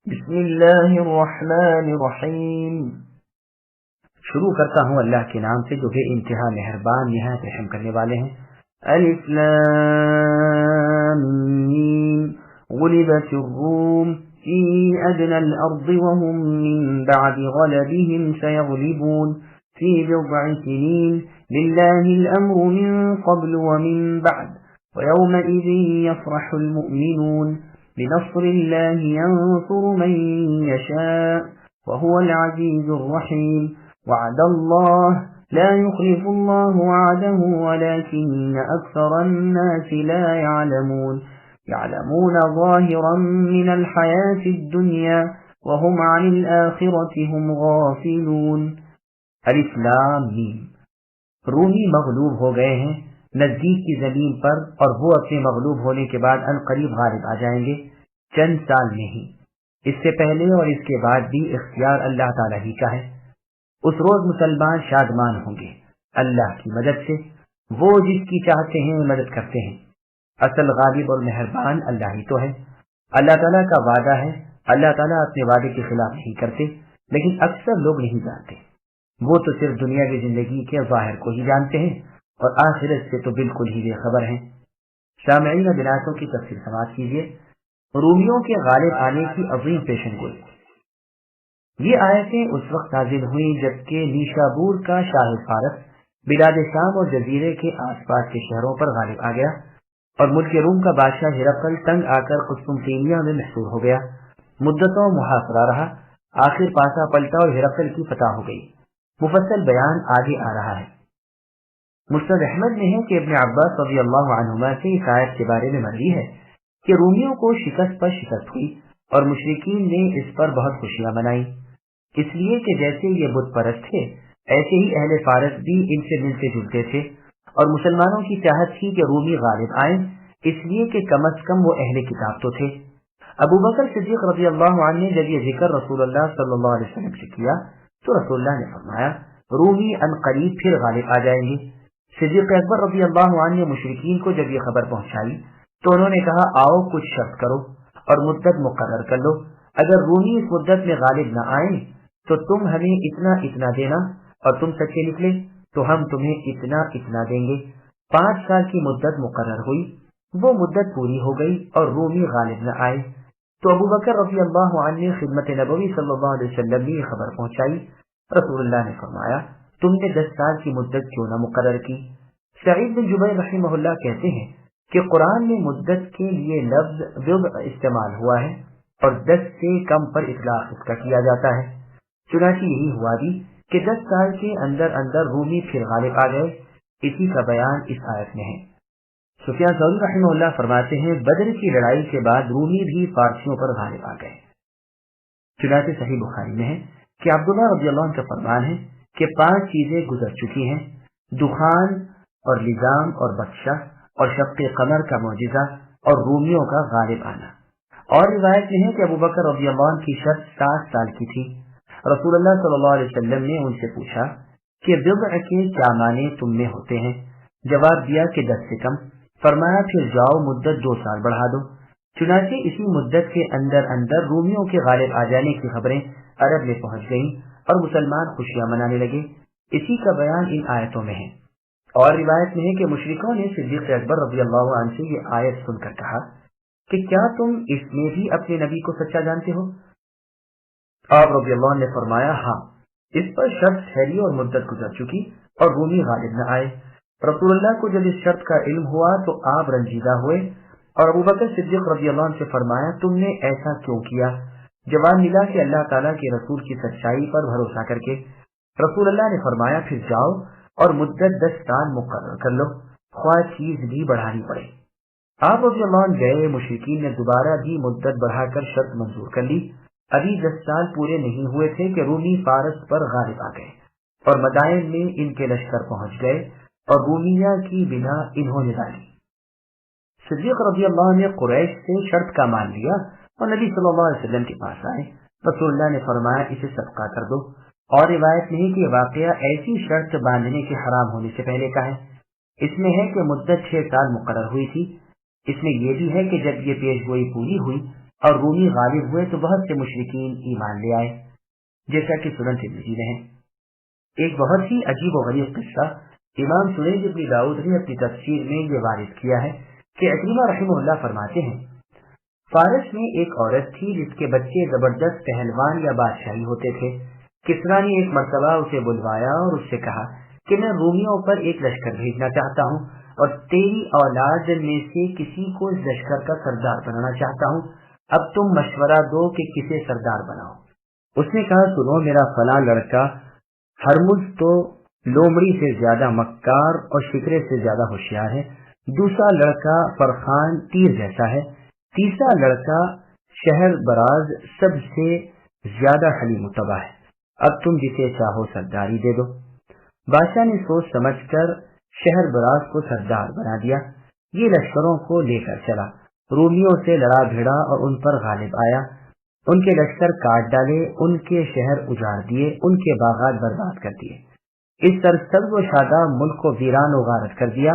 بسم اللہ الرحمن الرحیم۔ شروع کرتا ہوں اللہ کے نام سے جو بے انتہا مہربان نہایت رحم کرنے والے ہیں۔ الف لام میم غلبت الروم في أدنى الأرض وهم من بعد غلبهم سيغلبون في بضع سنين لله الأمر من قبل ومن بعد ويومئذ يفرح المؤمنون بنصر الله ينصر من يشاء وهو العزيز الرحيم وعد الله لا يخلف الله وعده ولكن أكثر الناس لا يعلمون ظاهرا من الحياة الدنيا وهم عن الآخرة هم غافلون۔ الف لام میم۔ رومی مغلوب ہو گئے ہیں نزدیک کی زمین پر، اور وہ اپنے مغلوب ہونے کے بعد ان قریب غالب آ جائیں گے، چند سال میں ہی۔ اس سے پہلے اور اس کے بعد بھی اختیار اللہ تعالیٰ ہی کا ہے۔ اس روز مسلمان شادمان ہوں گے اللہ کی مدد سے، وہ جس کی چاہتے ہیں مدد کرتے ہیں۔ اصل غالب اور مہربان اللہ ہی تو ہے۔ اللہ تعالیٰ کا وعدہ ہے، اللہ تعالیٰ اپنے وعدے کے خلاف نہیں کرتے، لیکن اکثر لوگ نہیں جانتے۔ وہ تو صرف دنیا کی زندگی کے ظاہر کو ہی جانتے ہیں اور آخرت سے تو بالکل ہی بے خبر ہیں۔ سامعین بناتوں کی تفصیل سماعت کیجیے۔ رومیوں کے غالب آنے کی عظیم پیشن گوئی۔ یہ آیتیں اس وقت نازل ہوئیں جبکہ نیشابور کا شاہ فارس بلاد شام اور جزیرے کے آس پاس کے شہروں پر غالب آ گیا، اور ملک روم کا بادشاہ ہرقل تنگ آ کر قسطنطنیہ میں محصور ہو گیا۔ مدتوں محاصرہ رہا، آخر پاسا پلٹا اور ہرقل کی فتح ہو گئی۔ مفصل بیان آگے آ رہا ہے۔ مسند احمد میں ہے کہ ابن عباس رضی اللہ عنہما سے اس آیت کے بارے میں مروی ہے کہ رومیوں کو شکست پر شکست ہوئی اور مشرکین نے اس پر بہت خوشیاں منائی، اس لیے کہ جیسے یہ بت پرست تھے ایسے ہی اہل فارس بھی ان سے ملتے جلتے تھے، اور مسلمانوں کی چاہت تھی کہ رومی غالب آئیں، اس لیے کہ کم از کم وہ اہل کتاب تو تھے۔ ابو بکر صدیق رضی اللہ عنہ نے جب یہ ذکر رسول اللہ صلی اللہ علیہ وسلم سے کیا تو رسول اللہ نے فرمایا رومی ان قریب پھر غالب آ جائیں گے۔ صدیق اکبر رضی اللہ عنہ نے مشرکین کو جب یہ خبر پہنچائی تو انہوں نے کہا آؤ کچھ شرط کرو اور مدت مقرر کر لو، اگر رومی اس مدت میں غالب نہ آئیں تو تم ہمیں اتنا اتنا دینا، اور تم سچے نکلے تو ہم تمہیں اتنا اتنا دیں گے۔ 5 سال کی مدت مقرر ہوئی، وہ مدت پوری ہو گئی اور رومی غالب نہ آئے تو ابو بکر رضی اللہ عنہ نے خدمت نبوی صلی اللہ علیہ وسلم میں یہ خبر پہنچائی۔ رسول اللہ نے فرمایا تم نے 10 سال کی مدت کیوں نہ مقرر کی؟ سعید بن جبیر رحمہ اللہ کہتے ہیں کہ قرآن میں مدت کے لیے لفظ بضع استعمال ہوا ہے اور 10 سے کم پر اطلاق اس کا کیا جاتا ہے، چنانچہ یہی ہوا بھی کہ 10 سال کے اندر اندر رومی پھر غالب آ گئے۔ اسی کا بیان اس آیت میں ہے۔ سفیان ثوری رحمہ اللہ فرماتے ہیں بدر کی لڑائی کے بعد رومی بھی فارسیوں پر غالب آ گئے۔ چنانچہ صحیح بخاری میں ہے کہ عبداللہ رضی اللہ عنہ کا فرمان ہے کہ 5 چیزیں گزر چکی ہیں، دخان اور لزام اور بخشا اور شق قمر کا معجزہ اور رومیوں کا غالب آنا۔ اور روایت میں ہے کہ ابو بکر رضی اللہ عنہ کی شرط 60 سال کی تھی۔ رسول اللہ صلی اللہ علیہ وسلم نے ان سے پوچھا کہ بضع کے کیا معنی تم میں ہوتے ہیں؟ جواب دیا کہ 10 سے کم۔ فرمایا پھر جاؤ مدت 2 سال بڑھا دو۔ چنانچہ اسی مدت کے اندر اندر رومیوں کے غالب آ جانے کی خبریں عرب میں پہنچ گئیں اور مسلمان خوشیاں منانے لگے۔ اسی کا بیان ان آیتوں میں ہے۔ اور روایت میں ہے کہ مشرکوں نے صدیق اکبر رضی اللہ عنہ سے یہ آیت سن کر کہا کہ کیا تم اس میں بھی اپنے نبی کو سچا جانتے ہو؟ آپ رضی اللہ عنہ نے فرمایا ہاں، اس پر شرط ٹھہری اور مدت گزر چکی اور رومی غالب نہ آئے۔ رسول اللہ کو جب اس شرط کا علم ہوا تو آپ رنجیدہ ہوئے اور ابو بکر صدیق رضی اللہ عنہ سے فرمایا تم نے ایسا کیوں کیا؟ جواب ملا کہ اللہ تعالیٰ کے رسول کی سچائی پر بھروسہ کر کے۔ رسول اللہ نے فرمایا پھر جاؤ اور مدت 10 سال مقرر کر لو، خواہ چیز بھی بڑھانی پڑے۔ آپ رضی اللہ عنہ گئے، مشرکین نے دوبارہ بھی مدت بڑھا کر شرط منظور کر لی۔ ابھی 10 سال پورے نہیں ہوئے تھے کہ رومی فارس پر غالب آ گئے اور مدائن میں ان کے لشکر پہنچ گئے اور رومیہ کی بنا انہوں نے ڈالی۔ صدیق رضی اللہ عنہ نے قریش سے شرط کا مان لیا اور نبی صلی اللہ علیہ وسلم کے پاس آئے۔ رسول اللہ نے فرمایا اسے صدقہ کر دو، اور روایت نہیں کہ واقعہ ایسی شرط باندھنے کے حرام ہونے سے پہلے کا ہے۔ اس میں ہے کہ مدت 6 سال مقرر ہوئی تھی۔ اس میں یہ بھی ہے کہ جب یہ پیش گوئی پوری ہوئی اور رومی غالب ہوئے تو بہت سے مشرکین ایمان لے آئے، جیسا کہ سنن ترمذی میں ہے۔ ایک بہت ہی عجیب و غریب قصہ امام سنید بن داؤد نے اپنی تفسیر میں یہ وارد کیا ہے کہ عکرمہ رحمہ اللہ فرماتے ہیں، فارس میں ایک عورت تھی جس کے بچے زبردست پہلوان یا بادشاہی ہوتے تھے۔ کسریٰ نے ایک مرتبہ اسے بلوایا اور اس سے کہا کہ میں رومیوں پر ایک لشکر بھیجنا چاہتا ہوں اور تیری اولاد میں سے کسی کو اس لشکر کا سردار بنانا چاہتا ہوں، اب تم مشورہ دو کہ کسے سردار بناؤ۔ اس نے کہا، سنو، میرا فلاں لڑکا ہرمز تو لومڑی سے زیادہ مکار اور شکرے سے زیادہ ہوشیار ہے، دوسرا لڑکا فرخان تیر جیسا ہے، تیسرا لڑکا شہر براز سب سے زیادہ حلیم و طبع ہے، اب تم جسے چاہو سرداری دے دو۔ بادشاہ نے سوچ سمجھ کر شہر براز کو سردار بنا دیا۔ یہ لشکروں کو لے کر چلا، رومیوں سے لڑا بھیڑا اور ان پر غالب آیا، ان کے لشکر کاٹ ڈالے، ان کے شہر اجاڑ دیے، ان کے باغات برباد کر دیے، اس سرسبز و شاداب ملک کو ویران و غارت کر دیا۔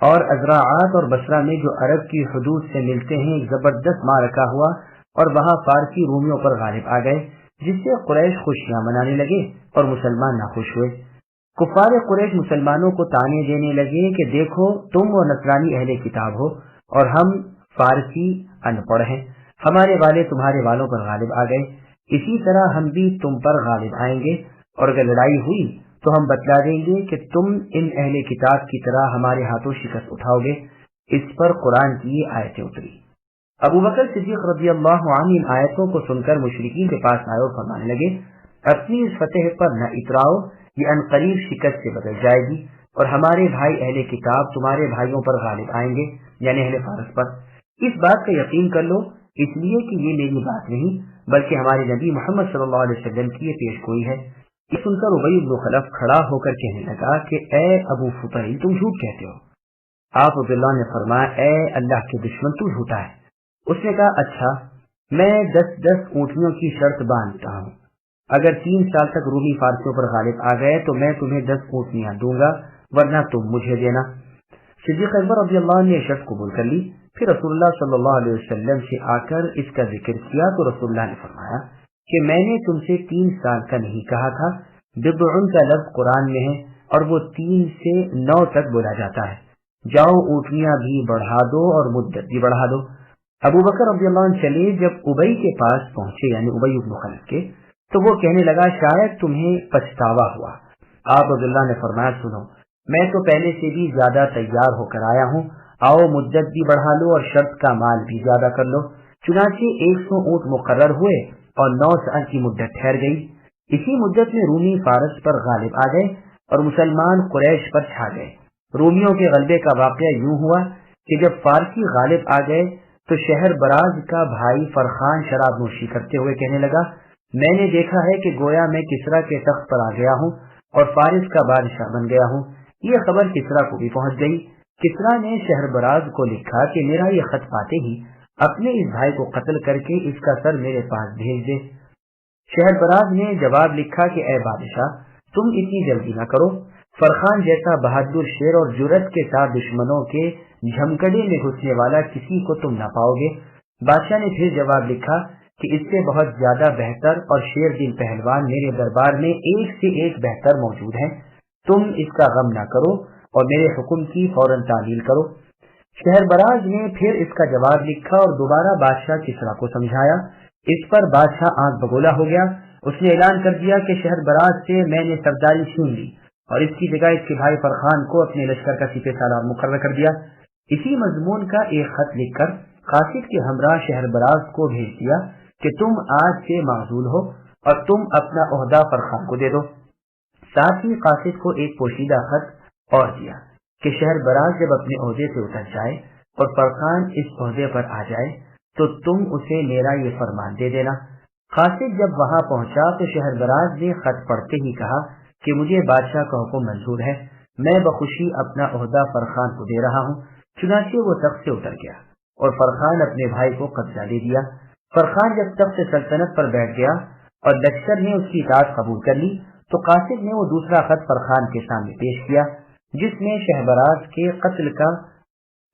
اور ازراعات اور بصرہ میں جو عرب کی حدود سے ملتے ہیں ایک زبردست معرکہ ہوا اور وہاں فارسی رومیوں پر غالب آ گئے، جس سے قریش خوشیاں منانے لگے اور مسلمان ناخوش ہوئے۔ کفار قریش مسلمانوں کو تانے دینے لگے کہ دیکھو تم وہ نصرانی اہل کتاب ہو اور ہم فارسی ان پڑھ ہیں، ہمارے والے تمہارے والوں پر غالب آ گئے، اسی طرح ہم بھی تم پر غالب آئیں گے، اور اگر لڑائی ہوئی تو ہم بتلا دیں گے کہ تم ان اہل کتاب کی طرح ہمارے ہاتھوں شکست اٹھاؤ گے۔ اس پر قرآن کی آیتیں اتری۔ ابو بکر صدیق رضی اللہ عنہ ان آیتوں کو سن کر مشرکین کے پاس آئے اور فرمانے لگے، اپنی اس فتح پر نہ اتراؤ، یہ عنقریب شکست سے بدل جائے گی اور ہمارے بھائی اہل کتاب تمہارے بھائیوں پر غالب آئیں گے، یعنی اہل فارس پر۔ اس بات کا یقین کر لو، اس لیے کہ یہ میری بات نہیں بلکہ ہمارے نبی محمد صلی اللہ علیہ وسلم کی یہ پیش گوئی ہے۔ یہ سن کر ابی بن خلف کھڑا ہو کر کہنے لگا کہ اے ابو فطیل، تم جھوٹ کہتے ہو۔ آپ رضی اللہ نے فرمایا، اے اللہ کے دشمن، تو جھوٹا ہے۔ اس نے کہا، اچھا، میں 10 اونٹنیوں کی شرط باندھتا ہوں، اگر 3 سال تک رومی فارسیوں پر غالب آ گئے تو میں تمہیں 10 اونٹنیاں دوں گا، ورنہ تم مجھے دینا۔ صدیق اکبر رضی اللہ عنہ نے شرط قبول کر لی۔ پھر رسول اللہ صلی اللہ علیہ وسلم سے آ کر اس کا ذکر کیا تو رسول اللہ نے فرمایا کہ میں نے تم سے 3 سال کا نہیں کہا تھا، بضع کا لفظ قرآن میں ہے اور وہ 3 سے 9 تک بولا جاتا ہے، جاؤ اونٹنیاں بھی بڑھا دو اور مدت بھی بڑھا دو۔ ابو بکر رضی اللہ عنہ چلے، جب ابئی کے پاس پہنچے یعنی ابی بن خلف کے، تو وہ کہنے لگا، شاید تمہیں پچھتاوا ہوا۔ آپ رضی اللہ نے فرمایا، سنو، میں تو پہلے سے بھی زیادہ تیار ہو کر آیا ہوں، آؤ مدت بھی بڑھا لو اور شرط کا مال بھی زیادہ کر لو۔ چنانچہ 100 اونٹ مقرر ہوئے اور 9 سال کی مدت ٹھہر گئی۔ اسی مدت میں رومی فارس پر غالب آ گئے اور مسلمان قریش پر چھا گئے۔ رومیوں کے غلبے کا واقعہ یوں ہوا کہ جب فارسی غالب آ گئے تو شہر براز کا بھائی فرخان شراب نوشی کرتے ہوئے کہنے لگا، میں نے دیکھا ہے کہ گویا میں کسریٰ کے تخت پر آ گیا ہوں اور فارس کا بادشاہ بن گیا ہوں۔ یہ خبر کسریٰ کو بھی پہنچ گئی۔ کسریٰ نے شہر براز کو لکھا کہ میرا یہ خط پاتے ہی اپنے اس بھائی کو قتل کر کے اس کا سر میرے پاس بھیج دے۔ شہر براز نے جواب لکھا کہ اے بادشاہ، تم اتنی جلدی نہ کرو، فرخان جیسا بہادر شیر اور جرأت کے ساتھ دشمنوں کے جھمکڑے میں گھسنے والا کسی کو تم نہ پاؤ گے۔ بادشاہ نے پھر جواب لکھا کہ اس سے بہت زیادہ بہتر اور شیر دل پہلوان میرے دربار میں ایک سے ایک بہتر موجود ہیں، تم اس کا غم نہ کرو اور میرے حکم کی فوراً تعمیل کرو۔ شہر براز نے پھر اس کا جواب لکھا اور دوبارہ بادشاہ کسریٰ کو سمجھایا۔ اس پر بادشاہ آنکھ بگولا ہو گیا۔ اس نے اعلان کر دیا کہ شہر براز سے میں نے سرداری چھین لی اور اس کی جگہ اس کے بھائی فرخان کو اپنے لشکر کا سپہ سالار مقرر کر دیا۔ اسی مضمون کا ایک خط لکھ کر قاصد کے ہمراہ شہر براز کو بھیج دیا کہ تم آج سے معزول ہو اور تم اپنا عہدہ فرخان کو دے دو۔ ساتھ ہی قاصد کو ایک پوشیدہ خط اور دیا کہ شہر براز جب اپنے عہدے سے اتر جائے اور فرخان اس عہدے پر آ جائے تو تم اسے میرا یہ فرمان دے دینا۔ قاصد جب وہاں پہنچا تو شہر براز نے خط پڑھتے ہی کہا کہ مجھے بادشاہ کا حکم منظور ہے، میں بخوشی اپنا عہدہ فرخان کو دے رہا ہوں۔ چنانچہ وہ تخت سے اتر گیا اور فرخان اپنے بھائی کو قبضہ دے دیا۔ فرخان جب تخت سلطنت پر بیٹھ گیا اور لشکر نے اس کی اطاعت قبول کر لی تو قاصد نے وہ دوسرا خط فرخان کے سامنے پیش کیا جس میں شہبراز کے قتل کا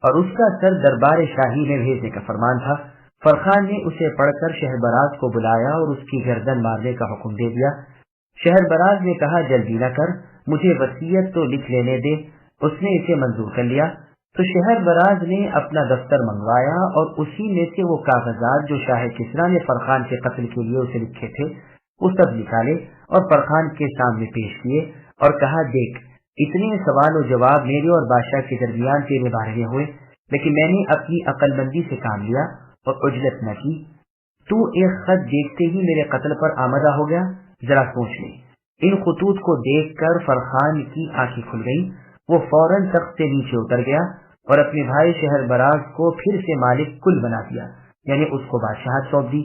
اور اس کا سر دربار شاہی میں بھیجنے کا فرمان تھا۔ فرخان نے اسے پڑھ کر شہربراز کو بلایا اور اس کی گردن مارنے کا حکم دے دیا۔ شہربراز نے کہا جلدی نہ کر، مجھے وصیت تو لکھ لینے دے۔ اس نے اسے منظور کر لیا تو شہربراز نے اپنا دفتر منگوایا اور اسی میں سے وہ کاغذات جو شاہ کسریٰ نے فرخان کے قتل کے لیے اسے لکھے تھے وہ سب نکالے اور فرخان کے سامنے پیش کیے اور کہا دیکھ، اتنے سوال و جواب میرے اور بادشاہ کے درمیان تیرے بارے میں ہوئے، لیکن میں نے اپنی عقل مندی سے کام لیا اور عجلت نہ کی۔ تو ایک خط دیکھتے ہی میرے قتل پر آمدہ ہو گیا۔ ذرا سوچ لے۔ ان خطوط کو دیکھ کر فرخان کی آنکھیں کھل گئیں۔ وہ فوراً تخت سے نیچے اتر گیا اور اپنے بھائی شہربراز کو پھر سے مالک کل بنا دیا، یعنی اس کو بادشاہت سونپ دی۔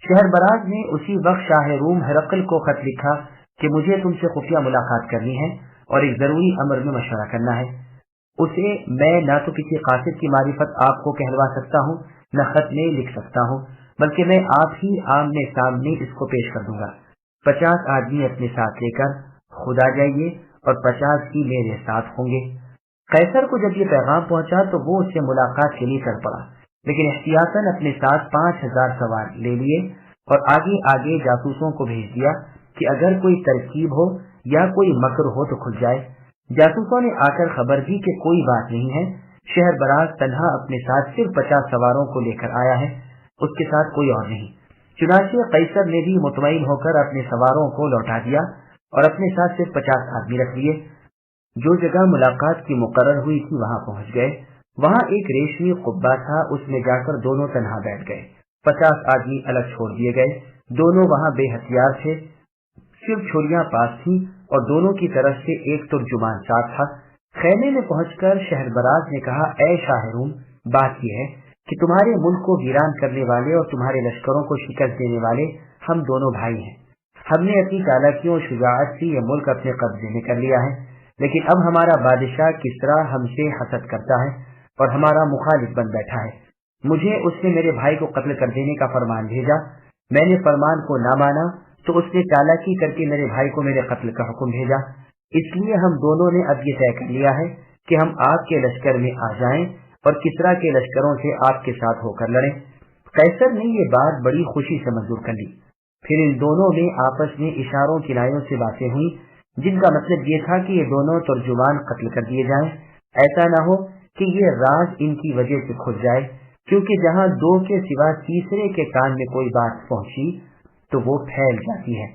شہربراز نے اسی وقت شاہ روم ہرقل کو خط لکھا کہ مجھے تم سے خفیہ ملاقات کرنی ہے اور ایک ضروری امر میں مشورہ کرنا ہے۔ اسے میں نہ تو کسی قاصد کی معرفت آپ کو کہلوا سکتا ہوں، نہ خط میں لکھ سکتا ہوں، بلکہ میں آپ ہی آمنے سامنے اس کو پیش کر دوں گا۔ 50 آدمی اپنے ساتھ لے کر خود آ جائیے اور 50 ہی میرے ساتھ ہوں گے۔ قیصر کو جب یہ پیغام پہنچا تو وہ اس سے ملاقات کے لیے چل پڑا، لیکن احتیاطاً اپنے ساتھ 5000 سوار لے لیے اور آگے آگے جاسوسوں کو بھیج دیا کہ اگر کوئی ترکیب ہو یا کوئی مکر ہو تو کھل جائے۔ جاسوسوں نے آ کر خبر دی کہ کوئی بات نہیں ہے، شہربراز تنہا اپنے ساتھ صرف 50 سواروں کو لے کر آیا ہے، اس کے ساتھ کوئی اور نہیں۔ چنانچہ قیصر نے بھی مطمئن ہو کر اپنے سواروں کو لوٹا دیا اور اپنے ساتھ صرف 50 آدمی رکھ لیے۔ جو جگہ ملاقات کی مقرر ہوئی تھی وہاں پہنچ گئے۔ وہاں ایک ریشمی قبہ تھا، اس میں جا کر دونوں تنہا بیٹھ گئے۔ 50 آدمی الگ چھوڑ دیے گئے، دونوں وہاں بے ہتھیار تھے، صرف چھریاں پاس تھیں اور دونوں کی طرف سے ایک ترجمان ساتھ تھا۔ خیمے میں پہنچ کر شہربراز نے کہا اے شاہ روم، بات یہ ہے کہ تمہارے ملک کو ویران کرنے والے اور تمہارے لشکروں کو شکست دینے والے ہم دونوں بھائی ہیں۔ ہم نے اپنی چالاکیوں اور شجاعت سے یہ ملک اپنے قبضے میں کر لیا ہے، لیکن اب ہمارا بادشاہ کسریٰ ہم سے حسد کرتا ہے اور ہمارا مخالف بن بیٹھا ہے۔ مجھے اس نے میرے بھائی کو قتل کر دینے کا فرمان بھیجا، میں نے فرمان کو نہ مانا تو اس نے چالاکی کر کے میرے بھائی کو میرے قتل کا حکم بھیجا۔ اس لیے ہم دونوں نے اب یہ طے کر لیا ہے کہ ہم آپ کے لشکر میں آ جائیں اور کسریٰ کے لشکروں سے آپ کے ساتھ ہو کر لڑیں۔ قیصر نے یہ بات بڑی خوشی سے منظور کر لی۔ پھر ان دونوں میں آپس میں اشاروں کنایوں سے باتیں ہوئیں، جن کا مطلب یہ تھا کہ یہ دونوں ترجمان قتل کر دیے جائیں۔ ایسا نہ ہو کہ یہ راز ان کی وجہ سے کھل جائے، کیونکہ جہاں دو کے سوا تیسرے کے کان میں کوئی بات پہنچی تو وہ پھیل جاتی ہے۔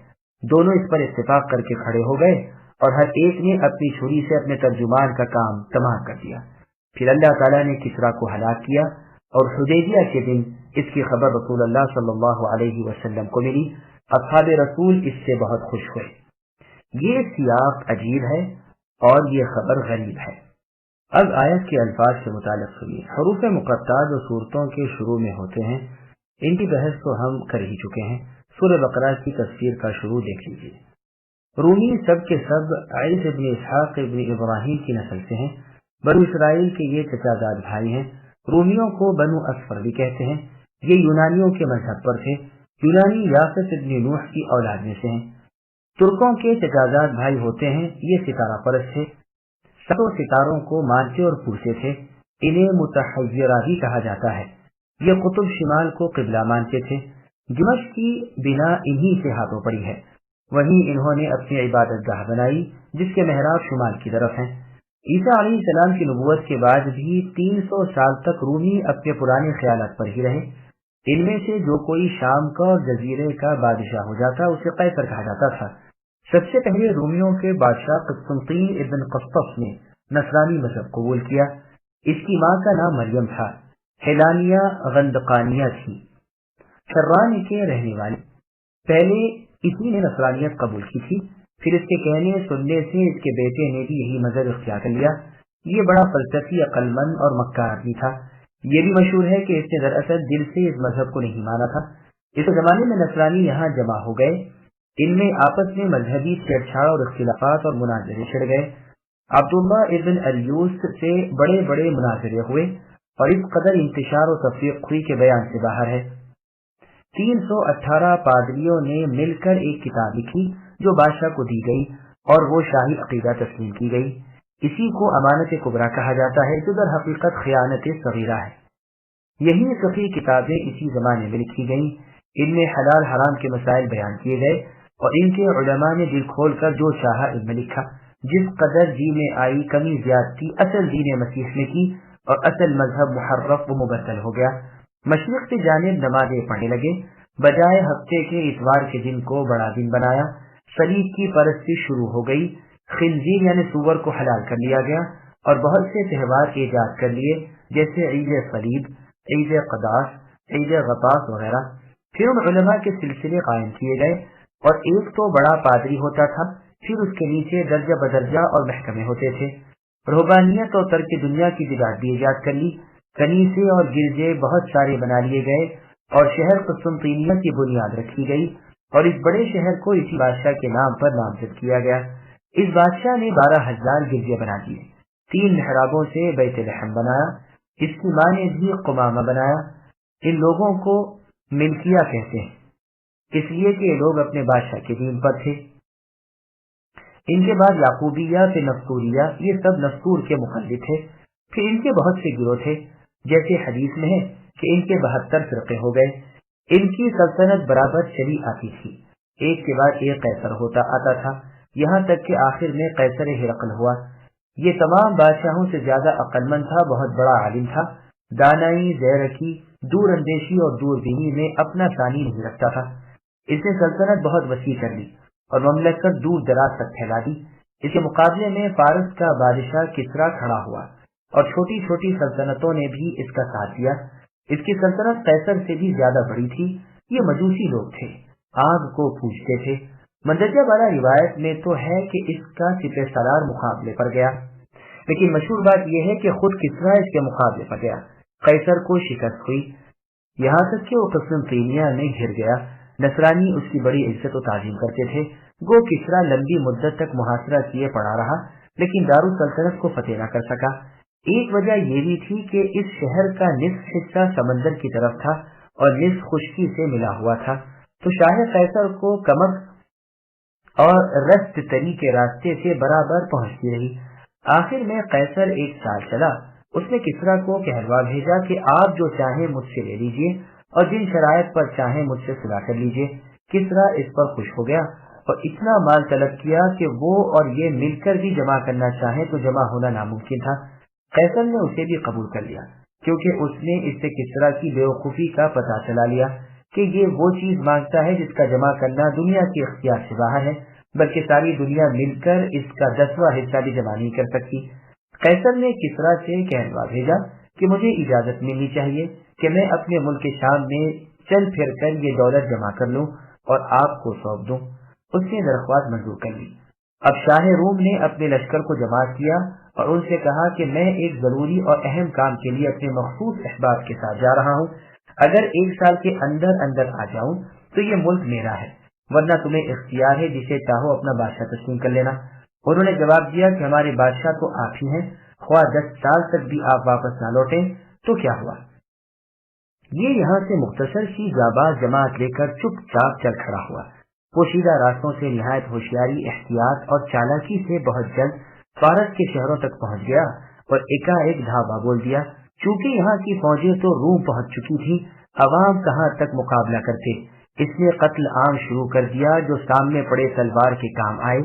دونوں اس پر اتفاق کر کے کھڑے ہو گئے اور ہر ایک نے اپنی چھری سے اپنے ترجمان کا کام تمام کر دیا۔ پھر اللہ تعالیٰ نے کسریٰ کو ہلاک کیا اور حدیبیہ کے دن اس کی خبر رسول اللہ صلی اللہ علیہ وسلم کو ملی۔ اصحاب رسول اس سے بہت خوش ہوئے۔ یہ سیاق عجیب ہے اور یہ خبر غریب ہے۔ اب آیت کے الفاظ سے متعلق سنیے۔ حروف مقطعہ جو صورتوں کے شروع میں ہوتے ہیں ان کی بحث تو ہم کر ہی چکے ہیں۔ سورہ بقرہ کی تفسیر کا شروع دیکھ لیجیے۔ رومی سب کے سب عیس ابن اسحاق ابن ابراہیم کی نسل سے ہیں۔ بنو اسرائیل کے یہ چچا زاد بھائی ہیں۔ رومیوں کو بنو اصفر بھی کہتے ہیں۔ یہ یونانیوں کے مذہب پر تھے۔ یونانی یافس ابن نوح کی اولاد میں سے ہیں۔ ترکوں کے چچا زاد بھائی ہوتے ہیں۔ یہ ستارہ پرست تھے، ساتوں ستاروں کو مانتے اور پوجتے تھے۔ انہیں متحیرہ بھی کہا جاتا ہے۔ یہ قطب شمال کو قبلہ مانتے تھے۔ دمشق کی بنا انہی سے ہاتھوں پڑی ہے۔ وہیں انہوں نے اپنی عبادت گاہ بنائی جس کے محراب شمال کی طرف ہیں۔ عیسیٰ علیہ السلام کی نبوت کے بعد بھی 300 سال تک رومی اپنے پرانے خیالات پر ہی رہے۔ ان میں سے جو کوئی شام کا اور جزیرے کا بادشاہ ہو جاتا اسے قیصر کہا جاتا تھا۔ سب سے پہلے رومیوں کے بادشاہ قسطنطین ابن قسطس نے نصرانی مذہب قبول کیا۔ اس کی ماں کا نام مریم تھا۔ ہیلانیہ غندقانیہ تھی، حران کے رہنے والی۔ پہلے اسی نے نصرانیت قبول کی تھی، پھر اس کے کہنے سننے سے اس کے بیٹے نے بھی یہی مذہب اختیار کر لیا۔ یہ بڑا فلسفی، عقل مند اور مکار آدمی تھا۔ یہ بھی مشہور ہے کہ اس نے دراصل دل سے اس مذہب کو نہیں مانا تھا۔ اس زمانے میں نصرانی یہاں جمع ہو گئے، ان میں آپس میں مذہبی چھیڑ چھاڑ اور اختلافات اور مناظرے چھڑ گئے۔ عبداللہ ابن الیوس سے بڑے بڑے مناظرے ہوئے اور اس قدر انتشار و تفریق ہوئی کہ بیان سے باہر ہے۔ 318 پادریوں نے مل کر ایک کتاب لکھی جو بادشاہ کو دی گئی اور وہ شاہی عقیدہ تسلیم کی گئی۔ اسی کو امانت کبریٰ کہا جاتا ہے جو در حقیقت خیانت صغیرہ ہے۔ یہی فقہی کتابیں اسی زمانے میں لکھی گئیں، ان میں حلال حرام کے مسائل بیان کیے گئے اور ان کے علماء نے دل کھول کر جو چاہا ان میں لکھا۔ جس قدر دین میں آئی کمی زیادتی اصل دین مسیح نے کی اور اصل مذہب محرف و مبدل ہو گیا۔ مشرق کی جانب نمازیں پڑھنے لگے، بجائے ہفتے کے اتوار کے دن کو بڑا دن بنایا۔ صلیب کی پرستی شروع ہو گئی، خنزیر یعنی سور کو حلال کر لیا گیا اور بہت سے تہوار ایجاد کر لیے جیسے عید صلیب، عید قداس، عید غطاس وغیرہ۔ پھر ان علماء کے سلسلے قائم کیے گئے اور ایک تو بڑا پادری ہوتا تھا، پھر اس کے نیچے درجہ بدرجہ اور محکمے ہوتے تھے۔ رہبانیت اور ترک دنیا کی بگاڑ بھی ایجاد کر لی، کنیسے اور گرجے بہت سارے بنا لیے گئے اور شہر قسطنطینیہ کی بنیاد رکھی گئی اور اس بڑے شہر کو اسی بادشاہ کے نام پر نامزد کیا گیا۔ اس بادشاہ نے 12,000 گرجے بنا دیے، 3 محرابوں سے بیت لحم بنایا، اس کی ماں نے بھی قمامہ بنایا۔ ان لوگوں کو ملکیہ کہتے ہیں اس لیے کہ یہ لوگ اپنے بادشاہ کے دین پر تھے۔ ان کے بعد یعقوبیہ پھر نستوریہ، یہ سب نستور کے مخالف تھے۔ پھر ان کے بہت سے گروہ تھے، جیسے حدیث میں ہے کہ ان کے 72 فرقے ہو گئے۔ ان کی سلطنت برابر چلی آتی تھی، ایک کے بعد ایک قیصر ہوتا آتا تھا، یہاں تک کہ آخر میں قیصر ہرقل ہوا۔ یہ تمام بادشاہوں سے زیادہ عقل مند تھا، بہت بڑا عالم تھا، دانائی، زیرکی، دور اندیشی اور دور بینی میں اپنا ثانی نہیں رکھتا تھا۔ اس نے سلطنت بہت وسیع کر لی اور مملکت دور دراز تک پھیلا دی۔ اس کے مقابلے میں فارس کا بادشاہ کسرا کھڑا ہوا اور چھوٹی چھوٹی سلطنتوں نے بھی اس کا ساتھ دیا۔ اس کی سلطنت قیصر سے بھی زیادہ بڑی تھی۔ یہ مجوسی لوگ تھے، آگ کو پوجتے تھے۔ مندرجہ بالا روایت میں تو ہے کہ اس کا سپہ سالار مقابلے پر گیا، لیکن مشہور بات یہ ہے کہ خود کسرا اس کے مقابلے پر گیا۔ قیصر کو شکست ہوئی، یہاں تک کہ وہ قسطنطینیہ میں گھر گیا۔ نصرانی اس کی بڑی عزت و تعظیم کرتے تھے۔ گو کسرا لمبی مدت تک محاصرہ کیے پڑا رہا، لیکن دارالسلطنت کو فتح نہ کر سکا۔ ایک وجہ یہ بھی تھی کہ اس شہر کا نصف حصہ سمندر کی طرف تھا اور نصف خشکی سے ملا ہوا تھا، تو شاہ قیصر کو کمک اور رست تری کے راستے سے برابر پہنچتی رہی۔ آخر میں قیصر 1 سال چلا۔ اس نے کسرا کو کہلوا بھیجا کہ آپ جو چاہیں مجھ سے لے لیجئے اور جن شرائط پر چاہیں مجھ سے صلح کر لیجئے۔ کسرا اس پر خوش ہو گیا اور اتنا مال طلب کیا کہ وہ اور یہ مل کر بھی جمع کرنا چاہیں تو جمع ہونا ناممکن تھا۔ قیصر نے اسے بھی قبول کر لیا، کیونکہ اس نے اس سے کسرا کی بیوقوفی کا پتہ چلا لیا کہ یہ وہ چیز مانگتا ہے جس کا جمع کرنا دنیا کے اختیار سے باہر ہے، بلکہ ساری دنیا مل کر اس کا 10واں حصہ بھی جمع نہیں کر سکتی۔ قیصر نے کسرا سے کہلوا بھیجا کہ مجھے اجازت ملنی چاہیے کہ میں اپنے ملک شام میں چل پھر کر یہ دولت جمع کر لوں اور آپ کو سونپ دوں۔ اس نے درخواست منظور کر لی۔ اب شاہ روم نے اپنے لشکر کو جمع کیا اور ان سے کہا کہ میں ایک ضروری اور اہم کام کے لیے اپنے مخصوص احباب کے ساتھ جا رہا ہوں، اگر 1 سال کے اندر اندر آ جاؤں تو یہ ملک میرا ہے، ورنہ تمہیں اختیار ہے جسے چاہو اپنا بادشاہ تسلیم کر لینا۔ انہوں نے جواب دیا کہ ہمارے بادشاہ تو آپ ہی ہیں، خواہ 10 سال تک بھی آپ واپس نہ لوٹیں تو کیا ہوا۔ یہ یہاں سے مختصر سی جاباز جماعت لے کر چپ چاپ چل کھڑا ہوا۔ پوشیدہ راستوں سے نہایت ہوشیاری، احتیاط اور چالاکی سے بہت جلد فارس کے شہروں تک پہنچ گیا اور ایک دھاوا بول دیا۔ چونکہ یہاں کی فوجیں تو روم پہنچ چکی تھی، عوام کہاں تک مقابلہ کرتے، اس نے قتل عام شروع کر دیا جو سامنے پڑے تلوار کے کام آئے۔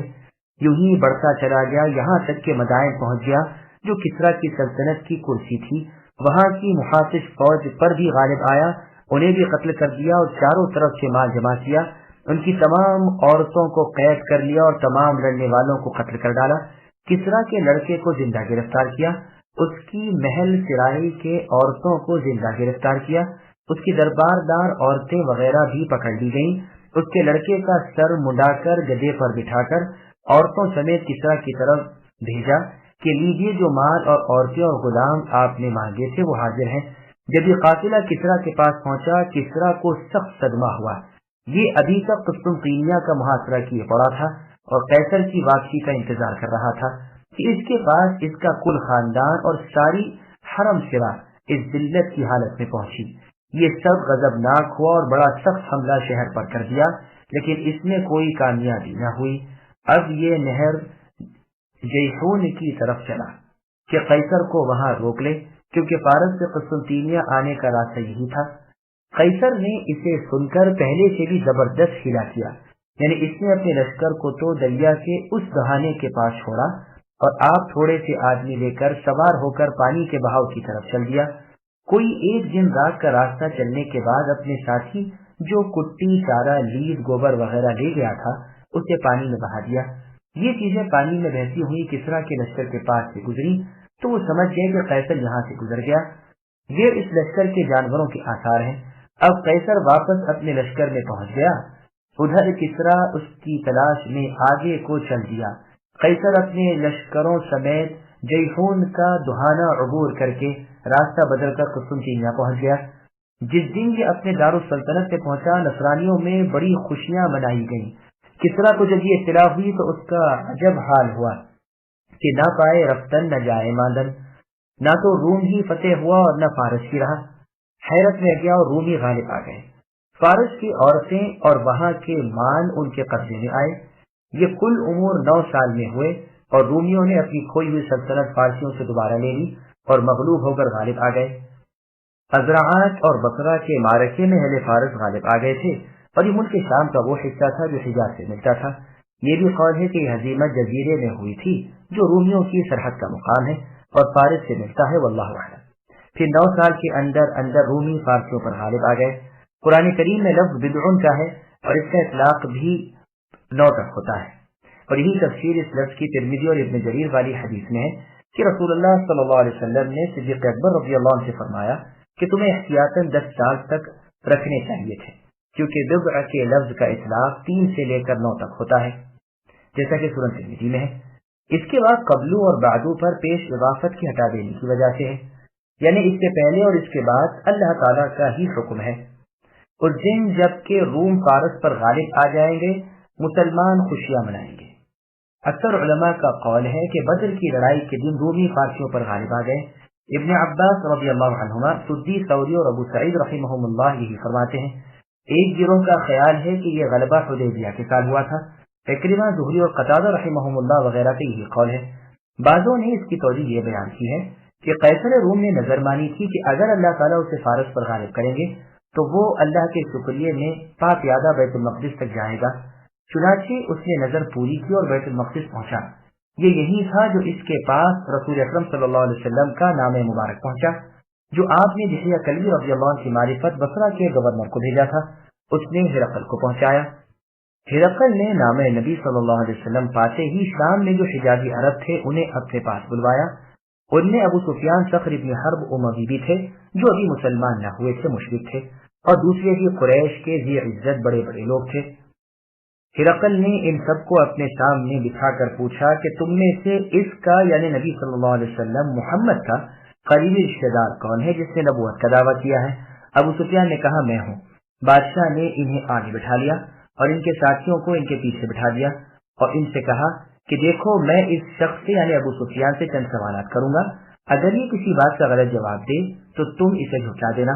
یوں ہی بڑھتا چلا گیا یہاں تک کہ مدائن پہنچ گیا جو کسرا کی سلطنت کی کرسی تھی۔ وہاں کی محافظ فوج پر بھی غالب آیا، انہیں بھی قتل کر دیا اور چاروں طرف سے مال جمع کیا، ان کی تمام عورتوں کو قید کر لیا اور تمام لڑنے والوں کو قتل کر ڈالا۔ کسرا کے لڑکے کو زندہ گرفتار کیا، اس کی محل سرائی کے عورتوں کو زندہ گرفتار کیا، اس کی درباردار عورتیں وغیرہ بھی پکڑ لی گئیں۔ اس کے لڑکے کا سر منڈا کر گدھے پر بٹھا کر عورتوں سمیت کسرا کی طرف بھیجا کہ لیجیے جو مال اور عورتیں اور غلام آپ نے مانگے تھے وہ حاضر ہیں۔ جب یہ قافلہ کسرا کے پاس پہنچا، کسرا کو سخت صدمہ ہوا۔ یہ ابھی تک قسطنطینیہ کا محاصرہ کیے پڑا تھا اور قیصر کی واپسی کا انتظار کر رہا تھا کہ اس کے پاس اس کا کل خاندان اور ساری حرم سرا اس ذلت کی حالت میں پہنچی۔ یہ سب غضبناک ہوا اور بڑا سخت حملہ شہر پر کر دیا، لیکن اس میں کوئی کامیابی نہ ہوئی۔ اب یہ نہر جیحون کی طرف چلا کہ قیصر کو وہاں روک لے، کیونکہ فارس سے قسطنطنیہ آنے کا راستہ یہی تھا۔ قیصر نے اسے سن کر پہلے سے بھی زبردست ہلا کیا، یعنی اس نے اپنے لشکر کو تو دریا کے اس دہانے کے پاس چھوڑا اور آپ تھوڑے سے آدمی لے کر سوار ہو کر پانی کے بہاؤ کی طرف چل دیا۔ کوئی ایک دن رات کا راستہ چلنے کے بعد اپنے ساتھی جو کٹی، چارہ، لیز، گوبر وغیرہ لے گیا تھا اسے پانی میں بہا دیا۔ یہ چیزیں پانی میں بہتی ہوئی کسریٰ کے لشکر کے پاس سے گزری تو وہ سمجھ گئے کہ قیصر یہاں سے گزر گیا، یہ اس لشکر کے جانوروں کے آثار ہیں۔ اب قیصر واپس اپنے لشکر میں پہنچ گیا، ادھر کسریٰ اس کی تلاش میں آگے کو چل دیا۔ قیصر اپنے لشکروں سمیت جیحون کا دہانہ عبور کر کے راستہ بدل کر قسطنطنیہ پہنچ گیا۔ جس دن یہ اپنے دارالسلطنت سے پہنچا، نصرانیوں میں بڑی خوشیاں منائی گئیں۔ کسریٰ کو جب یہ اطلاع ہوئی تو اس کا عجب حال ہوا کہ نہ پائے رفتن نہ جائے ماندن، نہ تو روم ہی فتح ہوا اور نہ فارس ہی رہا۔ حیرت میں گیا اور رومی غالب آ گئے۔ فارس کی عورتیں اور وہاں کے مال ان کے قبضے میں آئے۔ یہ کل امور 9 سال میں ہوئے اور رومیوں نے اپنی کھوئی ہوئی سلطنت فارسیوں سے دوبارہ لے لی اور مغلوب ہو کر غالب آ گئے۔ ازرعات اور بصرہ کے معرکے میں اہل فارس غالب آ گئے تھے اور یہ ملک شام کا وہ حصہ تھا جو حجاز سے ملتا تھا۔ یہ بھی قول ہے کہ یہ ہزیمت جزیرے میں ہوئی تھی جو رومیوں کی سرحد کا مقام ہے اور فارس سے ملتا ہے، واللہ اعلم۔ پھر 9 سال کے اندر اندر رومی فارسیوں پر غالب آ گئے۔ قرآن کریم میں لفظ بدعن کا ہے اور اس کا اطلاق بھی 9 تک ہوتا ہے، اور یہی تفسیر اس لفظ کی ترمذی اور ابن جریر والی حدیث میں ہے کہ رسول اللہ صلی اللہ علیہ وسلم نے صدیق اکبر رضی اللہ عنہ سے فرمایا کہ تمہیں احتیاطاً 10 سال تک رکھنے چاہیے تھے، کیونکہ بضع کے لفظ کا اطلاق 3 سے لے کر 9 تک ہوتا ہے، جیسا کہ سنن ترمذی میں ہے۔ اس کے بعد قبلو اور بعدو پر پیش اضافت کی ہٹا دینے کی وجہ سے ہے، یعنی اس سے پہلے اور اس کے بعد اللہ تعالیٰ کا ہی حکم ہے۔ اس دن جب کہ روم فارس پر غالب آ جائیں گے، مسلمان خوشیاں منائیں گے۔ اکثر علماء کا قول ہے کہ بدر کی لڑائی کے دن رومی فارسیوں پر غالب آ گئے۔ ابن عباس رضی اللہ عنہما، سدی ثوری اور ابو سعید رحمہم اللہ یہی فرماتے ہیں۔ ایک گروہ کا خیال ہے کہ یہ غلبہ حدیبیہ کے ساتھ ہوا تھا۔ اکرمہ، زہری اور قتادہ رحمہم اللہ وغیرہ کا یہی قول ہے۔ بعضوں نے اس کی توجیہ یہ بیان کی ہے کہ قیصر روم نے نظر مانی تھی کہ اگر اللہ تعالیٰ اسے فارس پر غالب کریں گے تو وہ اللہ کے شکریہ میں پا پیادہ بیت المقدس تک جائے گا۔ چنانچہ اس نے نظر پوری کی اور بیت المقدس پہنچا۔ یہ یہی تھا جو اس کے پاس رسول اکرم صلی اللہ علیہ وسلم کا نام مبارک پہنچا، جو آپ نے دحیہ کلبی رضی اللہ عنہ کی معرفت بصرہ کے گورنر کو بھیجا تھا۔ اس نے ہرقل کو پہنچایا۔ ہرقل نے نام نبی صلی اللہ علیہ وسلم پاتے ہی شام میں جو حجازی عرب تھے انہیں اپنے پاس بلوایا۔ ان میں ابو سفیان صخر ابن حرب اموی بھی تھے جو ابھی مسلمان نہ ہوئے تھے، مشرک تھے، اور دوسرے بھی قریش کے ذی عزت بڑے بڑے لوگ تھے۔ ہرقل نے ان سب کو اپنے سامنے بٹھا کر پوچھا کہ تم میں سے اس کا یعنی نبی صلی اللہ علیہ وسلم محمد کا قریبی رشتہ دار کون ہے جس نے نبوت کا دعویٰ کیا ہے؟ ابو سفیان نے کہا میں ہوں۔ بادشاہ نے انہیں آگے بٹھا لیا اور ان کے ساتھیوں کو ان کے پیچھے بٹھا دیا اور ان سے کہا کہ دیکھو میں اس شخص سے یعنی ابو سفیان سے چند سوالات کروں گا، اگر یہ کسی بات کا غلط جواب دے تو تم اسے جھٹلا دینا۔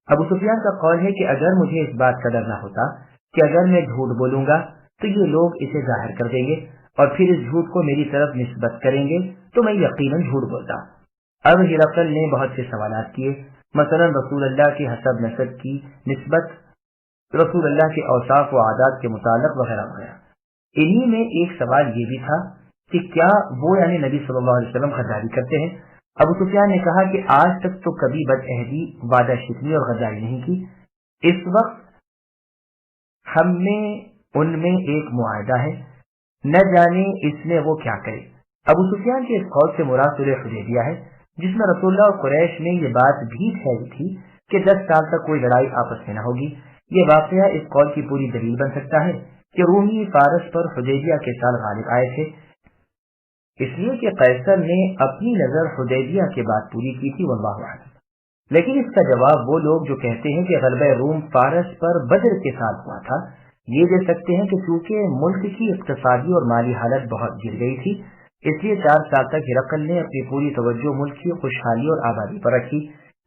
ابو سفیان کا قول ہے کہ اگر مجھے اس بات کا ڈر نہ ہوتا کہ اگر میں جھوٹ بولوں گا تو یہ لوگ اسے ظاہر کر دیں گے اور پھر اس جھوٹ کو میری طرف نسبت کریں گے تو میں یقیناً جھوٹ بولتا۔ اب ہرقل نے بہت سے سوالات کیے، مثلا رسول اللہ کے حسب نسب کی نسبت، رسول اللہ کے اوصاف و عادات کے متعلق وغیرہ وغیرہ۔ انہی میں ایک سوال یہ بھی تھا کہ کیا وہ یعنی نبی صلی اللہ علیہ وسلم غداری کرتے ہیں؟ ابو سفیان نے کہا کہ آج تک تو کبھی بدعہدی، وعدہ شکنی اور غداری نہیں کی۔ اس وقت ہم میں ان میں ایک معاہدہ ہے، نہ جانے اس میں وہ کیا کرے۔ ابو سفیان کے اس قول سے مراد صلح حدیبیہ ہے جس میں رسول اللہ اور قریش نے یہ بات بھی ٹھہری تھی کہ 10 سال تک کوئی لڑائی آپس میں نہ ہوگی۔ یہ واقعہ اس قول کی پوری دلیل بن سکتا ہے کہ رومی فارس پر حدیبیہ کے سال غالب آئے تھے، اس لیے کہ قیصر نے اپنی نظر حدیبیہ کے بعد پوری کی تھی، واللہ اعلم۔ لیکن اس کا جواب وہ لوگ جو کہتے ہیں کہ غلبہ روم فارس پر بدر کے ساتھ ہوا تھا یہ دے سکتے ہیں کہ چونکہ ملک کی اقتصادی اور مالی حالت بہت گر گئی تھی، اس لیے 4 سال تک ہرقل نے اپنی پوری توجہ ملک کی خوشحالی اور آبادی پر رکھی۔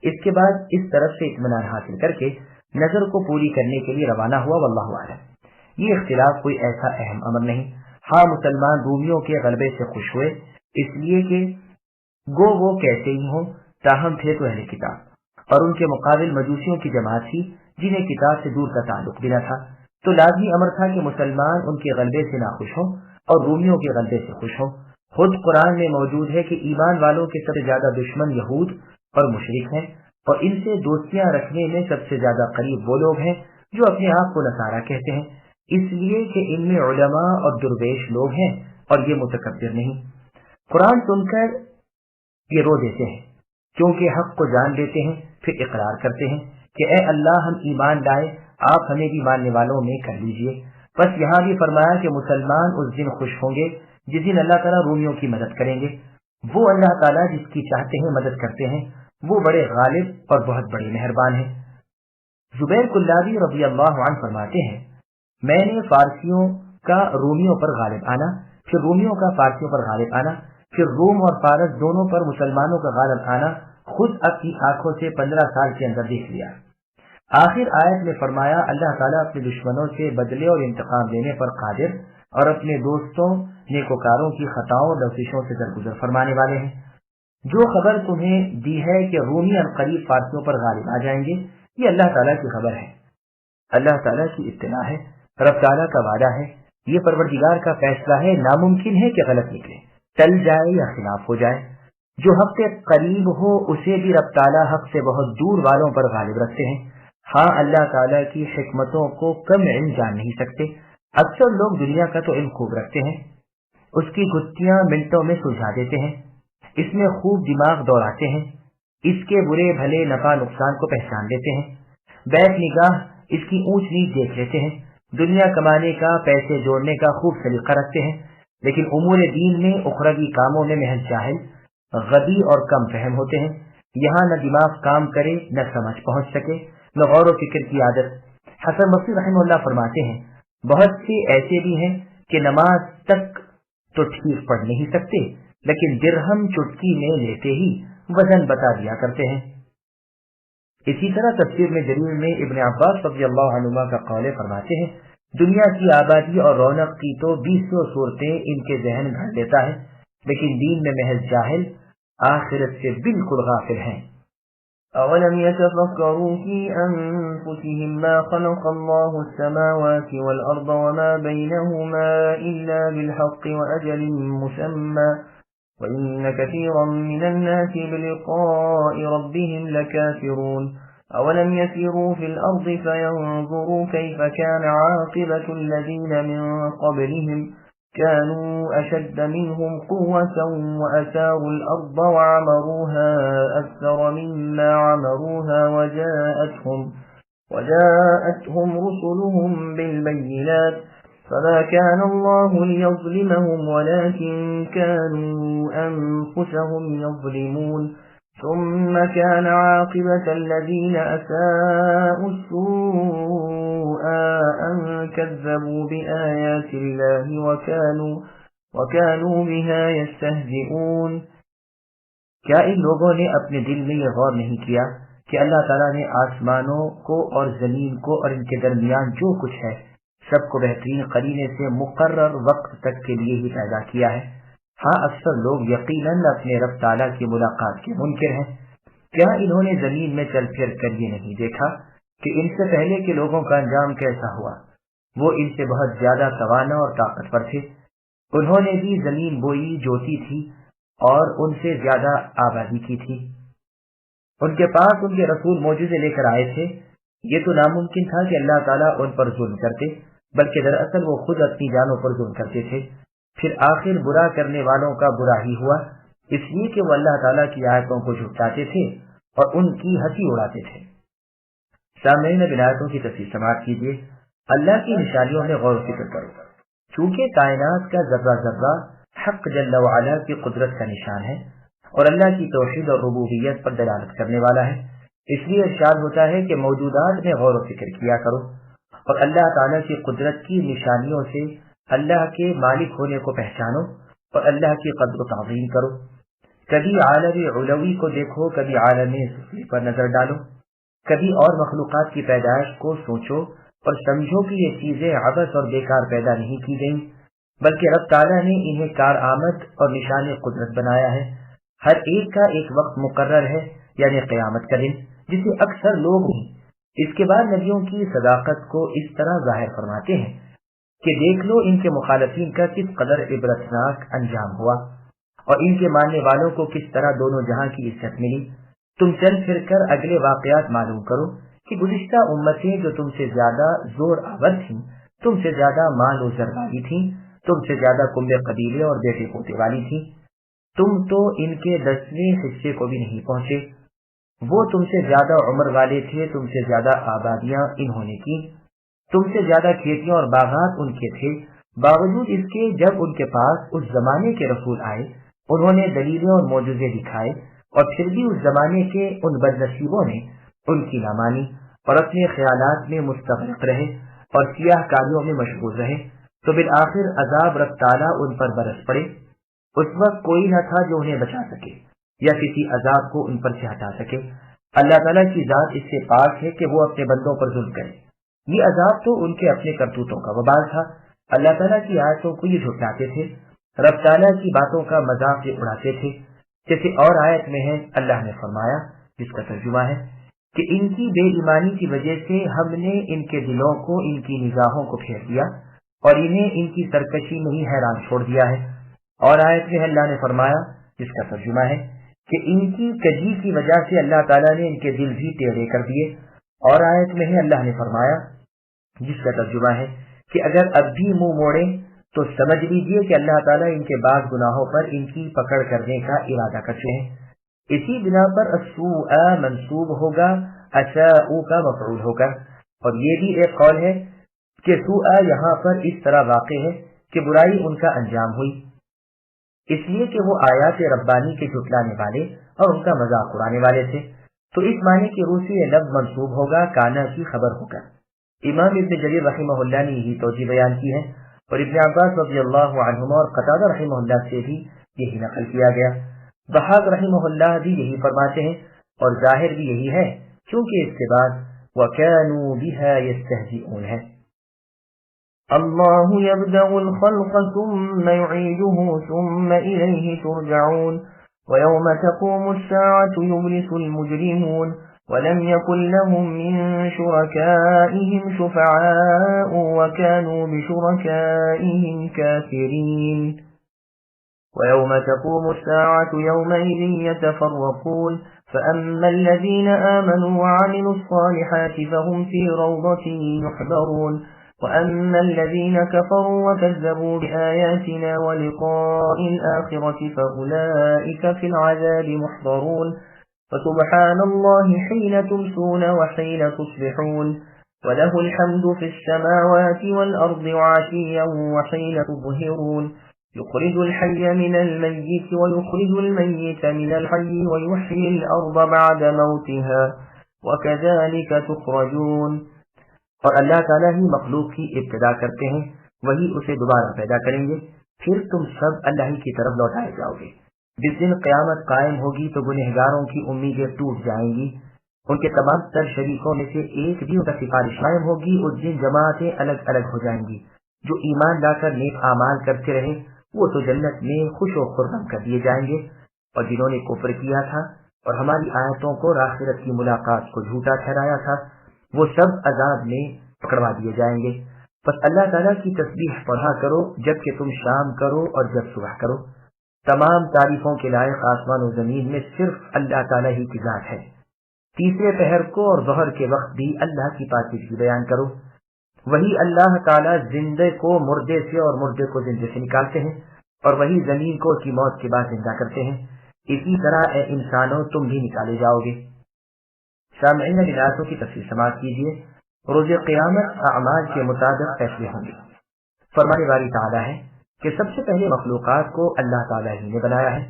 اس کے بعد اس طرف سے اطمینان حاصل کر کے نظر کو پوری کرنے کے لیے روانہ ہوا، واللہ اعلم۔ یہ اختلاف کوئی ایسا اہم امر نہیں۔ ہاں، مسلمان رومیوں کے غلبے سے خوش ہوئے اس لیے کہ گو وہ کیسے ہی ہوں تاہم تھے تو اہل کتاب، اور ان کے مقابل مجوسیوں کی جماعت تھی جنہیں کتاب سے دور کا تعلق بھی نہ تھا، تو لازمی امر تھا کہ مسلمان ان کے غلبے سے ناخوش ہوں اور رومیوں کے غلبے سے خوش ہوں۔ خود قرآن میں موجود ہے کہ ایمان والوں کے سب سے زیادہ دشمن یہود اور مشرک ہیں، اور ان سے دوستیاں رکھنے میں سب سے زیادہ قریب وہ لوگ ہیں جو اپنے آپ کو نصارہ کہتے ہیں، اس لیے کہ ان میں علماء اور درویش لوگ ہیں اور یہ متکبر نہیں۔ قرآن سن کر یہ رو دیتے ہیں کیونکہ حق کو جان لیتے ہیں، پھر اقرار کرتے ہیں کہ اے اللہ ہم ایمان لائے، آپ ہمیں بھی ماننے والوں میں کر لیجئے۔ بس یہاں بھی فرمایا کہ مسلمان اس دن خوش ہوں گے جس دن اللہ تعالیٰ رومیوں کی مدد کریں گے۔ وہ اللہ تعالیٰ جس کی چاہتے ہیں مدد کرتے ہیں، وہ بڑے غالب اور بہت بڑے مہربان ہیں۔ زبیر کلابی رضی اللہ عنہ فرماتے ہیں، میں نے فارسیوں کا رومیوں پر غالب آنا، پھر رومیوں کا فارسیوں پر غالب آنا، پھر روم اور فارس دونوں پر مسلمانوں کا غالب آنا خود اپنی آنکھوں سے 15 سال کے اندر دیکھ لیا۔ آخر آیت میں فرمایا اللہ تعالیٰ اپنے دشمنوں سے بدلے اور انتقام لینے پر قادر اور اپنے دوستوں نیکوکاروں کی خطاؤں لفظوں سے درگزر فرمانے والے ہیں۔ جو خبر تمہیں دی ہے کہ رومی عنقریب فارسیوں پر غالب آ جائیں گے، یہ اللہ تعالیٰ کی خبر ہے، اللہ تعالیٰ کی اطلاع ہے، رب تعالیٰ کا وعدہ ہے، یہ پروردگار کا فیصلہ ہے، ناممکن ہے کہ غلط نکلے، ٹل جائے یا خلاف ہو جائے۔ جو حق سے قریب ہو اسے بھی رب تعالیٰ حق سے بہت دور والوں پر غالب رکھتے ہیں۔ ہاں اللہ تعالیٰ کی حکمتوں کو کم علم جان نہیں سکتے۔ اکثر لوگ دنیا کا تو علم خوب رکھتے ہیں، اس کی گتھیاں منٹوں میں سلجھا دیتے ہیں، اس میں خوب دماغ دوڑاتے ہیں، اس کے برے بھلے نفع نقصان کو پہچان لیتے ہیں، بیک نگاہ اس کی اونچ نیچ دیکھ لیتے ہیں، دنیا کمانے کا پیسے جوڑنے کا خوب سلیقہ رکھتے ہیں، لیکن امور دین میں اخروی کاموں میں محض جاہل، غبی اور کم فہم ہوتے ہیں۔ یہاں نہ دماغ کام کرے، نہ سمجھ پہنچ سکے، نہ غور و فکر کی عادت۔ حسن بصری رحمہ اللہ فرماتے ہیں، بہت سے ایسے بھی ہیں کہ نماز تک تو ٹھیک پڑھ نہیں سکتے، لیکن درہم چٹکی میں لیتے ہی وزن بتا دیا کرتے ہیں۔ اسی طرح تفسیر میں جلیل میں ابن عباس رضی اللہ عنہما کا قول فرماتے ہیں، دنیا کی آبادی اور رونق کی تو 200 صورتیں ان کے ذہن گھڑ لیتا ہے، لیکن دین میں محض جاہل، آخرت سے بالکل غافل ہیں۔ أَوَلَمْ يَتَفَكَّرُوا فِي أَنفُسِهِمْ مَا خَلَقَ اللَّهُ السَّمَاوَاتِ وَالْأَرْضَ وَمَا بَيْنَهُمَا إِلَّا بِالْحَقِّ وَأَجَلٍ مُّسَمًّى وَإِنَّ كَثِيرًا مِّنَ النَّاسِ بِلِقَاءِ رَبِّهِمْ لَكَافِرُونَ أَوَلَمْ يَسِيرُوا فِي الْأَرْضِ فَيَنظُرُوا كَيْفَ كَانَ عَاقِبَةُ الَّذِينَ مِن قَبْلِهِمْ كانوا أشد منهم قوة وأثاروا الأرض وعمروها أكثر مما عمروها وجاءتهم رسلهم بالبينات فما كان الله ليظلمهم ولكن كانوا أنفسهم يظلمون ثم كان عاقبة الذين أساءوا السوء أن كذبوا بآيات الله وكانوا بها يستهزئون۔ کیا ان لوگوں نے اپنے دل میں یہ غور نہیں کیا کہ اللہ تعالیٰ نے آسمانوں کو اور زمین کو اور ان کے درمیان جو کچھ ہے سب کو بہترین قرینے سے مقرر وقت تک کے لیے ہی پیدا کیا ہے۔ ہاں اکثر لوگ یقیناً اپنے رب تعالیٰ کی ملاقات کے منکر ہیں۔ کیا انہوں نے زمین میں چل پھر کر یہ نہیں دیکھا کہ ان سے پہلے کے لوگوں کا انجام کیسا ہوا؟ وہ ان سے بہت زیادہ توانا اور طاقتور تھے، انہوں نے بھی زمین بوئی جوتی تھی اور ان سے زیادہ آبادی کی تھی، ان کے پاس ان کے رسول معجزے لے کر آئے تھے۔ یہ تو ناممکن تھا کہ اللہ تعالیٰ ان پر ظلم کرتے، بلکہ دراصل وہ خود اپنی جانوں پر ظلم کرتے تھے۔ پھر آخر برا کرنے والوں کا برا ہی ہوا، اس لیے کہ وہ اللہ تعالیٰ کی آیتوں کو جھٹلاتے تھے اور ان کی ہنسی اڑاتے تھے۔ سامعین اب آیتوں کی تفسیر سماعت کیجیے۔ اللہ کی نشانیوں میں غور و فکر کرو۔ چونکہ کائنات کا ذرہ ذرہ حق جل وعلا کی قدرت کا نشان ہے اور اللہ کی توحید اور ربوبیت پر دلالت کرنے والا ہے، اس لیے ارشاد ہوتا ہے کہ موجودات میں غور و فکر کیا کرو اور اللہ تعالیٰ کی قدرت کی نشانیوں سے اللہ کے مالک ہونے کو پہچانو اور اللہ کی قدر و تعظیم کرو۔ کبھی عالم علوی کو دیکھو، کبھی عالم سفلی پر نظر ڈالو، کبھی اور مخلوقات کی پیدائش کو سوچو اور سمجھو کہ یہ چیزیں عبث اور بیکار پیدا نہیں کی گئیں، بلکہ رب تعالیٰ نے انہیں کارآمد اور نشان قدرت بنایا ہے۔ ہر ایک کا ایک وقت مقرر ہے، یعنی قیامت کا دن، جسے اکثر لوگ نہیں۔ اس کے بعد نبیوں کی صداقت کو اس طرح ظاہر فرماتے ہیں کہ دیکھ لو ان کے مخالفین کا کس قدر عبرتناک انجام ہوا، اور ان کے ماننے والوں کو کس طرح دونوں جہاں کی عزت ملی۔ تم چل پھر کر اگلے واقعات معلوم کرو کہ گزشتہ امتیں جو تم سے زیادہ زور آور تھیں، تم سے زیادہ مال و زر والی تھیں، تم سے زیادہ کنبے قبیلے اور بیٹے پوتے والی تھیں، تم تو ان کے 10ویں حصے کو بھی نہیں پہنچے۔ وہ تم سے زیادہ عمر والے تھے، تم سے زیادہ آبادیاں انہوں نے کی، تم سے زیادہ کھیتیاں اور باغات ان کے تھے۔ باوجود اس کے جب ان کے پاس اس زمانے کے رسول آئے، انہوں نے دلیلیں اور معجزے دکھائے، اور پھر بھی اس زمانے کے ان بد نصیبوں نے ان کی نہ مانی اور اپنے خیالات میں مستغرق رہے اور سیاہ کاریوں میں مشغول رہے، تو بالآخر عذاب رب تعالیٰ ان پر برس پڑے۔ اس وقت کوئی نہ تھا جو انہیں بچا سکے یا کسی عذاب کو ان پر سے ہٹا سکے۔ اللہ تعالیٰ کی ذات اس سے پاک ہے کہ وہ اپنے بندوں پر ظلم کرے۔ یہ عذاب تو ان کے اپنے کرتوتوں کا وبال تھا۔ اللہ تعالیٰ کی آیتوں کو یہ جھٹلاتے تھے، رب تعالیٰ کی باتوں کا مذاق یہ اڑاتے تھے۔ جیسے اور آیت میں ہے، اللہ نے فرمایا، جس کا ترجمہ ہے کہ ان کی بے ایمانی کی وجہ سے ہم نے ان کے دلوں کو ان کی نگاہوں کو پھیر دیا اور انہیں ان کی سرکشی میں ہی حیران چھوڑ دیا ہے۔ اور آیت میں اللہ نے فرمایا، جس کا ترجمہ ہے کہ ان کی کجی کی وجہ سے اللہ تعالیٰ نے ان کے دل بھی ٹیڑھے کر دیے۔ اور آیت میں ہے اللہ نے فرمایا، جس کا ترجمہ ہے کہ اگر اب بھی منہ موڑیں تو سمجھ لیجیے کہ اللہ تعالیٰ ان کے بعض گناہوں پر ان کی پکڑ کرنے کا ارادہ کر چکے ہیں۔ اسی بنا پر السوء منصوب ہوگا اشاء کا مفعول ہو کر، اور یہ بھی ایک قول ہے کہ سوء یہاں پر اس طرح واقع ہے کہ برائی ان کا انجام ہوئی، اس لیے کہ وہ آیات ربانی کے جھٹلانے والے اور ان کا مذاق اڑانے والے تھے، تو اس معنی کی روح سے یہ لفظ منصوب ہوگا کانا کی خبر ہو کر۔ امام ابن جریر رحمہ اللہ نے یہی توجہ بیان کی ہے، اور ابن عباس رضی اللہ عنہما اور قتادہ رحمہ اللہ سے بھی یہی نقل کیا گیا۔ ضحاک رحمہ اللہ بھی یہی فرماتے ہیں، اور ظاہر بھی یہی ہے، کیونکہ اس کے بعد وَكَانُوا بِهَا يَسْتَهْزِئُونَ ہے۔ اللہ يبدأ الخلق ثم يعيده ثم إليه ترجعون ويوم تقوم الساعة يبلس المجرمون ولم يكن لهم من شركائهم شفعاء وكانوا بشركائهم كافرين ويوم تقوم الساعة يومئذ يتفرقون فأما الذين آمنوا وعملوا الصالحات فهم في روضة يحبرون وأما الذين كفروا وكذبوا بآياتنا ولقاء الآخرة فأولئك في العذاب محضرون فسبحان الله حين تمسون وحين تصبحون وله الحمد في السماوات والأرض وعشيا وحين تظهرون يخرج الحي من الميت ويخرج الميت من الحي ويحيي الأرض بعد موتها وكذلك تخرجون۔ اور اللہ تعالیٰ ہی مخلوق کی ابتدا کرتے ہیں، وہی اسے دوبارہ پیدا کریں گے، پھر تم سب اللہ ہی کی طرف لوٹائے جاؤ گے۔ جس دن قیامت قائم ہوگی تو گنہگاروں کی امیدیں ٹوٹ جائیں گی، ان کے تمام تر شریکوں میں سے ایک بھی ان کا سفارش قائم ہوگی۔ اس دن جماعتیں الگ الگ ہو جائیں گی، جو ایمان لا کر نیک اعمال کرتے رہے وہ تو جنت میں خوش و خرم کر دیے جائیں گے، اور جنہوں نے کفر کیا تھا اور ہماری آیتوں کو اور آخرت کی ملاقات کو جھوٹا ٹھہرایا تھا، وہ سب عذاب میں پکڑوا دیے جائیں گے۔ بس اللہ تعالیٰ کی تسبیح پڑھا کرو جب کہ تم شام کرو اور جب صبح کرو۔ تمام تعریفوں کے لائق آسمان و زمین میں صرف اللہ تعالیٰ ہی کی ذات ہے۔ تیسرے پہر کو اور ظہر کے وقت بھی اللہ کی پاکیزگی بیان کرو۔ وہی اللہ تعالیٰ زندے کو مردے سے اور مردے کو زندے سے نکالتے ہیں، اور وہی زمین کو اس کی موت کے بعد زندہ کرتے ہیں۔ اسی طرح اے انسانوں تم بھی نکالے جاؤ گے۔ سامعین آیاتوں کی تفسیر سماعت کیجیے۔ روز قیامت اعمال کے مطابق فیصلے ہوں گے۔ فرمان باری تعالیٰ ہے کہ سب سے پہلے مخلوقات کو اللہ تعالیٰ ہی نے بنایا ہے،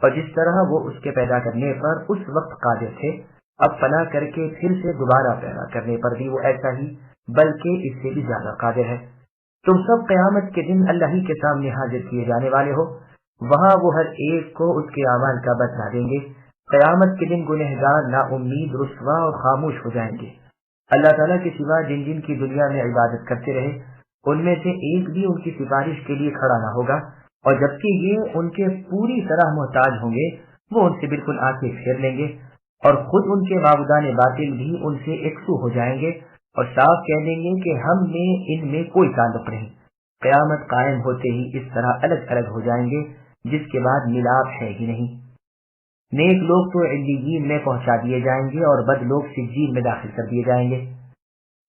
اور جس طرح وہ اس کے پیدا کرنے پر اس وقت قادر تھے، اب فنا کر کے پھر سے دوبارہ پیدا کرنے پر بھی وہ ایسا ہی بلکہ اس سے بھی زیادہ قادر ہے۔ تم سب قیامت کے دن اللہ ہی کے سامنے حاضر کیے جانے والے ہو، وہاں وہ ہر ایک کو اس کے اعمال کا بدلہ دیں گے۔ قیامت کے دن گنہگار نا امید، رسوا اور خاموش ہو جائیں گے۔ اللہ تعالیٰ کے سوا جن جن کی دنیا میں عبادت کرتے رہے، ان میں سے ایک بھی ان کی سفارش کے لیے کھڑا نہ ہوگا، اور جبکہ یہ ان کے پوری طرح محتاج ہوں گے وہ ان سے بالکل آنکھیں پھیر لیں گے اور خود ان کے معبودان باطل بھی ان سے یکسو ہو جائیں گے اور صاف کہہ دیں گے کہ ہم نے ان میں کوئی تعلق نہیں۔ قیامت قائم ہوتے ہی اس طرح الگ الگ ہو جائیں گے جس کے بعد ملاپ ہے ہی نہیں۔ نیک لوگ تو علیین میں پہنچا دیے جائیں گے اور بد لوگ سجین میں داخل کر دیے جائیں گے۔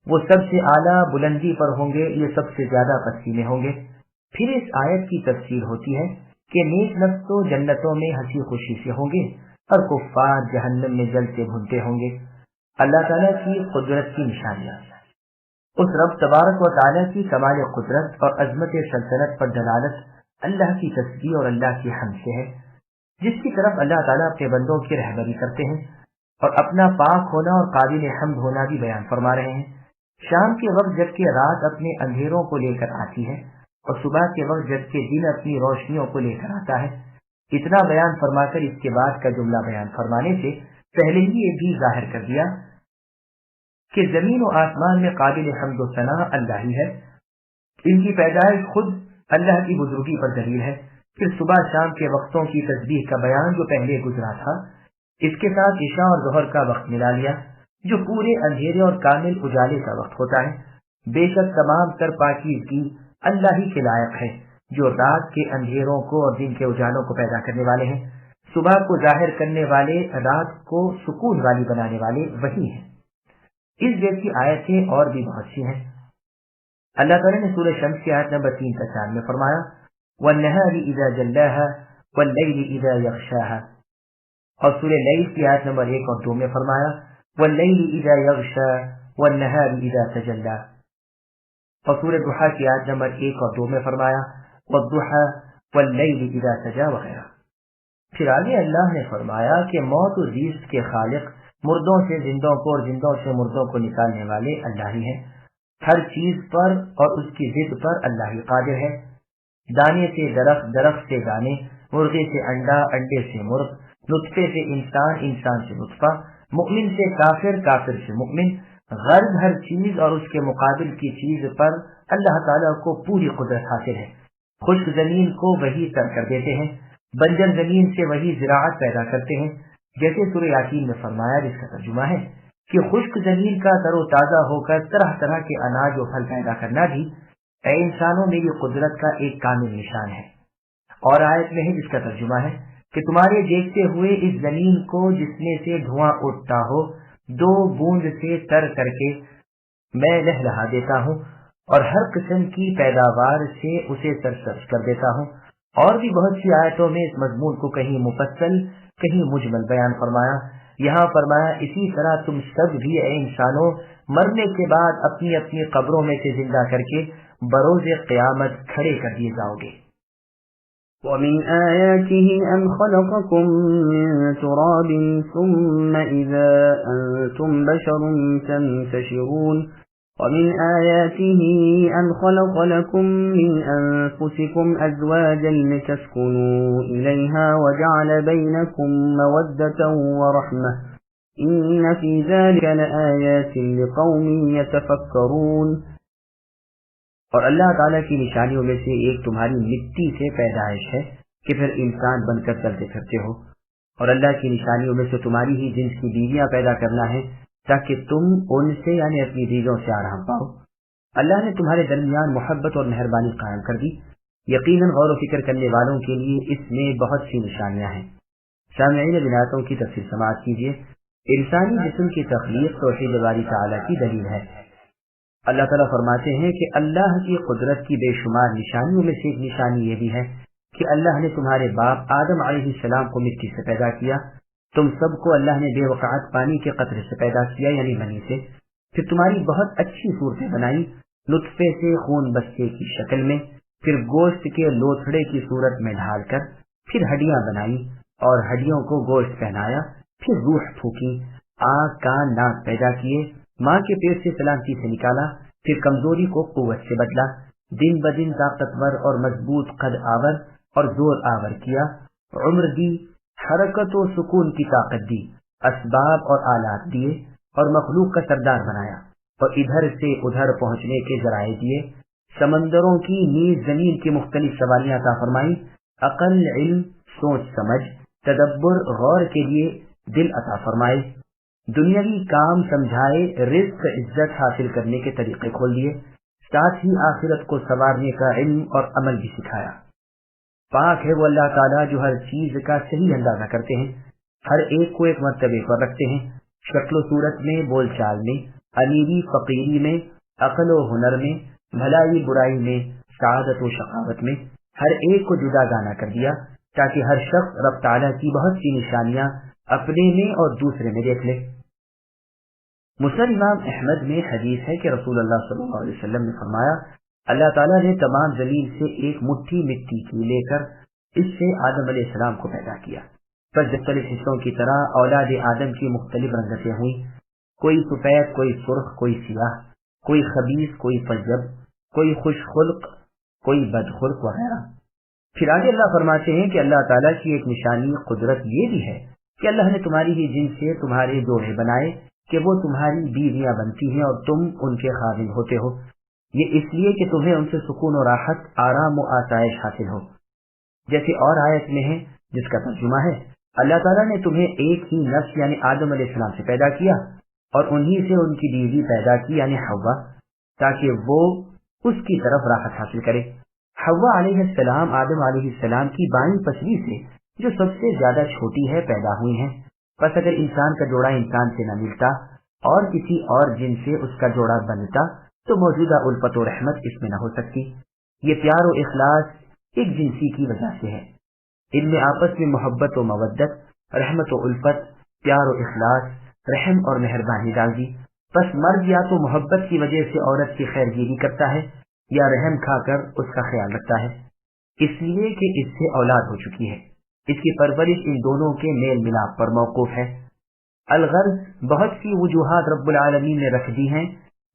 وہ سب سے اعلیٰ بلندی پر ہوں گے، یہ سب سے زیادہ پستی میں ہوں گے۔ پھر اس آیت کی تفسیر ہوتی ہے کہ نیک نفس تو جنتوں میں ہنسی خوشی سے ہوں گے اور کفار جہنم میں جلتے بھونتے ہوں گے۔ اللہ تعالیٰ کی قدرت کی نشانیاں۔ اس رب تبارک و تعالیٰ کی کمال قدرت اور عظمت سلطنت پر دلالت اللہ کی تسبیح اور اللہ کی حمد سے ہے، جس کی طرف اللہ تعالیٰ اپنے بندوں کی رہبری کرتے ہیں اور اپنا پاک ہونا اور قابل حمد ہونا بھی بیان فرما رہے ہیں۔ شام کے وقت جبکہ رات اپنے اندھیروں کو لے کر آتی ہے اور صبح کے وقت جبکہ دن اپنی روشنیوں کو لے کر آتا ہے، اتنا بیان فرما کر اس کے بعد کا جملہ بیان فرمانے سے پہلے ہی یہ بھی ظاہر کر دیا کہ زمین و آسمان میں قابل حمد و ثنا اللہ ہی ہے، ان کی پیدائش خود اللہ کی بزرگی پر دلیل ہے۔ پھر صبح شام کے وقتوں کی تسبیح کا بیان جو پہلے گزرا تھا، اس کے ساتھ عشاء اور ظہر کا وقت ملا لیا جو پورے اندھیرے اور کامل اجالے کا وقت ہوتا ہے۔ بے شک تمام تر پاکیزگی اللہ ہی کے لائق ہے جو رات کے اندھیروں کو اور دن کے اجالوں کو پیدا کرنے والے ہیں، صبح کو ظاہر کرنے والے، رات کو سکون والی بنانے والے وہی ہیں۔ اس جیسی آیتیں اور بھی بہت سی ہیں۔ اللہ تعالیٰ نے سورہ شمس کی آیت نمبر 3 تا 4 میں فرمایا وَالنَّهَارِ إِذَا جَلَّاهَا وَاللَّيْلِ إِذَا يَغْشَاهَا، اور سورہ لیل کی آیت نمبر 1 اور 2 میں فرمایا وَاللَّيْلِ إِذَا يَغْشَا وَالنَّهَارِ إِذَا تَجَلَّا، اور سورہ ضحیٰ کی آیت نمبر 1 اور 2 میں فرمایا وَالضُّحَىٰ وَاللَّيْلِ إِذَا سَجَىٰ وغیرہ۔ پھر آگے اللہ نے فرمایا کہ موت و زیست کے خالق، مردوں سے زندوں کو اور زندوں سے مردوں کو نکالنے والے اللہ ہی ہیں۔ ہر چیز پر اور اس کی ضد پر اللہ ہی قادر ہے۔ دانے سے درخت، درخت سے دانے، مرغے سے انڈا، انڈے سے مرغ، نطفے سے انسان، انسان سے نطفہ، مؤمن سے کافر، کافر سے مؤمن، غرض ہر چیز اور اس کے مقابل کی چیز پر اللہ تعالیٰ کو پوری قدرت حاصل ہے۔ خشک زمین کو وہی تر کر دیتے ہیں، بنجر زمین سے وہی زراعت پیدا کرتے ہیں، جیسے سورہ یاسین میں فرمایا، جس کا ترجمہ ہے کہ خشک زمین کا تر و تازہ ہو کر طرح طرح کے اناج و پھل پیدا کرنا بھی اے انسانوں میری قدرت کا ایک کامل نشان ہے۔ اور آیت میں ہے جس کا ترجمہ ہے کہ تمہارے دیکھتے ہوئے اس زمین کو جس میں سے دھواں اٹھتا ہو 2 بوند سے تر کر کے میں لہلہا دیتا ہوں اور ہر قسم کی پیداوار سے اسے سرسبز کر دیتا ہوں۔ اور بھی بہت سی آیتوں میں اس مضمون کو کہیں مفصل کہیں مجمل بیان فرمایا۔ یہاں فرمایا اسی طرح تم سب بھی اے انسانوں مرنے کے بعد اپنی اپنی قبروں میں سے زندہ کر کے بروز قیامت کھڑے کر دیے جاؤ گے۔ وَمِنْ آيَاتِهِ أَنْ خَلَقَكُم مِّن تُرَابٍ ثُمَّ إِذَا أَنْتُمْ بَشَرٌ تَنْتَشِرُونَ وَمِنْ آيَاتِهِ أَنْ خَلَقَ لَكُم مِّنْ أَنفُسِكُمْ أَزْوَاجًا لِتَسْكُنُوا إِلَيْهَا وَجَعَلَ بَيْنَكُم مَّوَدَّةً وَرَحْمَةً إِنَّ فِي ذَلِكَ لَآيَاتٍ لِقَوْمٍ يَتَفَكَّرُونَ۔ اور اللہ تعالیٰ کی نشانیوں میں سے ایک تمہاری مٹی سے پیدائش ہے کہ پھر انسان بن کر چلتے پھرتے ہو، اور اللہ کی نشانیوں میں سے تمہاری ہی جنس کی بیویاں پیدا کرنا ہے تاکہ تم ان سے یعنی اپنی بیویوں سے آرام پاؤ۔ اللہ نے تمہارے درمیان محبت اور مہربانی قائم کر دی۔ یقیناً غور و فکر کرنے والوں کے لیے اس میں بہت سی نشانیاں ہیں۔ سامعین بناتوں کی تفصیل سماعت کیجیے۔ انسانی جسم کی تخلیق توحید باری تعالیٰ کی دلیل ہے۔ اللہ تعالیٰ فرماتے ہیں کہ اللہ کی قدرت کی بے شمار نشانیوں میں سے ایک نشانی یہ بھی ہے کہ اللہ نے تمہارے باپ آدم علیہ السلام کو مٹی سے پیدا کیا، تم سب کو اللہ نے بے وقعت پانی کے قطرے سے پیدا کیا یعنی منی سے، پھر تمہاری بہت اچھی صورتیں بنائی، نطفے سے خون بستے کی شکل میں، پھر گوشت کے لوتھڑے کی صورت میں ڈھال کر، پھر ہڈیاں بنائی اور ہڈیوں کو گوشت پہنایا، پھر روح پھونکی، آنکھ کان ناک پیدا کیے، ماں کے پیٹ سے سلامتی سے نکالا، پھر کمزوری کو قوت سے بدلا، دن بدن طاقتور اور مضبوط قد آور اور زور آور کیا، عمر دی، حرکت و سکون کی طاقت دی، اسباب اور آلات دیے اور مخلوق کا سردار بنایا اور ادھر سے ادھر پہنچنے کے ذرائع دیے، سمندروں کی نیز زمین کی مختلف سواریاں عطا فرمائی، عقل، علم، سوچ سمجھ، تدبر غور کے لیے دل عطا فرمائے، دنیاوی کام سمجھائے، رزق عزت حاصل کرنے کے طریقے کھول دیے، ساتھ ہی آخرت کو سنوارنے کا علم اور عمل بھی سکھایا۔ پاک ہے وہ اللہ تعالیٰ جو ہر چیز کا صحیح اندازہ کرتے ہیں، ہر ایک کو ایک مرتبے پر رکھتے ہیں، شکل و صورت میں، بول چال میں، امیری فقیری میں، عقل و ہنر میں، بھلائی برائی میں، سعادت و شقاوت میں، ہر ایک کو جدا گانا کر دیا تاکہ ہر شخص رب تعالیٰ کی بہت سی نشانیاں اپنے میں اور دوسرے میں دیکھ لے۔ مسند امام احمد میں حدیث ہے کہ رسول اللہ صلی اللہ علیہ وسلم نے فرمایا، اللہ تعالیٰ نے تمام زمین سے ایک مٹھی مٹی کی لے کر اس سے آدم علیہ السلام کو پیدا کیا، بس مختلف حصوں کی طرح اولاد آدم کی مختلف رنگتیں ہوئیں، کوئی سفید، کوئی سرخ، کوئی سیاہ، کوئی خبیث، کوئی طیب، کوئی خوش خلق، کوئی بد خلق وغیرہ۔ پھر آگے اللہ فرماتے ہیں کہ اللہ تعالیٰ کی ایک نشانی قدرت یہ بھی ہے کہ اللہ نے تمہاری ہی جن سے تمہارے جوڑے بنائے کہ وہ تمہاری بیویاں بنتی ہیں اور تم ان کے خاوند ہوتے ہو، یہ اس لیے کہ تمہیں ان سے سکون و راحت، آرام و آسائش حاصل ہو۔ جیسے اور آیت میں ہے جس کا ترجمہ ہے، اللہ تعالیٰ نے تمہیں ایک ہی نفس یعنی آدم علیہ السلام سے پیدا کیا اور انہی سے ان کی بیوی پیدا کی یعنی حوا، تاکہ وہ اس کی طرف راحت حاصل کرے۔ حوا علیہ السلام آدم علیہ السلام کی بائیں پسلی سے جو سب سے زیادہ چھوٹی ہے پیدا ہوئی ہیں، بس اگر انسان کا جوڑا انسان سے نہ ملتا اور کسی اور جن سے اس کا جوڑا بنتا تو موجودہ الفت و رحمت اس میں نہ ہو سکتی۔ یہ پیار و اخلاص ایک جنسی کی وجہ سے ہے، ان میں آپس میں محبت و مودت، رحمت و الفت، پیار و اخلاص، رحم اور مہربانی ڈال دی۔ بس مرد یا تو محبت کی وجہ سے عورت کی خیر گیری کرتا ہے یا رحم کھا کر اس کا خیال رکھتا ہے، اس لیے کہ اس سے اولاد ہو چکی ہے، اس کی پرورش ان دونوں کے میل ملاپ پر موقوف ہے۔ الغرض بہت سی وجوہات رب العالمین نے رکھ دی ہیں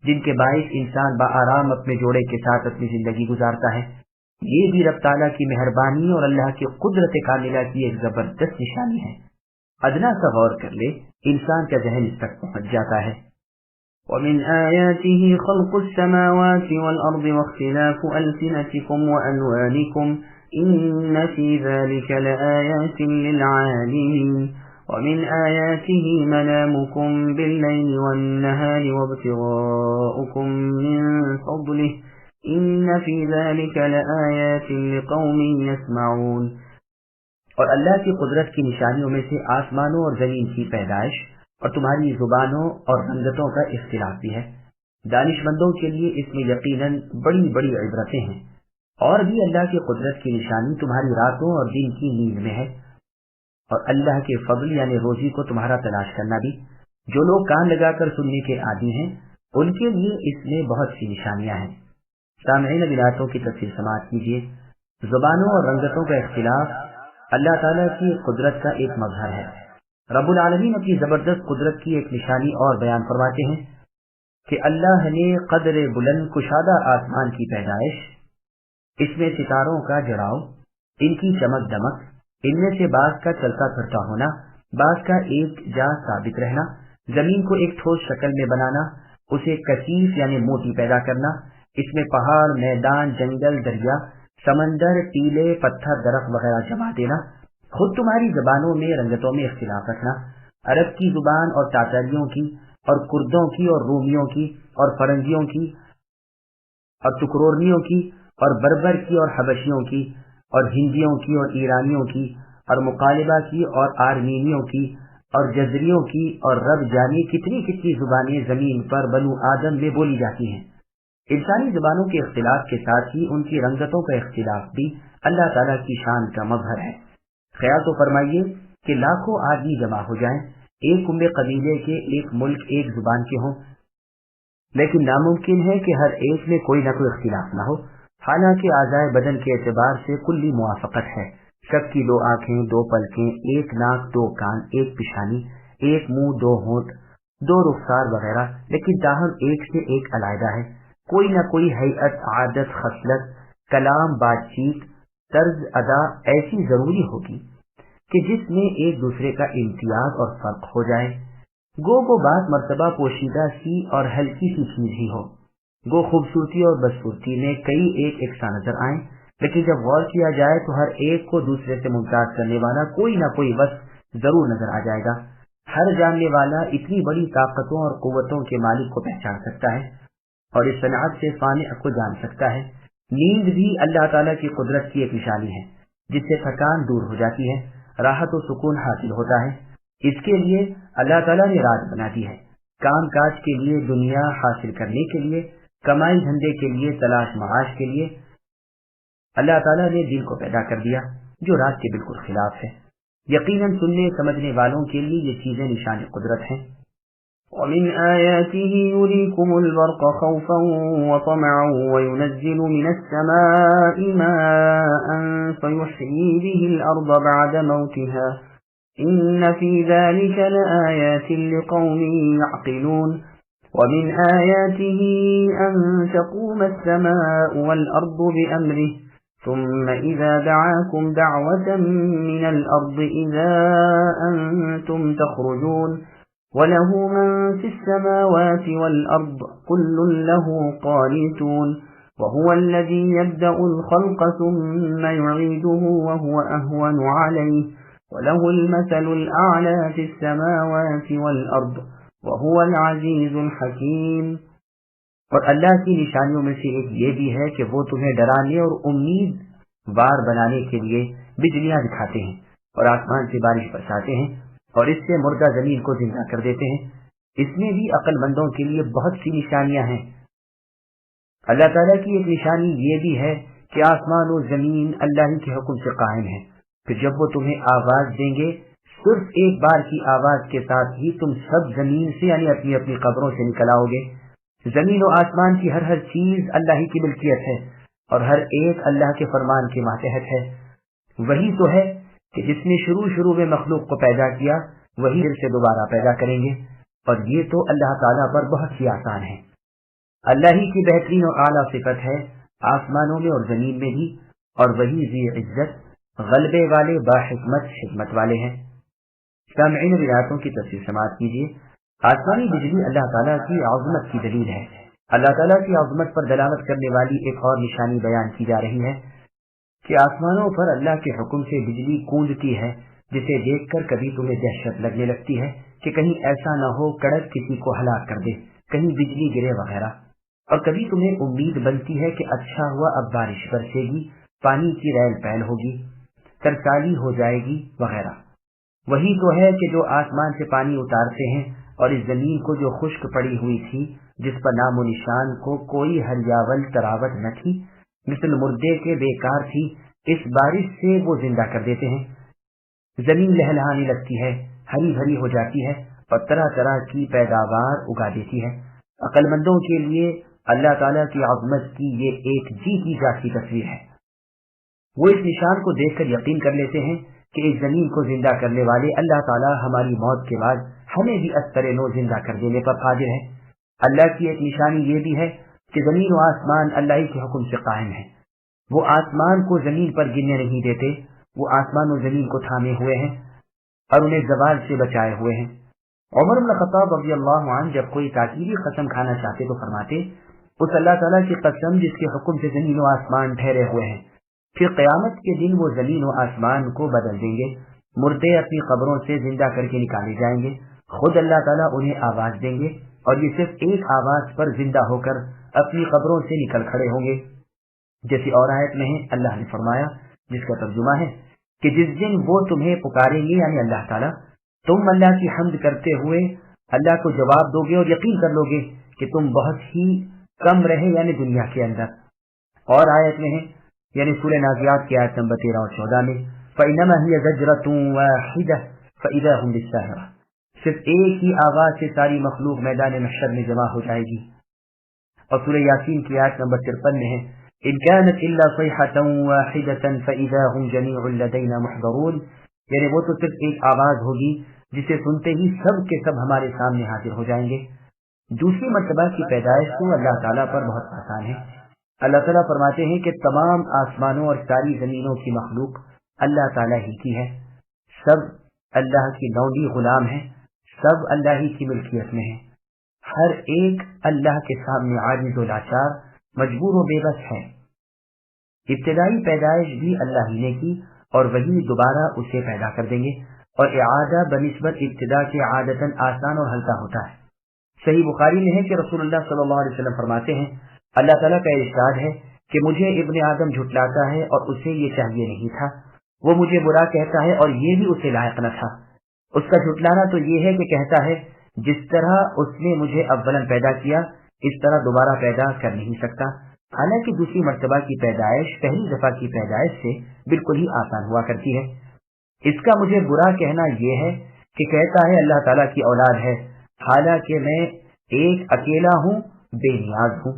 جن کے باعث انسان بآرام اپنے جوڑے کے ساتھ اپنی زندگی گزارتا ہے۔ یہ بھی رب تعالیٰ کی مہربانی اور اللہ کی قدرت کاملہ کی ایک زبردست نشانی ہے۔ ادنا سا غور کر لے، انسان کا ذہن اس تک پہنچ جاتا ہے۔ ومن آياته خلق السماوات والأرض واختلاف ألسنتكم وألوانكم إن في ذلك لآيات للعالمين ومن آياته منامكم بالليل والنهار وابتغاؤكم من فضله إن في ذلك لآيات لقوم يسمعون۔ اور اللہ کی قدرت کی نشانیوں میں سے آسمانوں اور زمین کی پیدائش اور تمہاری زبانوں اور رنگتوں کا اختلاف بھی ہے۔ دانش مندوں کے لیے اس میں یقیناً بڑی بڑی عبرتیں ہیں۔ اور بھی اللہ کی قدرت کی نشانی تمہاری راتوں اور دن کی نیند میں ہے، اور اللہ کے فضل یعنی روزی کو تمہارا تلاش کرنا بھی۔ جو لوگ کان لگا کر سننے کے عادی ہیں ان کے لیے اس میں بہت سی نشانیاں ہیں۔ سامعین بلاتوں کی تفصیل سماعت کیجیے۔ زبانوں اور رنگتوں کا اختلاف اللہ تعالیٰ کی قدرت کا ایک مظہر ہے۔ رب العالمین اپنی زبردست قدرت کی ایک نشانی اور بیان فرماتے ہیں کہ اللہ نے قدر بلند کشادہ آسمان کی پیدائش، اس میں ستاروں کا جڑاؤ، ان کی چمک دمک، ان میں سے بعض کا چلتا پھرتا ہونا، بعض کا ایک جا ثابت رہنا، زمین کو ایک ٹھوس شکل میں بنانا، اسے کثیف یعنی موٹی پیدا کرنا، اس میں پہاڑ، میدان، جنگل، دریا، سمندر، ٹیلے، پتھر، درخت وغیرہ جما دینا، خود تمہاری زبانوں میں رنگتوں میں اختلاف رکھنا، عرب کی زبان اور تاتاریوں کی اور کردوں کی اور رومیوں کی اور فرنگیوں کی اور تکرورنیوں کی اور بربر کی اور حبشیوں کی اور ہندیوں کی اور ایرانیوں کی اور مقالبہ کی اور آرمینیوں کی اور جزریوں کی اور رب جانے کتنی کتنی زبانیں زمین پر بنو آدم میں بولی جاتی ہیں۔ انسانی زبانوں کے اختلاف کے ساتھ ہی ان کی رنگتوں کا اختلاف بھی اللہ تعالیٰ کی شان کا مظہر ہے۔ خیال تو فرمائیے کہ لاکھوں آدمی جمع ہو جائیں، ایک کنبے قبیلے کے، ایک ملک، ایک زبان کے ہوں، لیکن ناممکن ہے کہ ہر ایک میں کوئی نہ کوئی اختلاف نہ ہو، حالانکہ اعضائے بدن کے اعتبار سے کلی موافقت ہے۔ سب کی 2 آنکھیں، 2 پلکیں، 1 ناک، 2 کان، 1 پیشانی، 1 منہ، 2 ہونٹ، 2 رخسار وغیرہ، لیکن تاہم ایک سے ایک علیحدہ ہے۔ کوئی نہ کوئی ہیئت، عادت، خصلت، کلام، بات چیت، طرز ادا ایسی ضروری ہوگی کہ جس میں ایک دوسرے کا امتیاز اور فرق ہو جائے۔ گو بات مرتبہ پوشیدہ سی اور ہلکی سی چیز ہی ہو، گو خوبصورتی اور بدصورتی میں کئی ایک یکساں نظر آئیں، لیکن جب غور کیا جائے تو ہر ایک کو دوسرے سے ممتاز کرنے والا کوئی نہ کوئی وصف ضرور نظر آ جائے گا۔ ہر جاننے والا اتنی بڑی طاقتوں اور قوتوں کے مالک کو پہچان سکتا ہے اور اس صنعت سے صانع کو جان سکتا ہے۔ نیند بھی اللہ تعالیٰ کی قدرت کی ایک نشانی ہے جس سے تھکان دور ہو جاتی ہے، راحت و سکون حاصل ہوتا ہے۔ اس کے لیے اللہ تعالیٰ نے رات بنا دی ہے، کام کاج کے لیے، دنیا حاصل کرنے کے لیے، کمائی دھندے کے لیے، تلاش معاش کے لیے اللہ تعالیٰ نے دن کو پیدا کر دیا جو رات کے بالکل خلاف ہے۔ یقیناً سننے سمجھنے والوں کے لیے یہ چیزیں نشان قدرت ہیں۔ ومن آياته يريكم البرق خوفا وطمعا وينزل من السماء ماء فيحيي به الأرض بعد موتها إن في ذلك لآيات لقوم يعقلون ومن آياته أن تقوم السماء والأرض بأمره ثم إذا دعاكم دعوة من الأرض إذا أنتم تخرجون وله من في السماوات والأرض كل له قانتون وهو الذي يبدأ الخلق ثم يعيده وهو أهون عليه وله المثل الأعلى في السماوات والأرض وهو العزيز الحكيم۔ اور اللہ کی نشانیوں میں سے ایک یہ بھی ہے کہ وہ تمہیں ڈرانے اور امید وار بنانے کے لیے بجلیاں دکھاتے ہیں اور آسمان سے بارش برساتے ہیں اور اس سے مردہ زمین کو زندہ کر دیتے ہیں۔ اس میں بھی عقل مندوں کے لیے بہت سی نشانیاں ہیں۔ اللہ تعالیٰ کی ایک نشانی یہ بھی ہے کہ آسمان و زمین اللہ ہی کے حکم سے قائم ہے۔ پھر جب وہ تمہیں آواز دیں گے، صرف ایک بار کی آواز کے ساتھ ہی تم سب زمین سے یعنی اپنی اپنی قبروں سے نکل آؤ گے۔ زمین و آسمان کی ہر چیز اللہ ہی کی ملکیت ہے اور ہر ایک اللہ کے فرمان کے ماتحت ہے۔ وہی تو ہے کہ جس نے شروع میں مخلوق کو پیدا کیا وہی پھر سے دوبارہ پیدا کریں گے، اور یہ تو اللہ تعالیٰ پر بہت ہی آسان ہے۔ اللہ ہی کی بہترین اور اعلیٰ صفت ہے آسمانوں میں اور زمین میں بھی، اور وہی ذی عزت غلبے والے باحکمت حکمت والے ہیں۔ سامعین روایتوں کی تفسیر سماعت کیجیے۔ آسمانی بجلی اللہ تعالیٰ کی عظمت کی دلیل ہے۔ اللہ تعالیٰ کی عظمت پر دلالت کرنے والی ایک اور نشانی بیان کی جا رہی ہے کہ آسمانوں پر اللہ کے حکم سے بجلی گونجتی ہے، جسے دیکھ کر کبھی تمہیں دہشت لگنے لگتی ہے کہ کہیں ایسا نہ ہو کڑک کسی کو ہلاک کر دے، کہیں بجلی گرے وغیرہ، اور کبھی تمہیں امید بنتی ہے کہ اچھا ہوا اب بارش برسے گی، پانی کی ریل پیل ہوگی، ترسالی ہو جائے گی وغیرہ۔ وہی تو ہے کہ جو آسمان سے پانی اتارتے ہیں اور اس زمین کو جو خشک پڑی ہوئی تھی جس پر نام و نشان کو کوئی ہریاول تراوت نہ تھی، مثل مردے کے بیکار تھی، اس بارش سے وہ زندہ کر دیتے ہیں۔ زمین لہلہانے لگتی ہے، ہری بھری ہو جاتی ہے اور طرح طرح کی پیداوار اگا دیتی ہے۔ عقل مندوں کے لیے اللہ تعالیٰ کی عظمت کی یہ ایک جیتی جاتی تصویر ہے۔ وہ اس نشان کو دیکھ کر یقین کر لیتے ہیں کہ اس زمین کو زندہ کرنے والے اللہ تعالیٰ ہماری موت کے بعد ہمیں بھی ازتر نو زندہ کر دینے پر قادر ہے۔ اللہ کی ایک نشانی یہ بھی ہے کہ زمین و آسمان اللہ ہی کے حکم سے قائم ہے۔ وہ آسمان کو زمین پر گرنے نہیں دیتے، وہ آسمان و زمین کو تھامے ہوئے ہیں اور انہیں زوال سے بچائے ہوئے ہیں۔ عمر بن خطاب رضی اللہ عنہ جب کوئی تاکیدی قسم کھانا چاہتے تو فرماتے، اس اللہ تعالیٰ کی قسم جس کے حکم سے زمین و آسمان ٹھہرے ہوئے ہیں، پھر قیامت کے دن وہ زمین و آسمان کو بدل دیں گے، مردے اپنی قبروں سے زندہ کر کے نکالے جائیں گے، خود اللہ تعالیٰ انہیں آواز دیں گے اور یہ صرف ایک آواز پر زندہ ہو کر اپنی قبروں سے نکل کھڑے ہوں گے۔ جیسی اور آیت میں ہے، اللہ نے فرمایا، جس کا ترجمہ ہے کہ جس دن وہ تمہیں پکاریں گے یعنی اللہ تعالیٰ، تم اللہ کی حمد کرتے ہوئے اللہ کو جواب دو گے اور یقین کر لو گے کہ تم بہت ہی کم رہے یعنی دنیا کے اندر۔ اور آیت میں ہے یعنی سورہ نازعات کی آیت نمبر 13 اور 14 میں، فَإِنَّمَا هِيَ زَجْرَةٌ وَاحِدَةٌ فَإِذَا هُمْ بِالسَّاهِرَةِ، صرف ایک ہی آواز سے ساری مخلوق میدان محشر میں جمع ہو جائے گی۔ اور سورہ یاسین کی آیت نمبر 53 میں ہے، إِن كَانَتْ إِلَّا صَيْحَةً وَاحِدَةً فَإِذَا هُمْ جَمِيعٌ لَدَيْنَا مُحْضَرُونَ، یعنی وہ تو صرف ایک آواز ہوگی جسے سنتے ہی سب کے سب ہمارے سامنے حاضر ہو جائیں گے۔ دوسری مرتبہ کی پیدائش تو اللہ تعالیٰ پر بہت آسان ہے۔ اللہ تعالیٰ فرماتے ہیں کہ تمام آسمانوں اور ساری زمینوں کی مخلوق اللہ تعالیٰ ہی کی ہے، سب اللہ کی لونڈی غلام ہیں، سب اللہ ہی کی ملکیت میں ہیں، ہر ایک اللہ کے سامنے عاجز و لاچار، مجبور و بے بس ہے۔ ابتدائی پیدائش بھی اللہ ہی نے کی اور وہی دوبارہ اسے پیدا کر دیں گے، اور اعادہ بنسبت ابتدا کے عادتاً آسان اور ہلکا ہوتا ہے۔ صحیح بخاری میں ہے کہ رسول اللہ صلی اللہ علیہ وسلم فرماتے ہیں، اللہ تعالیٰ کا ارشاد ہے کہ مجھے ابن آدم جھٹلاتا ہے اور اسے یہ چاہیے نہیں تھا، وہ مجھے برا کہتا ہے اور یہ بھی اسے لائق نہ تھا۔ اس کا جھٹلانا تو یہ ہے کہ کہتا ہے جس طرح اس نے مجھے اولاً پیدا کیا اس طرح دوبارہ پیدا کر نہیں سکتا، حالانکہ دوسری مرتبہ کی پیدائش پہلی دفعہ کی پیدائش سے بالکل ہی آسان ہوا کرتی ہے۔ اس کا مجھے برا کہنا یہ ہے کہ کہتا ہے اللہ تعالیٰ کی اولاد ہے، حالانکہ میں ایک اکیلا ہوں، بے نیاز ہوں،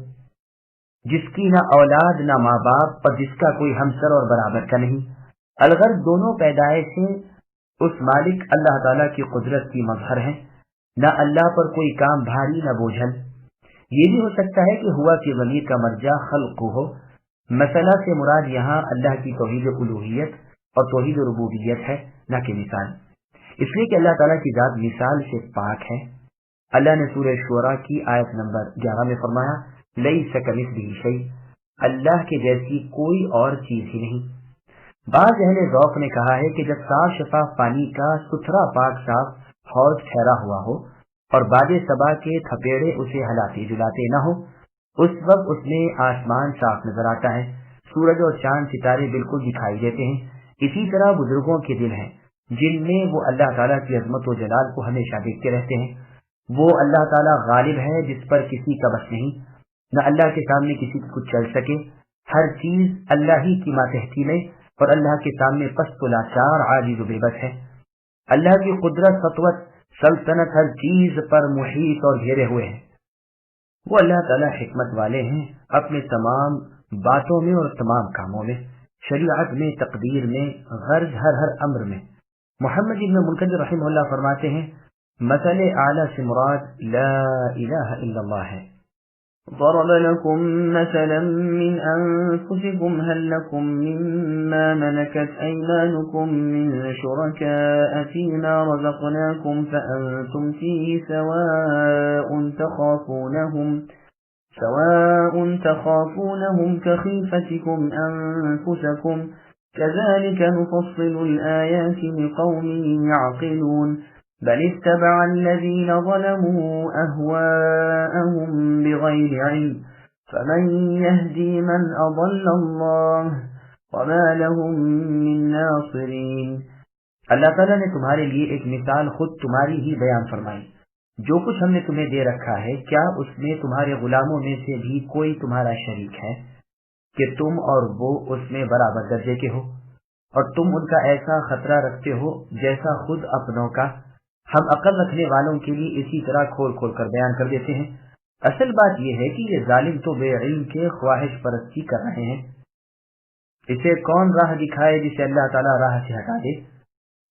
جس کی نہ اولاد نہ ماں باپ اور جس کا کوئی ہمسر اور برابر کا نہیں۔ الغرض دونوں پیدائشیں اس مالک اللہ تعالیٰ کی قدرت کی مظہر ہیں، نہ اللہ پر کوئی کام بھاری نہ بوجھل۔ یہ بھی ہو سکتا ہے کہ ہوا کی ضمیر کا مرجع خلق ہو، مسئلہ سے مراد یہاں اللہ کی توحید الوہیت اور توحید ربوبیت ہے، نہ کہ مثال، اس لیے کہ اللہ تعالیٰ کی ذات مثال سے پاک ہے۔ اللہ نے سورہ شعراء کی آیت نمبر 11 میں فرمایا لیس کمثلہ شیء، اللہ کے جیسی کوئی اور چیز ہی نہیں۔ بعض اہل ذوق نے کہا ہے کہ جب صاف شفاف پانی کا ستھرا پاک صاف حوض ٹھہرا ہوا ہو اور باد صبا کے تھپیڑے اسے ہلاتے جلاتے نہ ہو، اس وقت اس میں آسمان صاف نظر آتا ہے، سورج اور چاند ستارے بالکل دکھائی دیتے ہیں۔ اسی طرح بزرگوں کے دل ہیں جن میں وہ اللہ تعالیٰ کی عظمت و جلال کو ہمیشہ دیکھتے رہتے ہیں۔ وہ اللہ تعالیٰ غالب ہے جس پر کسی کا بس نہیں، نہ اللہ کے سامنے کسی کو کچھ چل سکے، ہر چیز اللہ ہی کی ماتحتی میں اور اللہ کے سامنے پست و لاچار عاجز و بے بس ہے۔ اللہ کی قدرت، سطوت، سلطنت ہر چیز پر محیط اور گھیرے ہوئے ہیں۔ وہ اللہ تعالیٰ حکمت والے ہیں اپنے تمام باتوں میں اور تمام کاموں میں، شریعت میں، تقدیر میں، غرض ہر امر میں۔ محمد ابن منکدر رحمہ اللہ فرماتے ہیں مثل اعلیٰ سے مراد لا الہ الا اللہ ہے۔ ضرب لكم مثلا من أنفسكم هل لكم مما ملكت أيمانكم من شركاء فيما رزقناكم فأنتم فيه سواء تخافونهم كخيفتكم أنفسكم كذلك نفصل الآيات لقوم يعقلون بل اتبع الذين ظلموا أهواءهم بغير علم فمن يهدي من أضل الله وما لهم من ناصرين۔ اللہ تعالیٰ نے تمہارے لیے ایک مثال خود تمہاری ہی بیان فرمائی۔ جو کچھ ہم نے تمہیں دے رکھا ہے، کیا اس میں تمہارے غلاموں میں سے بھی کوئی تمہارا شریک ہے کہ تم اور وہ اس میں برابر درجے کے ہو، اور تم ان کا ایسا خطرہ رکھتے ہو جیسا خود اپنوں کا؟ ہم عقل رکھنے والوں کے لیے اسی طرح کھول کھول کر بیان کر دیتے ہیں۔ اصل بات یہ ہے کہ یہ ظالم تو بے علم کے خواہش پرستی کر رہے ہیں۔ اسے کون راہ دکھائے جسے اللہ تعالیٰ راہ سے ہٹا دے؟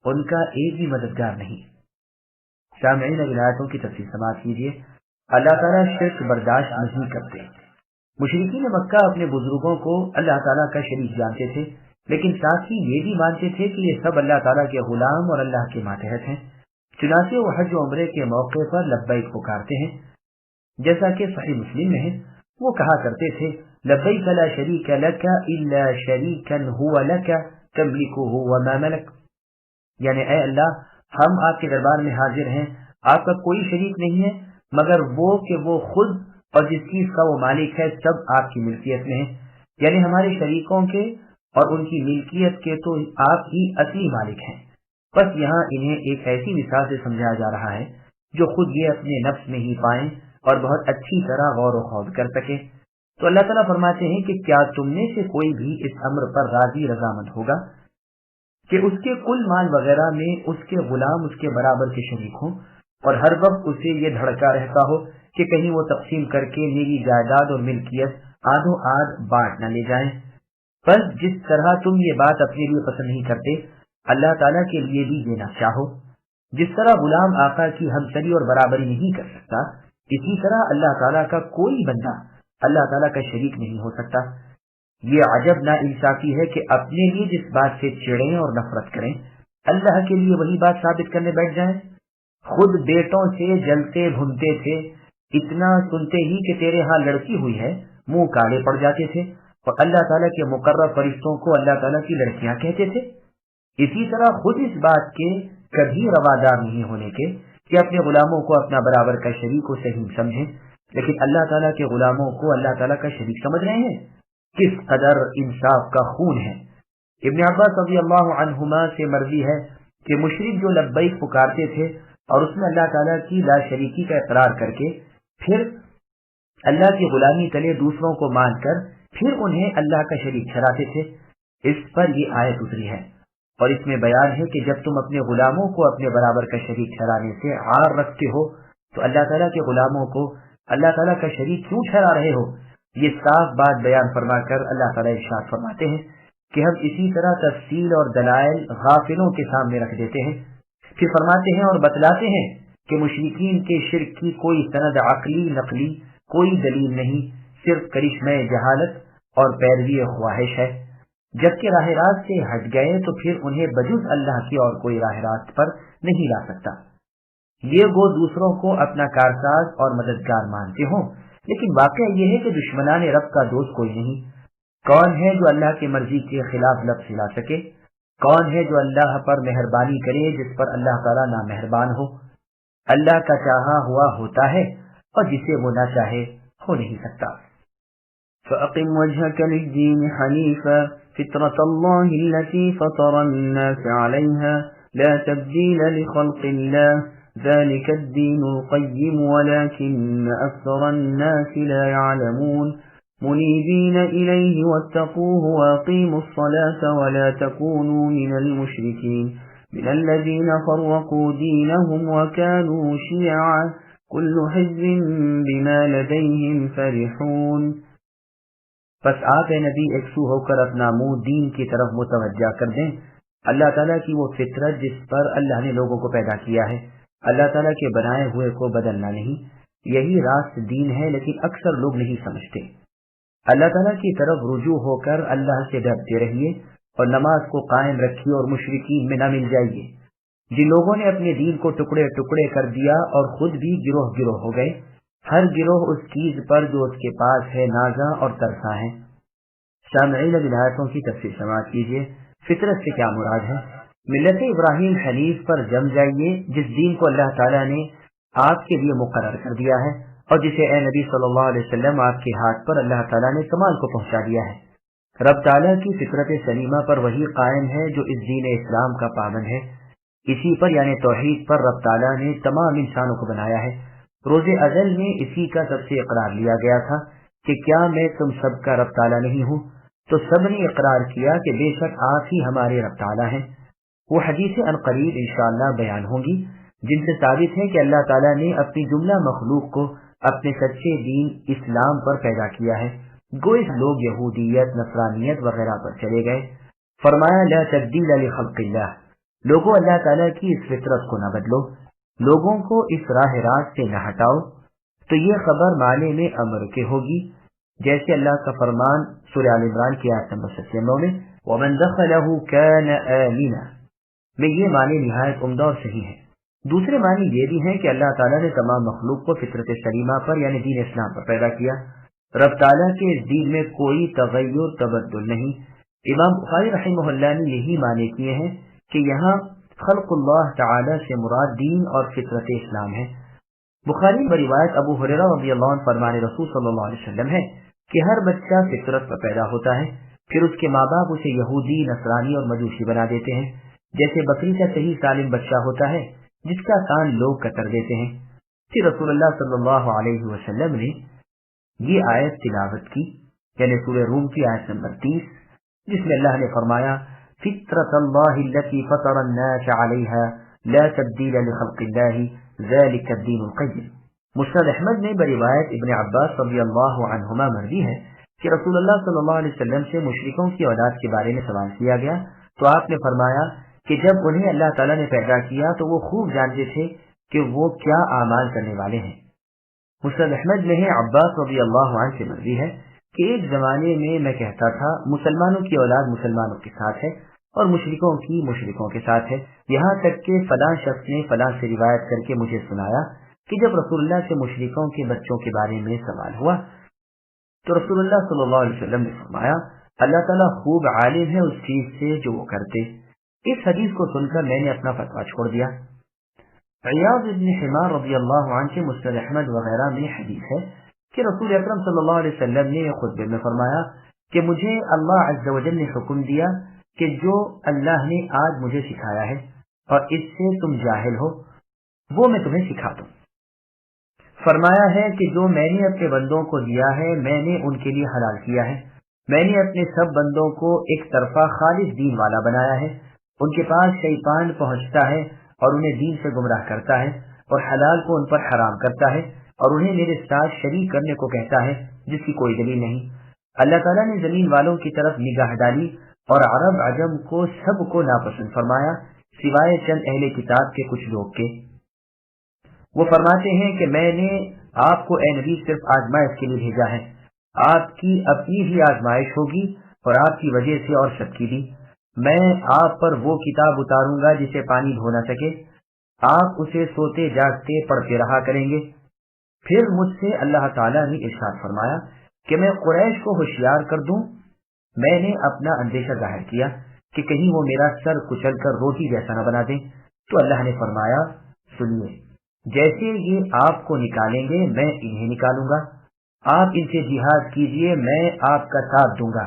ان کا ایک بھی مددگار نہیں۔ سامعین ولایتوں کی تفصیل سماعت کیجیے۔ اللہ تعالیٰ شرک برداشت نہیں کرتے۔ مشرکین مکہ اپنے بزرگوں کو اللہ تعالیٰ کا شریک جانتے تھے، لیکن ساتھ ہی یہ بھی مانتے تھے کہ یہ سب اللہ تعالیٰ کے غلام اور اللہ کے ماتحت ہیں۔ چنانچہ وہ حج و عمرے کے موقع پر لبیک پکارتے ہیں، جیسا کہ صحیح مسلم میں ہے۔ وہ کہا کرتے تھے لبیک لا شریک لک الا شریکا هو لک تملکه وما ملک، یعنی اے اللہ ہم آپ کے دربار میں حاضر ہیں، آپ کا کوئی شریک نہیں ہے مگر وہ کہ وہ خود اور جس چیز کا وہ مالک ہے سب آپ کی ملکیت میں ہے، یعنی ہمارے شریکوں کے اور ان کی ملکیت کے تو آپ ہی اصلی مالک ہیں۔ بس یہاں انہیں ایک ایسی مثال سے سمجھایا جا رہا ہے جو خود یہ اپنے نفس میں ہی پائیں اور بہت اچھی طرح غور و خوض کر سکے۔ تو اللہ تعالیٰ فرماتے ہیں کہ کیا تم میں سے کوئی بھی اس امر پر راضی رضامند ہوگا کہ اس کے کل مال وغیرہ میں اس کے غلام اس کے برابر کے شریک ہوں، اور ہر وقت اسے یہ دھڑکا رہتا ہو کہ کہیں وہ تقسیم کر کے میری جائیداد اور ملکیت آدھو آدھ بانٹ نہ لے جائیں۔ بس جس طرح تم یہ بات اپنے لیے پسند نہیں کرتے، اللہ تعالیٰ کے لیے بھی دینا چاہو۔ جس طرح غلام آقا کی ہمسری اور برابری نہیں کر سکتا، اسی طرح اللہ تعالیٰ کا کوئی بندہ اللہ تعالیٰ کا شریک نہیں ہو سکتا۔ یہ عجب نا انصافی ہے کہ اپنے لیے جس بات سے چڑھیں اور نفرت کریں، اللہ کے لیے وہی بات ثابت کرنے بیٹھ جائیں۔ خود بیٹوں سے جلتے بھنتے تھے، اتنا سنتے ہی کہ تیرے ہاں لڑکی ہوئی ہے منہ کالے پڑ جاتے تھے، اور اللہ تعالیٰ کے مقرر فرشتوں کو اللہ تعالیٰ کی لڑکیاں کہتے تھے۔ اسی طرح خود اس بات کے کبھی روادار نہیں ہونے کے کہ اپنے غلاموں کو اپنا برابر کا شریک و صحیح سمجھیں، لیکن اللہ تعالیٰ کے غلاموں کو اللہ تعالیٰ کا شریک سمجھ رہے ہیں۔ کس قدر انصاف کا خون ہے۔ ابن عباس رضی اللہ عنہما سے مروی ہے کہ مشرک جو لبیک پکارتے تھے اور اس میں اللہ تعالیٰ کی لا شریکی کا اقرار کر کے پھر اللہ کی غلامی تلے دوسروں کو مان کر پھر انہیں اللہ کا شریک ٹھہراتے تھے، اس پر یہ آیت اتری ہے، اور اس میں بیان ہے کہ جب تم اپنے غلاموں کو اپنے برابر کا شریک ٹھہرانے سے عار رکھتے ہو تو اللہ تعالیٰ کے غلاموں کو اللہ تعالیٰ کا شریک کیوں ٹھہرا رہے ہو؟ یہ صاف بات بیان فرما کر اللہ تعالیٰ ارشاد فرماتے ہیں کہ ہم اسی طرح تفصیل اور دلائل غافلوں کے سامنے رکھ دیتے ہیں، پھر فرماتے ہیں اور بتلاتے ہیں کہ مشرکین کے شرک کی کوئی سند عقلی نقلی کوئی دلیل نہیں، صرف کرشمہ جہالت اور پیروی خواہش ہے۔ جبکہ راہ راست سے ہٹ گئے تو پھر انہیں بجز اللہ کی اور کوئی راہ راست پر نہیں لا سکتا۔ یہ وہ دوسروں کو اپنا کارساز اور مددگار مانتے ہوں، لیکن واقعہ یہ ہے کہ دشمنان رب کا دوست کوئی نہیں۔ کون ہے جو اللہ کی مرضی کے خلاف لفظ ہلا سکے؟ کون ہے جو اللہ پر مہربانی کرے جس پر اللہ تعالیٰ نہ مہربان ہو؟ اللہ کا چاہا ہوا ہوتا ہے اور جسے وہ نہ چاہے ہو نہیں سکتا۔ فَأَقِمْ وَجْهَكَ لِلدِّينِ حَنِيفًا فِطْرَةَ اللَّهِ الَّتِي فَطَرَ النَّاسَ عَلَيْهَا لَا تَبْدِيلَ لِخَلْقِ اللَّهِ ذَلِكَ الدِّينُ الْقَيِّمُ وَلَكِنَّ أَكْثَرَ النَّاسِ لَا يَعْلَمُونَ مُنِيبِينَ إِلَيْهِ وَاتَّقُوهُ وَأَقِيمُوا الصَّلَاةَ وَلَا تَكُونُوا مِنَ الْمُشْرِكِينَ مِنَ الَّذِينَ فَرَّقُوا دِينَهُمْ وَكَانُوا شِيَعًا كُلُّ حِزْبٍ بِمَا لَدَيْهِمْ فَرِحُونَ۔ بس آپ اے نبی یکسو ہو کر اپنا منہ دین کی طرف متوجہ کر دیں۔ اللہ تعالیٰ کی وہ فطرت جس پر اللہ نے لوگوں کو پیدا کیا ہے، اللہ تعالیٰ کے بنائے ہوئے کو بدلنا نہیں، یہی راست دین ہے، لیکن اکثر لوگ نہیں سمجھتے۔ اللہ تعالیٰ کی طرف رجوع ہو کر اللہ سے ڈرتے رہیے اور نماز کو قائم رکھیے اور مشرکین میں نہ مل جائیے۔ جن لوگوں نے اپنے دین کو ٹکڑے ٹکڑے کر دیا اور خود بھی گروہ گروہ ہو گئے، ہر گروہ اس چیز پر جو اس کے پاس ہے نازاں اور ترساں ہے۔ سامعین اب آیتوں کی تفسیر سماعت کیجیے۔ فطرت سے کیا مراد ہے؟ ملت ابراہیم حنیف پر جم جائیے، جس دین کو اللہ تعالیٰ نے آپ کے لیے مقرر کر دیا ہے اور جسے اے نبی صلی اللہ علیہ وسلم آپ کے ہاتھ پر اللہ تعالیٰ نے کمال کو پہنچا دیا ہے۔ رب تعالیٰ کی فطرت سلیمہ پر وہی قائم ہے جو اس دین اسلام کا پابند ہے۔ اسی پر یعنی توحید پر رب تعالیٰ نے تمام انسانوں کو بنایا ہے۔ روز ازل میں اسی کا سب سے اقرار لیا گیا تھا کہ کیا میں تم سب کا رب تعالیٰ نہیں ہوں؟ تو سب نے اقرار کیا کہ بے شک آپ ہی ہمارے رب تعالیٰ ہیں۔ وہ حدیث عنقریب انشاءاللہ بیان ہوں گی جن سے ثابت ہے کہ اللہ تعالیٰ نے اپنی جملہ مخلوق کو اپنے سچے دین اسلام پر پیدا کیا ہے۔ گوئے لوگ یہودیت، نصرانیت وغیرہ پر چلے گئے۔ فرمایا لا تبدیل لخلق اللہ، لوگوں اللہ تعالیٰ کی اس فطرت کو نہ بدلو، لوگوں کو اس راہ راست سے نہ ہٹاؤ۔ تو یہ خبر معنی میں امر کے ہوگی، جیسے اللہ کا فرمان سورہ آل عمران کی آیت نمبر 97 میں وَمَنْ دَخَلَهُ كَانَ آمِنًا میں یہ معنی نہایت عمدہ اور صحیح ہے۔ دوسرے معنی یہ بھی ہیں کہ اللہ تعالیٰ نے تمام مخلوق کو فطرت سلیمہ پر یعنی دین اسلام پر پیدا کیا۔ رب تعالیٰ کے اس دین میں کوئی تغیر تبدل نہیں۔ امام بخاری رحمہ اللہ نے یہی معنی کیے ہیں کہ یہاں خلق اللہ تعالیٰ سے مراد دین اور فطرت اسلام ہے۔ بخاری میں روایت ابو ہریرہ رضی اللہ عنہ فرمان رسول صلی اللہ علیہ وسلم ہے کہ ہر بچہ فطرت پر پیدا ہوتا ہے، پھر اس کے ماں باپ اسے یہودی، نصرانی اور مجوسی بنا دیتے ہیں، جیسے بکری کا صحیح سالم بچہ ہوتا ہے جس کا کان لوگ کتر دیتے ہیں۔ پھر رسول اللہ صلی اللہ علیہ وسلم نے یہ آیت تلاوت کی، یعنی سورہ روم کی آیت نمبر 30، جس میں اللہ نے فرمایا فطرت اللہ التي فطر الناس عليها لا تبديل لخلق الله ذلك الدين القيم۔ مسند احمد میں بروایت ابن عباس رضی اللہ عنہما مروی ہے کہ رسول اللہ صلی اللہ علیہ وسلم سے مشرکوں کی اولاد کے بارے میں سوال کیا گیا تو آپ نے فرمایا کہ جب انہیں اللہ تعالیٰ نے پیدا کیا تو وہ خوب جانتے تھے کہ وہ کیا اعمال کرنے والے ہیں۔ مسند احمد میں عباس رضی اللہ عنہ سے مروی ہے کہ ایک زمانے میں میں کہتا تھا مسلمانوں کی اولاد مسلمانوں کے ساتھ ہے اور مشرکوں کی مشرکوں کے ساتھ ہے، یہاں تک کہ فلاں شخص نے فلاں سے روایت کر کے مجھے سنایا کہ جب رسول اللہ سے مشرکوں کے بچوں کے بارے میں سوال ہوا تو رسول اللہ صلی اللہ علیہ وسلم نے فرمایا اللہ تعالیٰ خوب عالم ہے اس چیز سے جو وہ کرتے۔ اس حدیث کو سن کر میں نے اپنا فتویٰ چھوڑ دیا۔ عیاض بن حمار رضی اللہ عنہ سے مسند احمد وغیرہ میں حدیث ہے کہ رسول اکرم صلی اللہ علیہ وسلم نے خطبے میں فرمایا کہ مجھے اللہ عز و جل نے حکم دیا کہ جو اللہ نے آج مجھے سکھایا ہے اور اس سے تم جاہل ہو وہ میں تمہیں سکھا دوں۔ فرمایا ہے کہ جو میں نے اپنے بندوں کو دیا ہے میں نے ان کے لیے حلال کیا ہے، میں نے اپنے سب بندوں کو ایک طرفہ خالص دین والا بنایا ہے، ان کے پاس شیطان پہنچتا ہے اور انہیں دین سے گمراہ کرتا ہے اور حلال کو ان پر حرام کرتا ہے اور انہیں میرے ساتھ شریک کرنے کو کہتا ہے جس کی کوئی دلیل نہیں۔ اللہ تعالیٰ نے زمین والوں کی طرف نگاہ ڈالی اور عرب عجم کو سب کو ناپسند فرمایا سوائے چند اہل کتاب کے کچھ لوگ کے۔ وہ فرماتے ہیں کہ میں نے آپ کو اے نبی صرف آزمائش کے لیے بھیجا ہے، آپ کی اپنی بھی آزمائش ہوگی اور آپ کی وجہ سے اور سب کی بھی۔ میں آپ پر وہ کتاب اتاروں گا جسے پانی دھو نہ سکے، آپ اسے سوتے جاگتے پڑھتے رہا کریں گے۔ پھر مجھ سے اللہ تعالیٰ نے ارشاد فرمایا کہ میں قریش کو ہوشیار کر دوں۔ میں نے اپنا اندیشہ ظاہر کیا کہ کہیں وہ میرا سر کچل کر روٹی جیسا نہ بنا دیں، تو اللہ نے فرمایا سنیے، جیسے یہ آپ کو نکالیں گے میں انہیں نکالوں گا، آپ ان سے جہاد کیجئے میں آپ کا ساتھ دوں گا،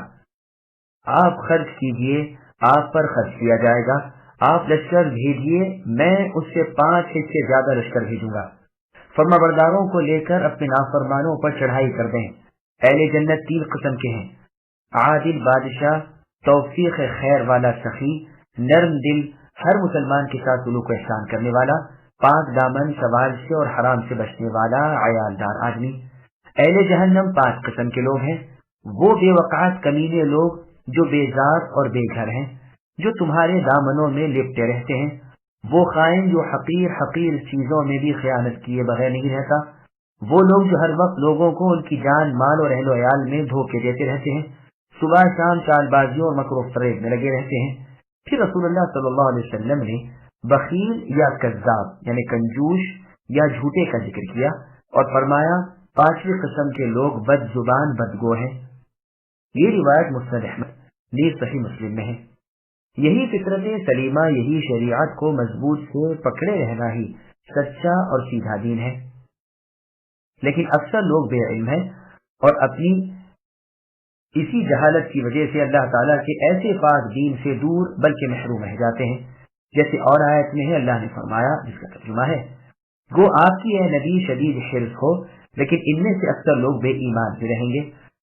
آپ خرچ کیجئے آپ پر خرچ کیا جائے گا، آپ لشکر بھیجیے میں اس سے 5 حصے زیادہ لشکر بھیجوں گا، فرما برداروں کو لے کر اپنے نافرمانوں پر چڑھائی کر دیں۔ اہل جنت 3 قسم کے ہیں، عادل بادشاہ، توفیق خیر والا سخی، نرم دل، ہر مسلمان کے ساتھ سلوک و احسان کرنے والا، پاک دامن، سوال سے اور حرام سے بچنے والا عیالدار آدمی۔ اہل جہنم 5 قسم کے لوگ ہیں، وہ بے وقعت کمینے لوگ جو بیزار اور بے گھر ہیں، جو تمہارے دامنوں میں لپٹے رہتے ہیں، وہ خائن جو حقیر چیزوں میں بھی خیانت کیے بغیر نہیں رہتا، وہ لوگ جو ہر وقت لوگوں کو ان کی جان مال اور اہل و عیال میں دھوکے دیتے رہتے ہیں، صبح شام چال بازیوں اور مکر و فریب میں لگے رہتے ہیں۔ پھر رسول اللہ صلی اللہ علیہ وسلم نے بخیل یا کذاب یعنی کنجوش یا جھوٹے کا ذکر کیا اور فرمایا 5ویں قسم کے لوگ بد زبان بدگو ہیں۔ یہ روایت مسند احمد نیز صحیح مسلم میں ہے۔ یہی فطرت سلیمہ، یہی شریعت کو مضبوط سے پکڑے رہنا ہی سچا اور سیدھا دین ہے، لیکن اکثر لوگ بے علم ہیں اور اپنی اسی جہالت کی وجہ سے اللہ تعالیٰ کے ایسے پاک دین سے دور بلکہ محروم رہ جاتے ہیں، جیسے اور آیت میں ہے اللہ نے فرمایا جس کا ترجمہ ہے گو آپ کی اے نبی شدید حرص ہو لیکن ان میں سے اکثر لوگ بے ایمان سے رہیں گے،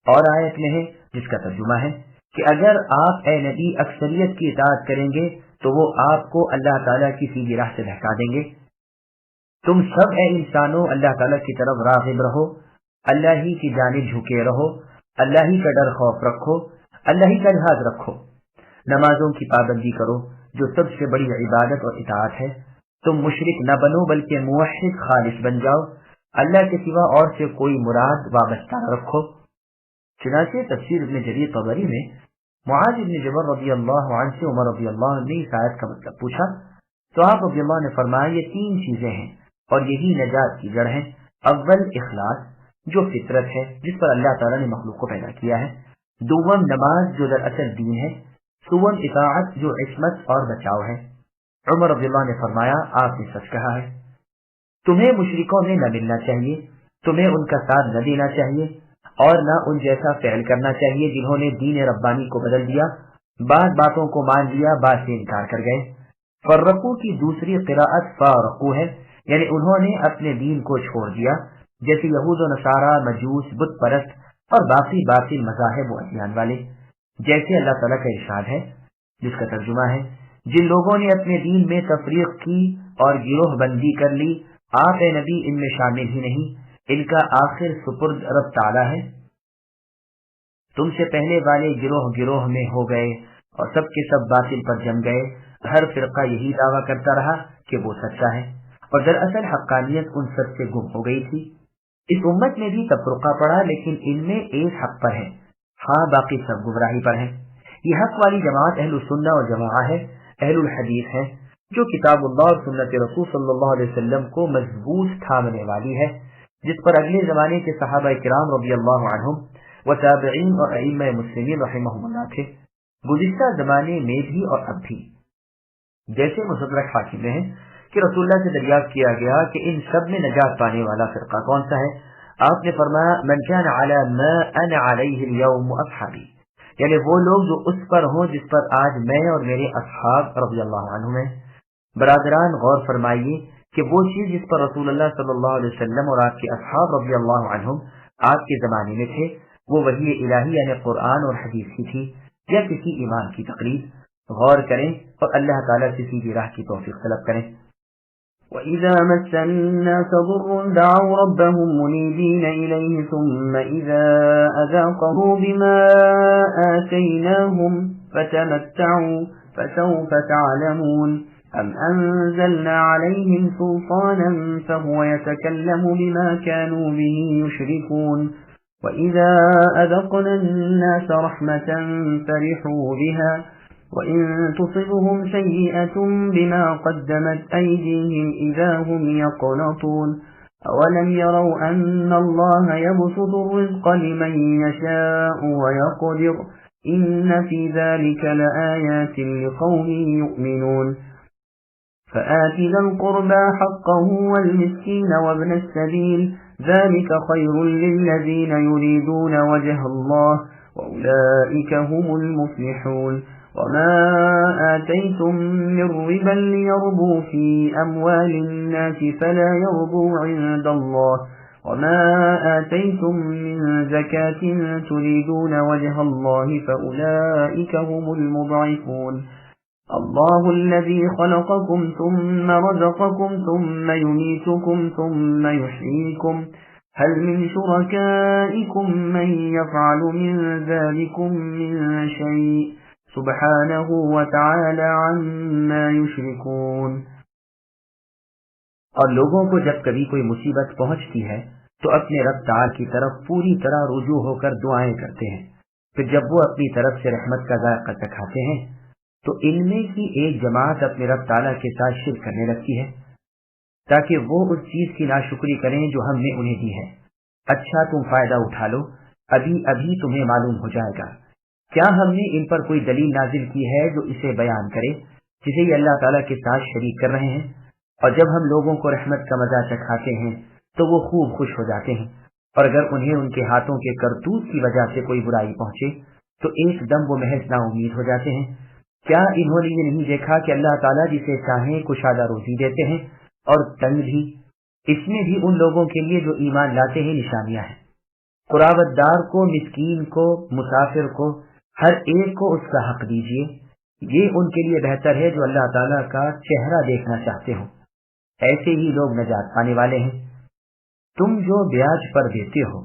اور آیت میں ہے جس کا ترجمہ ہے کہ اگر آپ اے نبی اکثریت کی اطاعت کریں گے تو وہ آپ کو اللہ تعالیٰ کی سیدھی راہ سے بہکا دیں گے۔ تم سب اے انسانوں اللہ تعالیٰ کی طرف راغب رہو، اللہ ہی کی جانب جھکے رہو، اللہ ہی کا ڈر خوف رکھو، اللہ ہی کا لحاظ رکھو، نمازوں کی پابندی کرو جو سب سے بڑی عبادت اور اطاعت ہے، تم مشرک نہ بنو بلکہ موحد خالص بن جاؤ، اللہ کے سوا اور سے کوئی مراد وابستہ نہ رکھو۔ چنانچہ تفسیر ابن جریر طبری میں معاذ بن جبل رضی اللہ عنہ سے عمر رضی اللہ عنہ نے اس آیت کا مطلب پوچھا تو آپ رضی اللہ عنہ نے فرمایا یہ 3 چیزیں ہیں اور یہی نجات کی جڑ ہیں۔ اول اخلاص جو فطرت ہے جس پر اللہ تعالیٰ نے مخلوق کو پیدا کیا ہے، دوم نماز جو دراصل دین ہے، سوم اطاعت جو عصمت اور بچاؤ ہے۔ عمر رضی اللہ عنہ نے فرمایا آپ نے سچ کہا ہے، تمہیں مشرکوں میں نہ ملنا چاہیے، تمہیں ان کا ساتھ نہ دینا چاہیے اور نہ ان جیسا فعل کرنا چاہیے جنہوں نے دین ربانی کو بدل دیا، بعض باتوں کو مان لیا بعض سے انکار کر گئے۔ فرقو کی دوسری قراءت فارقو ہے، یعنی انہوں نے اپنے دین کو چھوڑ دیا، جیسے یہود و نصارہ، مجوس، بت پرست اور باقی باطل مذاہب و ادیان والے۔ جیسے اللہ تعالیٰ کا ارشاد ہے جس کا ترجمہ ہے جن لوگوں نے اپنے دین میں تفریق کی اور گروہ بندی کر لی، آپ اے نبی ان میں شامل ہی نہیں، ان کا آخر سپرد رب تعالیٰ ہے۔ تم سے پہلے والے گروہ میں ہو گئے اور سب کے سب باطل پر جم گئے، ہر فرقہ یہی دعویٰ کرتا رہا کہ وہ سچا ہے، اور دراصل حقانیت ان سب سے گم ہو گئی تھی۔ اس امت میں بھی تفرقہ پڑا لیکن ان میں ایک حق پر ہے، ہاں باقی سب گمراہی پر ہیں۔ یہ حق والی جماعت اہل السنہ و جماعہ ہے، اہل الحدیث ہے، جو کتاب اللہ اور سنت رسول صلی اللہ علیہ وسلم کو مضبوط تھامنے والی ہے، جس پر اگلے زمانے کے صحابہ کرام رضی اللہ عنہم و تابعین اور ائمہ مسلمین رحمہم اللہ تھے، گزشتہ زمانے میں بھی اور اب بھی۔ جیسے مستدرک حاکم میں ہے کہ رسول اللہ سے دریافت کیا گیا کہ ان سب میں نجات پانے والا فرقہ کون سا ہے؟ آپ نے فرمایا من كان على ما انا عليه اليوم اصحابی، یعنی وہ لوگ جو اس پر ہوں جس پر آج میں اور میرے اصحاب رضی اللہ عنہم ہیں۔ برادران غور فرمائیے کہ وہ چیز جس پر رسول اللہ صلی اللہ علیہ وسلم اور آپ کے اصحاب رضی اللہ عنہم آپ کے زمانے میں تھے، وہ وحی الہی یعنی قرآن اور حدیث کی تھی یا کسی ایمان کی تقریر؟ غور کریں اور اللہ تعالیٰ سے سیدھی راہ کی توفیق طلب کریں۔ وَإِذَا مَسَّ النَّاسَ ضُرٌّ دَعَوْا رَبَّهُمْ مُنِيبِينَ إِلَيْهِ ثُمَّ إِذَا أَذَاقَهُ بِمَا آتَيْنَاهُمْ فَتَمَتَّعُوا فَسَوْفَ تَعْلَمُونَ أَمْ أَنزَلْنَا عَلَيْهِمْ سُلْطَانًا فَهُوَ يَتَكَلَّمُ بِمَا كَانُوا بِهِ يُشْرِكُونَ وَإِذَا أَذَقْنَا النَّاسَ رَحْمَةً فَرِحُوا بِهَا وَإِن تُصِبْهُمْ سَيِّئَةٌ بِمَا قَدَّمَتْ أَيْدِيهِمْ إِذَا هُمْ يَقْنَطُونَ أَوَلَمْ يَرَوْا أَنَّ اللَّهَ يَبْسُطُ الرِّزْقَ لِمَن يَشَاءُ وَيَقْدِرُ إِنَّ فِي ذَلِكَ لَآيَاتٍ لِقَوْمٍ يُؤْمِنُونَ فَآتِ ذَا الْقُرْبَى حَقَّهُ وَالْمِسْكِينَ وَابْنَ السَّبِيلِ ذَلِكَ خَيْرٌ لِّلَّذِينَ يُرِيدُونَ وَجْهَ اللَّهِ وَأُولَئِكَ هُمُ الْمُفْلِحُونَ وَمَا آتَيْتُم مِّن رِّبًا لِّيَرْبُو فِي أَمْوَالِ النَّاسِ فَلَا يَرْبُو عِندَ اللَّهِ وَمَا آتَيْتُم مِّن زَكَاةٍ تُرِيدُونَ وَجْهَ اللَّهِ فَأُولَئِكَ هُمُ الْمُضْعِفُونَ اللَّهُ الَّذِي خَلَقَكُمْ ثُمَّ رَزَقَكُمْ ثُمَّ يُمِيتُكُمْ ثُمَّ يُحْيِيكُمْ هل من شركائكم من يفعل من ذلكم من شيء سبحانه وتعالى عما يشركون۔ اور لوگوں کو جب کبھی کوئی مصیبت پہنچتی ہے تو اپنے رب تعالی کی طرف پوری طرح رجوع ہو کر دعائیں کرتے ہیں، پھر جب وہ اپنی طرف سے رحمت کا ذائقہ چکھاتے ہیں تو ان میں کی ایک جماعت اپنے رب تعالی کے ساتھ شرک کرنے لگتی ہے تاکہ وہ اس چیز کی ناشکری کریں جو ہم نے انہیں دی ہے۔ اچھا تم فائدہ اٹھا لو، ابھی ابھی تمہیں معلوم ہو جائے گا۔ کیا ہم نے ان پر کوئی دلیل نازل کی ہے جو اسے بیان کرے جسے یہ اللہ تعالیٰ کے ساتھ شریک کر رہے ہیں؟ اور جب ہم لوگوں کو رحمت کا مزہ چکھاتے ہیں تو وہ خوب خوش ہو جاتے ہیں، اور اگر انہیں ان کے ہاتھوں کے کرتوت کی وجہ سے کوئی برائی پہنچے تو ایک دم وہ محض نا امید ہو جاتے ہیں۔ کیا انہوں نے یہ نہیں دیکھا کہ اللہ تعالیٰ جسے چاہیں کشادہ روزی دیتے ہیں اور تنگ بھی؟ اس میں بھی ان لوگوں کے لیے جو ایمان لاتے ہیں نشانیاں ہیں۔ قرابت دار کو، مسکین کو، مسافر کو، ہر ایک کو اس کا حق دیجیے، یہ ان کے لیے بہتر ہے جو اللہ تعالیٰ کا چہرہ دیکھنا چاہتے ہوں، ایسے ہی لوگ نجات پانے والے ہیں۔ تم جو بیاج پر دیتے ہو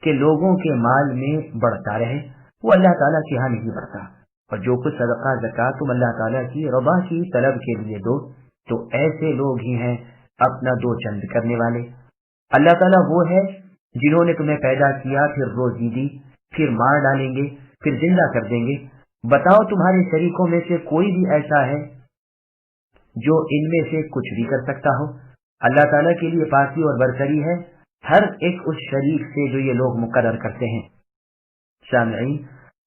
کہ لوگوں کے مال میں بڑھتا رہے، وہ اللہ تعالیٰ کے ہاں نہیں بڑھتا، اور جو کچھ صدقہ زکوٰۃ تم اللہ تعالیٰ کی رضا کی طلب کے لیے دو تو ایسے لوگ ہی ہیں اپنا دو چند کرنے والے۔ اللہ تعالیٰ وہ ہے جنہوں نے تمہیں پیدا کیا، پھر روزی دی، پھر مار ڈالیں گے، پھر زندہ کر دیں گے۔ بتاؤ تمہارے شریکوں میں سے کوئی بھی ایسا ہے جو ان میں سے کچھ بھی کر سکتا ہو؟ اللہ تعالیٰ کے لیے پاکی اور برتری ہے ہر ایک اس شریک سے جو یہ لوگ مقرر کرتے ہیں۔ سامعین،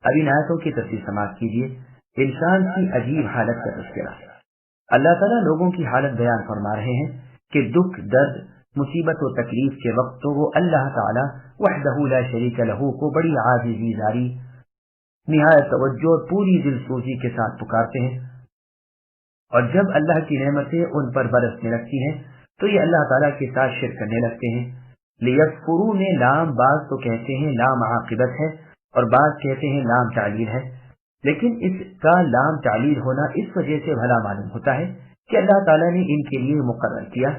اب ان آیتوں کی تفصیل سماعت کیجیے۔ انسان کی عجیب حالت کا تذکرہ۔ اللہ تعالیٰ لوگوں کی حالت بیان فرما رہے ہیں کہ دکھ، درد، مصیبت و تکلیف کے وقت تو وہ اللہ تعالیٰ وحدہ لا شریک لہ کو بڑی عاجزی زاری، نہایت توجہ اور پوری دل سوزی کے ساتھ پکارتے ہیں، اور جب اللہ کی نعمتیں ان پر برسنے لگتی ہیں تو یہ اللہ تعالیٰ کے ساتھ شرک کرنے لگتے ہیں۔ لیکفروا میں لام بعض تو کہتے ہیں لام عاقبت ہے اور بعض کہتے ہیں لام تعلیل ہے، لیکن اس کا لام تعلیل ہونا اس وجہ سے بھلا معلوم ہوتا ہے کہ اللہ تعالیٰ نے ان کے لیے مقرر کیا،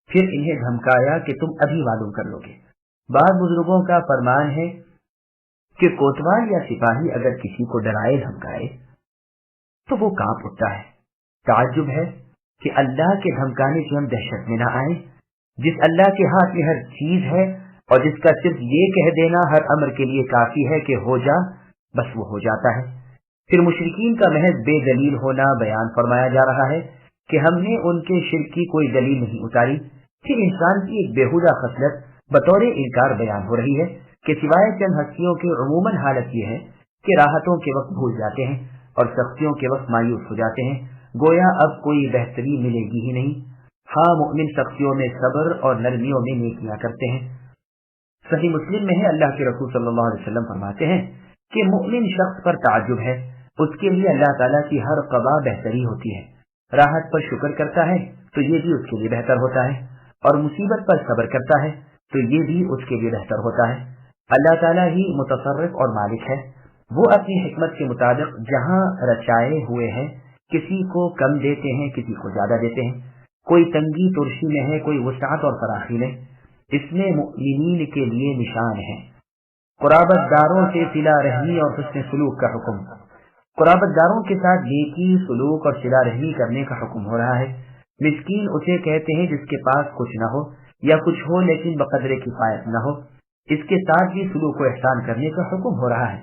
پھر انہیں دھمکایا کہ تم ابھی معلوم کر لو گے۔ بعض بزرگوں کا فرمان ہے کہ کوتوال یا سپاہی اگر کسی کو ڈرائے دھمکائے تو وہ کانپ اٹھتا ہے۔ تعجب ہے کہ اللہ کے دھمکانے سے ہم دہشت میں نہ آئیں، جس اللہ کے ہاتھ میں ہر چیز ہے اور جس کا صرف یہ کہہ دینا ہر امر کے لیے کافی ہے کہ ہو جا، بس وہ ہو جاتا ہے۔ پھر مشرکین کا محض بے دلیل ہونا بیان فرمایا جا رہا ہے کہ ہم نے ان کے شرک کی کوئی دلیل نہیں اتاری۔ پھر انسان کی ایک بیہودہ خصلت بطور انکار بیان ہو رہی ہے کہ سوائے چند ہستیوں کے عموماً حالت یہ ہے کہ راحتوں کے وقت بھول جاتے ہیں اور سختیوں کے وقت مایوس ہو جاتے ہیں، گویا اب کوئی بہتری ملے گی ہی نہیں۔ ہاں، مؤمن سختیوں میں صبر اور نرمیوں میں نیکیاں کرتے ہیں۔ صحیح مسلم میں ہے، اللہ کے رسول صلی اللہ علیہ وسلم فرماتے ہیں کہ مؤمن شخص پر تعجب ہے، اس کے لیے اللہ تعالیٰ کی ہر قضا بہتری ہوتی ہے۔ راحت پر شکر کرتا ہے تو یہ بھی اس کے لیے بہتر ہوتا ہے، اور مصیبت پر صبر کرتا ہے تو یہ بھی اس کے لیے بہتر ہوتا ہے۔ اللہ تعالیٰ ہی متصرف اور مالک ہے، وہ اپنی حکمت کے مطابق جہاں رچائے ہوئے ہیں کسی کو کم دیتے ہیں، کسی کو زیادہ دیتے ہیں، کوئی تنگی ترشی میں ہے، کوئی وسعت اور فراخی میں۔ اس میں مؤمنین کے لیے نشان ہے۔ قرابت داروں سے صلہ رحمی اور حسن سلوک کا حکم۔ قرابت داروں کے ساتھ نیکی، سلوک اور صلہ رحمی کرنے کا حکم ہو رہا ہے۔ مسکین اسے کہتے ہیں جس کے پاس کچھ نہ ہو یا کچھ ہو لیکن بقدر کفایت نہ ہو، اس کے ساتھ بھی سلوک و احسان کرنے کا حکم ہو رہا ہے۔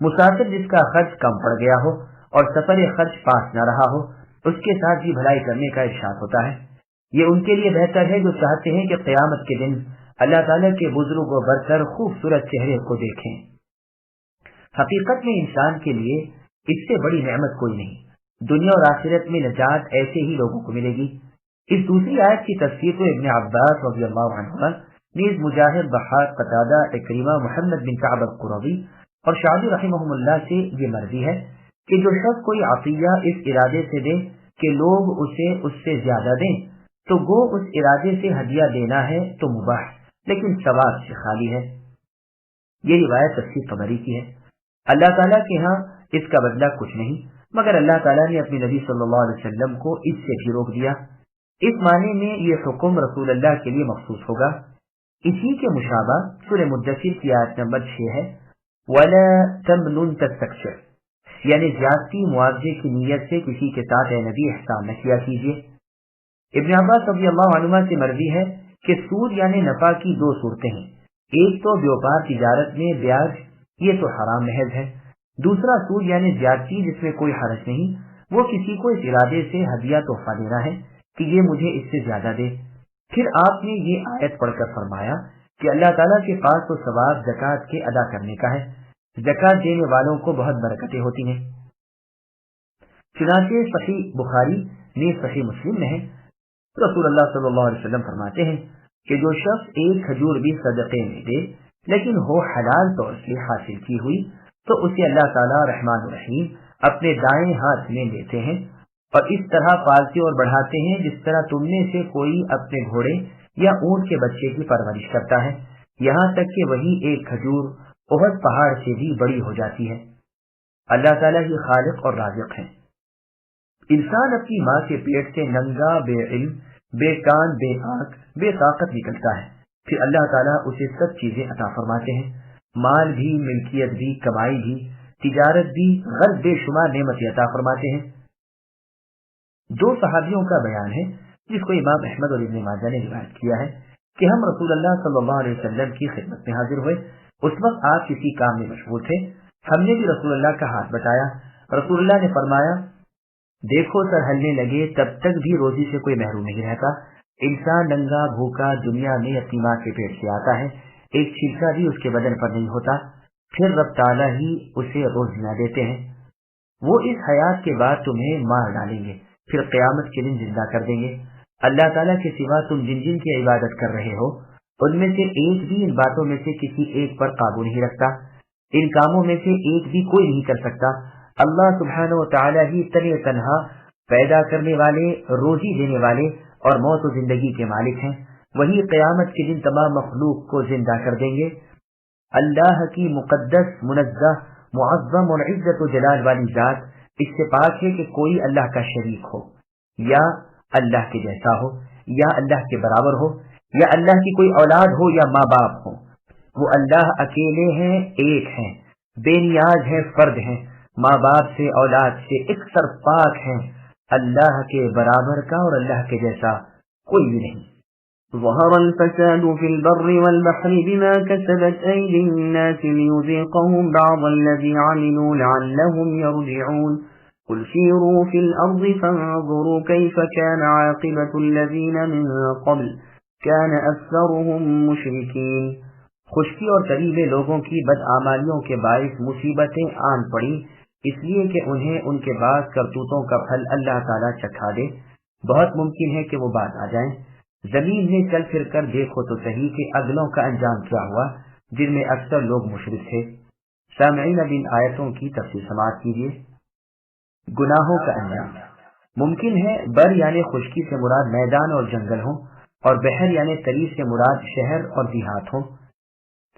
مسافر جس کا خرچ کم پڑ گیا ہو اور سفر خرچ پاس نہ رہا ہو، اس کے ساتھ بھی بھلائی کرنے کا ارشاد ہوتا ہے۔ یہ ان کے لیے بہتر ہے جو چاہتے ہیں کہ قیامت کے دن اللہ تعالیٰ کے بزرگ و برتر خوبصورت چہرے کو دیکھیں۔ حقیقت میں انسان کے لیے اس سے بڑی نعمت کوئی نہیں۔ دنیا اور آخرت میں نجات ایسے ہی لوگوں کو ملے گی۔ اس دوسری آیت کی تفسیر کو ابن عباس رضی اللہ عنہ، نیز مجاہد، ضحاک، قتادہ، اکرمہ، محمد بن کعب القرظی اور شعبی رحمہم اللہ سے یہ مرضی ہے کہ جو شخص کوئی عطیہ اس ارادے سے دے کہ لوگ اسے اس سے زیادہ دیں تو گو اس ارادے سے ہدیہ دینا ہے تو مباح، لیکن ثواب سے خالی ہے۔ یہ روایت تفسیر طبری کی ہے۔ اللہ تعالیٰ کے ہاں اس کا بدلہ کچھ نہیں، مگر اللہ تعالیٰ نے اپنے نبی صلی اللہ علیہ وسلم کو اس سے بھی روک دیا۔ اس معنی میں یہ حکم رسول اللہ کے لیے مخصوص ہوگا۔ اسی کے مشابہ سورہ مدثر کی آیت نمبر 6 ہے، وَلَا تَمْنُن تَسْتَكْثِرْ، یعنی زیادتی معاوضے کی نیت سے کسی کے ساتھ اے نبی احسان نہ کیا کیجیے۔ ابن عباس رضی اللہ عنہ سے مروی ہے کہ سود یعنی نفع کی دو صورتیں ہیں، ایک تو بیوپار تجارت میں بیاج، یہ تو حرام محض ہے، دوسرا سود یعنی زیادتی جس میں کوئی حرج نہیں، وہ کسی کو اس ارادے سے ہدیہ تحفہ دینا ہے کہ یہ مجھے اس سے زیادہ دے۔ پھر آپ نے یہ آیت پڑھ کر فرمایا کہ اللہ تعالیٰ کے پاس تو ثواب زکوٰۃ کے ادا کرنے کا ہے، زکوٰۃ دینے والوں کو بہت برکتیں ہوتی ہیں۔ چنانچہ صحیح بخاری نیز صحیح مسلم میں ہے، رسول اللہ صلی اللہ علیہ وسلم فرماتے ہیں کہ جو شخص ایک کھجور بھی صدقے میں دے لیکن ہو حلال طور سے حاصل کی ہوئی تو اسے اللہ تعالیٰ رحمان الرحیم اپنے دائیں ہاتھ میں لیتے ہیں اور اس طرح پالتے اور بڑھاتے ہیں جس طرح تم میں سے کوئی اپنے گھوڑے یا اونٹ کے بچے کی پرورش کرتا ہے، یہاں تک کہ وہی ایک کھجور احد پہاڑ سے بھی بڑی ہو جاتی ہے۔ اللہ تعالیٰ ہی خالق اور رازق ہے۔ انسان اپنی ماں کے پیٹ سے ننگا، بے علم، بے کان، بے آنکھ، بے طاقت نکلتا ہے، پھر اللہ تعالیٰ اسے سب چیزیں عطا فرماتے ہیں، مال بھی، ملکیت بھی، کمائی بھی، تجارت بھی، غرض بے شمار نعمت عطا فرماتے ہیں۔ دو صحابیوں کا بیان ہے جس کو امام احمد اور ابن ماجہ نے روایت کیا ہے کہ ہم رسول اللہ صلی اللہ علیہ وسلم کی خدمت میں حاضر ہوئے، اس وقت آپ کسی کام میں مشغول تھے، ہم نے بھی رسول اللہ کا ہاتھ بٹایا، رسول اللہ نے فرمایا دیکھو سر ہلنے لگے تب تک بھی روزی سے کوئی محروم نہیں رہتا، انسان ننگا بھوکا دنیا میں اپنی ماں کے پیٹ سے آتا ہے، ایک چھلکا بھی اس کے بدن پر نہیں ہوتا، پھر رب تعالیٰ ہی اسے روزیاں دیتے ہیں، وہ اس حیات کے بعد تمہیں مار ڈالیں گے، پھر قیامت کے دن زندہ کر دیں گے۔ اللہ تعالیٰ کے سوا تم جن جن کی عبادت کر رہے ہو ان میں سے ایک بھی ان باتوں میں سے کسی ایک پر قابو نہیں رکھتا، ان کاموں میں سے ایک بھی کوئی نہیں کر سکتا۔ اللہ سبحانہ و تعالیٰ ہی تنہا تنہا پیدا کرنے والے، روزی دینے والے اور موت و زندگی کے مالک ہیں، وہی قیامت کے دن تمام مخلوق کو زندہ کر دیں گے۔ اللہ کی مقدس، منزہ، معظم اور عزت و جلال والی ذات اس سے پاک ہے کہ کوئی اللہ کا شریک ہو، یا اللہ کے جیسا ہو، یا اللہ کے برابر ہو، یا اللہ کی کوئی اولاد ہو یا ماں باپ ہو۔ وہ اللہ اکیلے ہیں، ایک ہیں، بے نیاز ہیں، فرد ہیں، ماں باپ سے، اولاد سے اکثر پاک ہیں، اللہ کے برابر کا اور اللہ کے جیسا کوئی بھی نہیں۔ ظهر الفساد في البر والبحر بما كسبت أيدي الناس ليذيقهم بعض الذي عملوا لعلهم يرجعون قل سيروا في الأرض فانظروا كيف كان عاقبة الذين من قبل كان أكثرهم مشركين خشکی اور تری میں لوگوں کی بدعمالیوں کے باعث مصیبتیں آن پڑی، اس لیے کہ انہیں ان کے بعض کرتوتوں کا پھل اللہ تعالیٰ چکھا دے۔ بہت ممکن ہے کہ وہ بات آ جائیں، زمین میں چل پھر کر دیکھو تو صحیح کہ اگلوں کا انجام کیا ہوا جن میں اکثر لوگ مشرک تھے۔ سامعین، اب ان آیتوں کی تفصیل سماعت کیجیے۔ گناہوں کا انجام۔ ممکن ہے بر یعنی خشکی سے مراد میدان اور جنگل ہوں، اور بحر یعنی تری سے مراد شہر اور دیہات ہوں،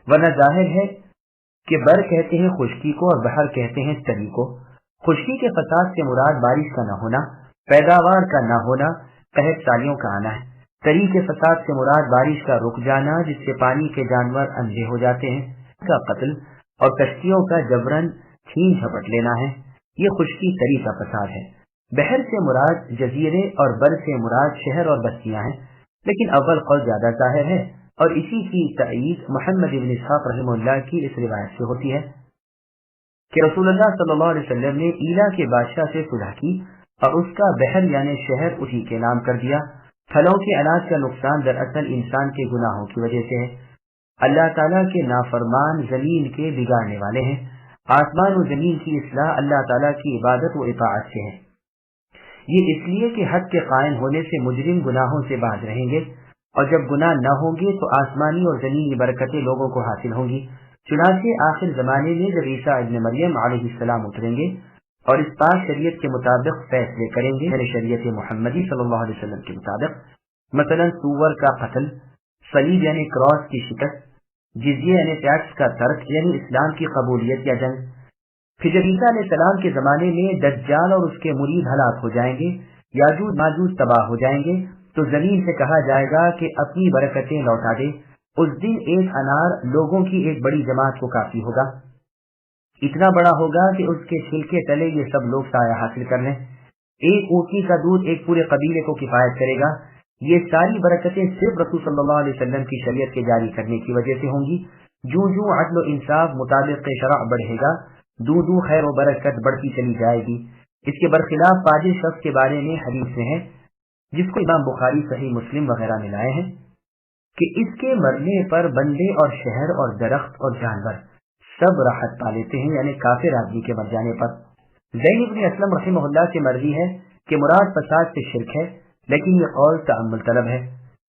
ورنہ ظاہر ہے کہ بر کہتے ہیں خشکی کو اور بحر کہتے ہیں تری کو۔ خشکی کے فساد سے مراد بارش کا نہ ہونا، پیداوار کا نہ ہونا، قحط سالیوں کا آنا ہے۔ تری کے فساد سے مراد بارش کا رک جانا جس سے پانی کے جانور اندھے ہو جاتے ہیں، کا قتل اور کشتیوں کا جبرن چھین جھپٹ لینا ہے، یہ خشکی تری کا فساد ہے۔ بحر سے مراد جزیرے اور بر سے مراد شہر اور بستیاں ہیں، لیکن اول قول زیادہ ظاہر ہے، اور اسی کی تائید محمد بن اسحاق رحمہ اللہ کی اس روایت سے ہوتی ہے کہ رسول اللہ صلی اللہ علیہ وسلم نے ایلا کے بادشاہ سے صلح کی اور اس کا بحر یعنی شہر اسی کے نام کر دیا۔ پھلوں کے اناج کا نقصان دراصل انسان کے گناہوں کی وجہ سے ہے۔ اللہ تعالیٰ کے نافرمان زمین کے بگاڑنے والے ہیں۔ آسمان و زمین کی اصلاح اللہ تعالیٰ کی عبادت و اطاعت سے ہے۔ یہ اس لیے کہ حد کے قائم ہونے سے مجرم گناہوں سے باز رہیں گے، اور جب گناہ نہ ہوں گے تو آسمانی اور زمینی برکتیں لوگوں کو حاصل ہوں گی۔ چنانچہ آخر زمانے میں جب عیسیٰ ابن مریم علیہ السلام اتریں گے اور اس پاک شریعت کے مطابق فیصلے کریں گے، یعنی شریعت محمدی صلی اللہ علیہ وسلم کے مطابق، مثلا سور کا قتل، صلیب یعنی کراس کی شکست، جزیہ یعنی ٹیکس کا ترک یعنی اسلام کی قبولیت یا جنگ۔ پھر جب عیسیٰ علیہ السلام کے زمانے میں دجال اور اس کے مرید ہلاک ہو جائیں گے، یاجوج ماجوج تباہ ہو جائیں گے، تو زمین سے کہا جائے گا کہ اپنی برکتیں لوٹا دے۔ اس دن ایک انار لوگوں کی ایک بڑی جماعت کو کافی ہوگا، اتنا بڑا ہوگا کہ اس کے چھلکے تلے یہ سب لوگ سایہ حاصل کر لیں۔ ایک اونٹنی کا دودھ ایک پورے قبیلے کو کفایت کرے گا۔ یہ ساری برکتیں صرف رسول صلی اللہ علیہ وسلم کی شریعت کے جاری کرنے کی وجہ سے ہوں گی۔ جو عدل و انصاف مطابق شرع بڑھے گا، دو خیر و برکت بڑھتی چلی جائے گی۔ اس کے برخلاف فاجر شخص کے بارے میں حدیث میں ہے، جس کو امام بخاری صحیح مسلم وغیرہ میں لائے ہیں، کہ اس کے مرنے پر بندے اور شہر اور درخت اور جانور سب راحت پا لیتے ہیں، یعنی کافر آدمی کے مر جانے پر۔ زید بن اسلم رحمہ اللہ سے مروی ہے کہ مراد فساد سے شرک ہے، لیکن یہ قول تأمل طلب ہے۔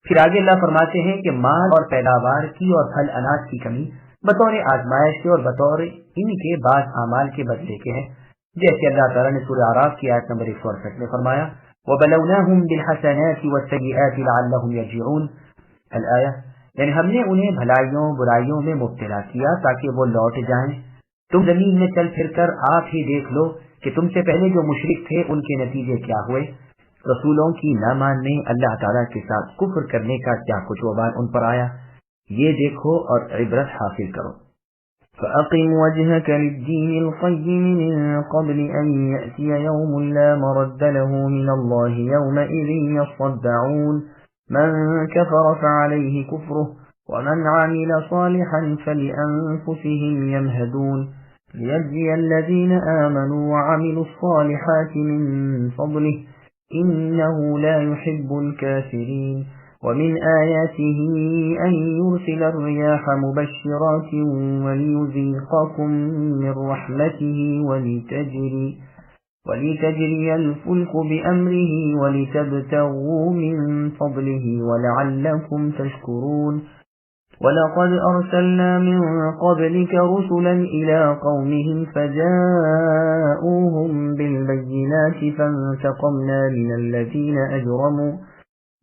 پھر آگے اللہ فرماتے ہیں کہ مال اور پیداوار کی اور پھل اناج کی کمی بطور آزمائش کے اور بطور ان کے بعض اعمال کے بدلے کے ہیں، جیسے اللہ تعالیٰ نے سورہ اعراف کی آیت نمبر 168 میں فرمایا وَبَلَوْنَاهُمْ بِالْحَسَنَاتِ وَالسَّيِّئَاتِ لَعَلَّهُمْ يَرْجِعُونَ الآیہ، یعنی ہم نے انہیں بھلائیوں برائیوں میں مبتلا کیا تاکہ وہ لوٹ جائیں۔ تم زمین میں چل پھر کر آپ ہی دیکھ لو کہ تم سے پہلے جو مشرک تھے ان کے نتیجے کیا ہوئے۔ رسولوں کی نہ ماننے، اللہ تعالیٰ کے ساتھ کفر کرنے کا کیا کچھ وبال ان پر آیا، یہ دیکھو اور عبرت حاصل کرو۔ فَأَقِمْ وَجْهَكَ لِلدِّينِ الْقَيِّمِ مِنْ قَبْلِ أَنْ يَأْتِيَ يَوْمٌ لَا مَرَدَّ لَهُ مِنَ اللَّهِ يَوْمَئِذٍ يَصَّدَّعُونَ مَنْ كَفَرَ فَعَلَيْهِ كُفْرُهُ وَمَنْ عَمِلَ صَالِحًا فَلِأَنفُسِهِمْ يَمْهَدُونَ لِيَجْزِيَ الَّذِينَ آمَنُوا وَعَمِلُوا الصَّالِحَاتِ مِنْ فَضْلِهِ إِنَّهُ لَا يُحِبُّ الْكَافِرِينَ وَمِنْ آيَاتِهِ أَنْ يُرْسِلَ الرِّيَاحَ مُبَشِّرَاتٍ وَلِيُذِيقَكُم مِّن رَّحْمَتِهِ وَلِتَجْرِيَ الْفُلْكُ بِأَمْرِهِ وَلِتَبْتَغُوا مِن فَضْلِهِ وَلَعَلَّكُمْ تَشْكُرُونَ وَلَقَدْ أَرْسَلْنَا مِن قَبْلِكَ رُسُلًا إِلَىٰ قَوْمِهِمْ فَجَاءُوهُم بِالْبَيِّنَاتِ فَانتَقَمْنَا مِنَ الَّذِينَ أَجْرَمُوا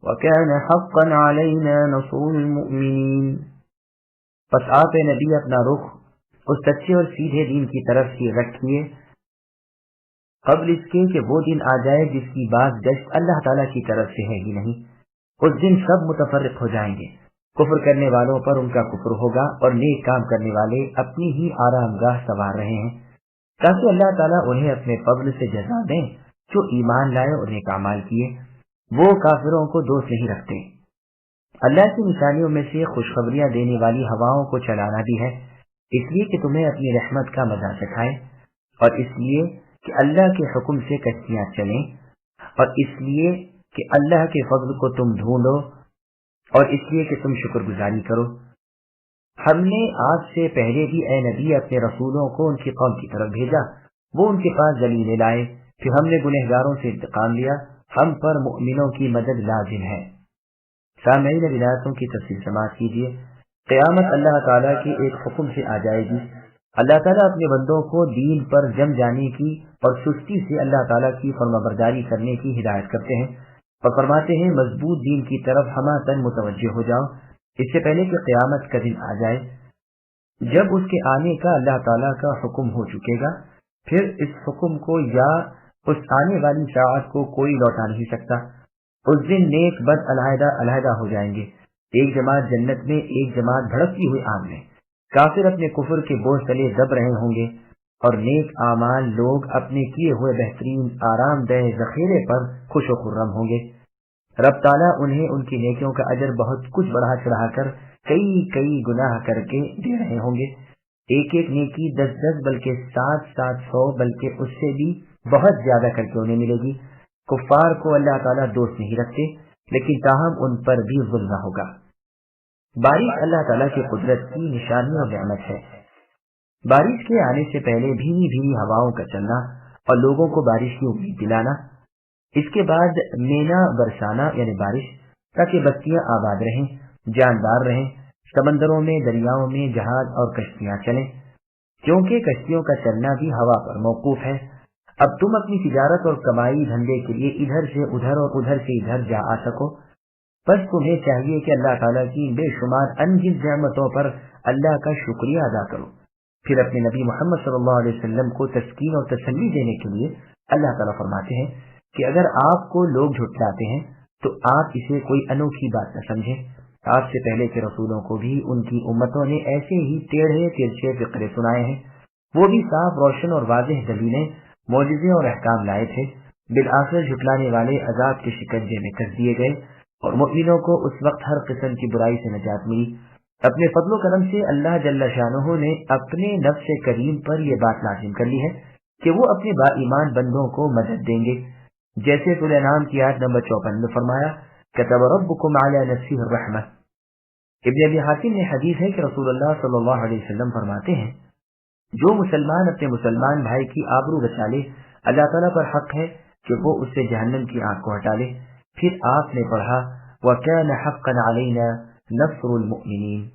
وَكَانَ حَقًّا عَلَيْنَا نَصْرُ الْمُؤْمِنِينَ۔ پس آپ نبی اپنا رخ اس سچے اور سیدھے دین کی طرف ہی رکھیے قبل اس کے کہ وہ دن آ جائے جس کی باز گشت اللہ تعالیٰ کی طرف سے ہے ہی نہیں۔ اس دن سب متفرق ہو جائیں گے، کفر کرنے والوں پر ان کا کفر ہوگا اور نیک کام کرنے والے اپنی ہی آرام گاہ سنوار رہے ہیں، تاکہ اللہ تعالیٰ انہیں اپنے فضل سے جزا دیں جو ایمان لائے اور نیک اعمال کیے۔ وہ کافروں کو دوست نہیں رکھتے۔ اللہ کی نشانیوں میں سے خوشخبریاں دینے والی ہواؤں کو چلانا بھی ہے، اس لیے کہ تمہیں اپنی رحمت کا مزہ چکھائے، اور اس لیے کہ اللہ کے حکم سے کشتیاں چلیں، اور اس لیے کہ اللہ کے فضل کو تم ڈھونڈو، اور اس لیے کہ تم شکر گزاری کرو۔ ہم نے آج سے پہلے بھی اے نبی اپنے رسولوں کو ان کی قوم کی طرف بھیجا، وہ ان کے پاس دلیلیں لائے، پھر ہم نے گنہگاروں سے انتقام لیا، ہم پر مؤمنوں کی مدد لازم ہے۔ سامعین ولایتوں کی تفصیل سماعت کیجیے۔ قیامت اللہ تعالیٰ کے ایک حکم سے آ جائے گی۔ اللہ تعالیٰ اپنے بندوں کو دین پر جم جانے کی اور سستی سے اللہ تعالیٰ کی فرمانبرداری کرنے کی ہدایت کرتے ہیں اور فرماتے ہیں مضبوط دین کی طرف ہمہ متوجہ ہو جاؤ، اس سے پہلے کہ قیامت کا دن آ جائے جب اس کے آنے کا اللہ تعالیٰ کا حکم ہو چکے گا، پھر اس حکم کو یا اس آنے والی ساعت کو کوئی لوٹا نہیں سکتا۔ اس دن نیک بد علیحدہ علیحدہ ہو جائیں گے، ایک جماعت جنت میں، ایک جماعت بھڑکتی ہوئی آگ میں۔ کافر اپنے کفر کے بوجھ تلے دب رہے ہوں گے اور نیک اعمال لوگ اپنے کیے ہوئے بہترین آرام دہ ذخیرے پر خوش و خرم ہوں گے۔ رب تعالیٰ انہیں ان کی نیکیوں کا اجر بہت کچھ بڑھا چڑھا کر کئی گناہ کر کے دے رہے ہوں گے، ایک ایک نیکی 10 بلکہ 700 بلکہ اس سے بھی بہت زیادہ کر کے انہیں ملے گی۔ کفار کو اللہ تعالیٰ دوست نہیں رکھتے، لیکن تاہم ان پر بھی ظلم ہوگا۔ بارش اللہ تعالیٰ کی قدرت کی نشانی اور نعمت ہے۔ بارش کے آنے سے پہلے بھینی بھینی ہواؤں کا چلنا اور لوگوں کو بارش کی امید دلانا، اس کے بعد مینا برسانا یعنی بارش، تاکہ بستیاں آباد رہیں، جاندار رہیں، سمندروں میں، دریاؤں میں جہاز اور کشتیاں چلیں، کیونکہ کشتیوں کا چلنا بھی ہوا پر موقوف ہے۔ اب تم اپنی تجارت اور کمائی دھندے کے لیے ادھر سے ادھر اور ادھر سے ادھر جا آ سکو، بس تمہیں چاہیے کہ اللہ تعالیٰ کی بے شمار انگنت نعمتوں پر اللہ کا شکریہ ادا کرو۔ پھر اپنے نبی محمد صلی اللہ علیہ وسلم کو تسکین اور تسلی دینے کے لیے اللہ تعالیٰ فرماتے ہیں کہ اگر آپ کو لوگ جھٹلاتے ہیں تو آپ اسے کوئی انوکھی بات نہ سمجھیں، آپ سے پہلے کے رسولوں کو بھی ان کی امتوں نے ایسے ہی ٹیڑھے ترچھے فقرے سنائے ہیں، وہ بھی صاف روشن اور واضح دلیلیں، معجزے اور احکام لائے تھے۔ بالآخر جھٹلانے والے عذاب کے شکنجے میں کر دیے گئے اور مؤمنوں کو اس وقت ہر قسم کی برائی سے نجات ملی۔ اپنے فضل و کرم سے اللہ جل شانہ نے اپنے نفس کریم پر یہ بات لازم کر لی ہے کہ وہ اپنے با ایمان بندوں کو مدد دیں گے، جیسے سورہ انعام کی آیت نمبر 54 میں فرمایا كتب ربكم على نفسه الرحمة۔ ابن ابی حاتم نے حدیث ہے کہ رسول اللہ صلی اللہ علیہ وسلم فرماتے ہیں جو مسلمان اپنے مسلمان بھائی کی آبرو بچا لے، اللہ تعالیٰ پر حق ہے کہ وہ اس سے جہنم کی آگ کو ہٹا لے۔ پھر آپ نے پڑھا وَكَانَ حَقًّا عَلَيْنَا نَصْرُ الْمُؤْمِنِينَ۔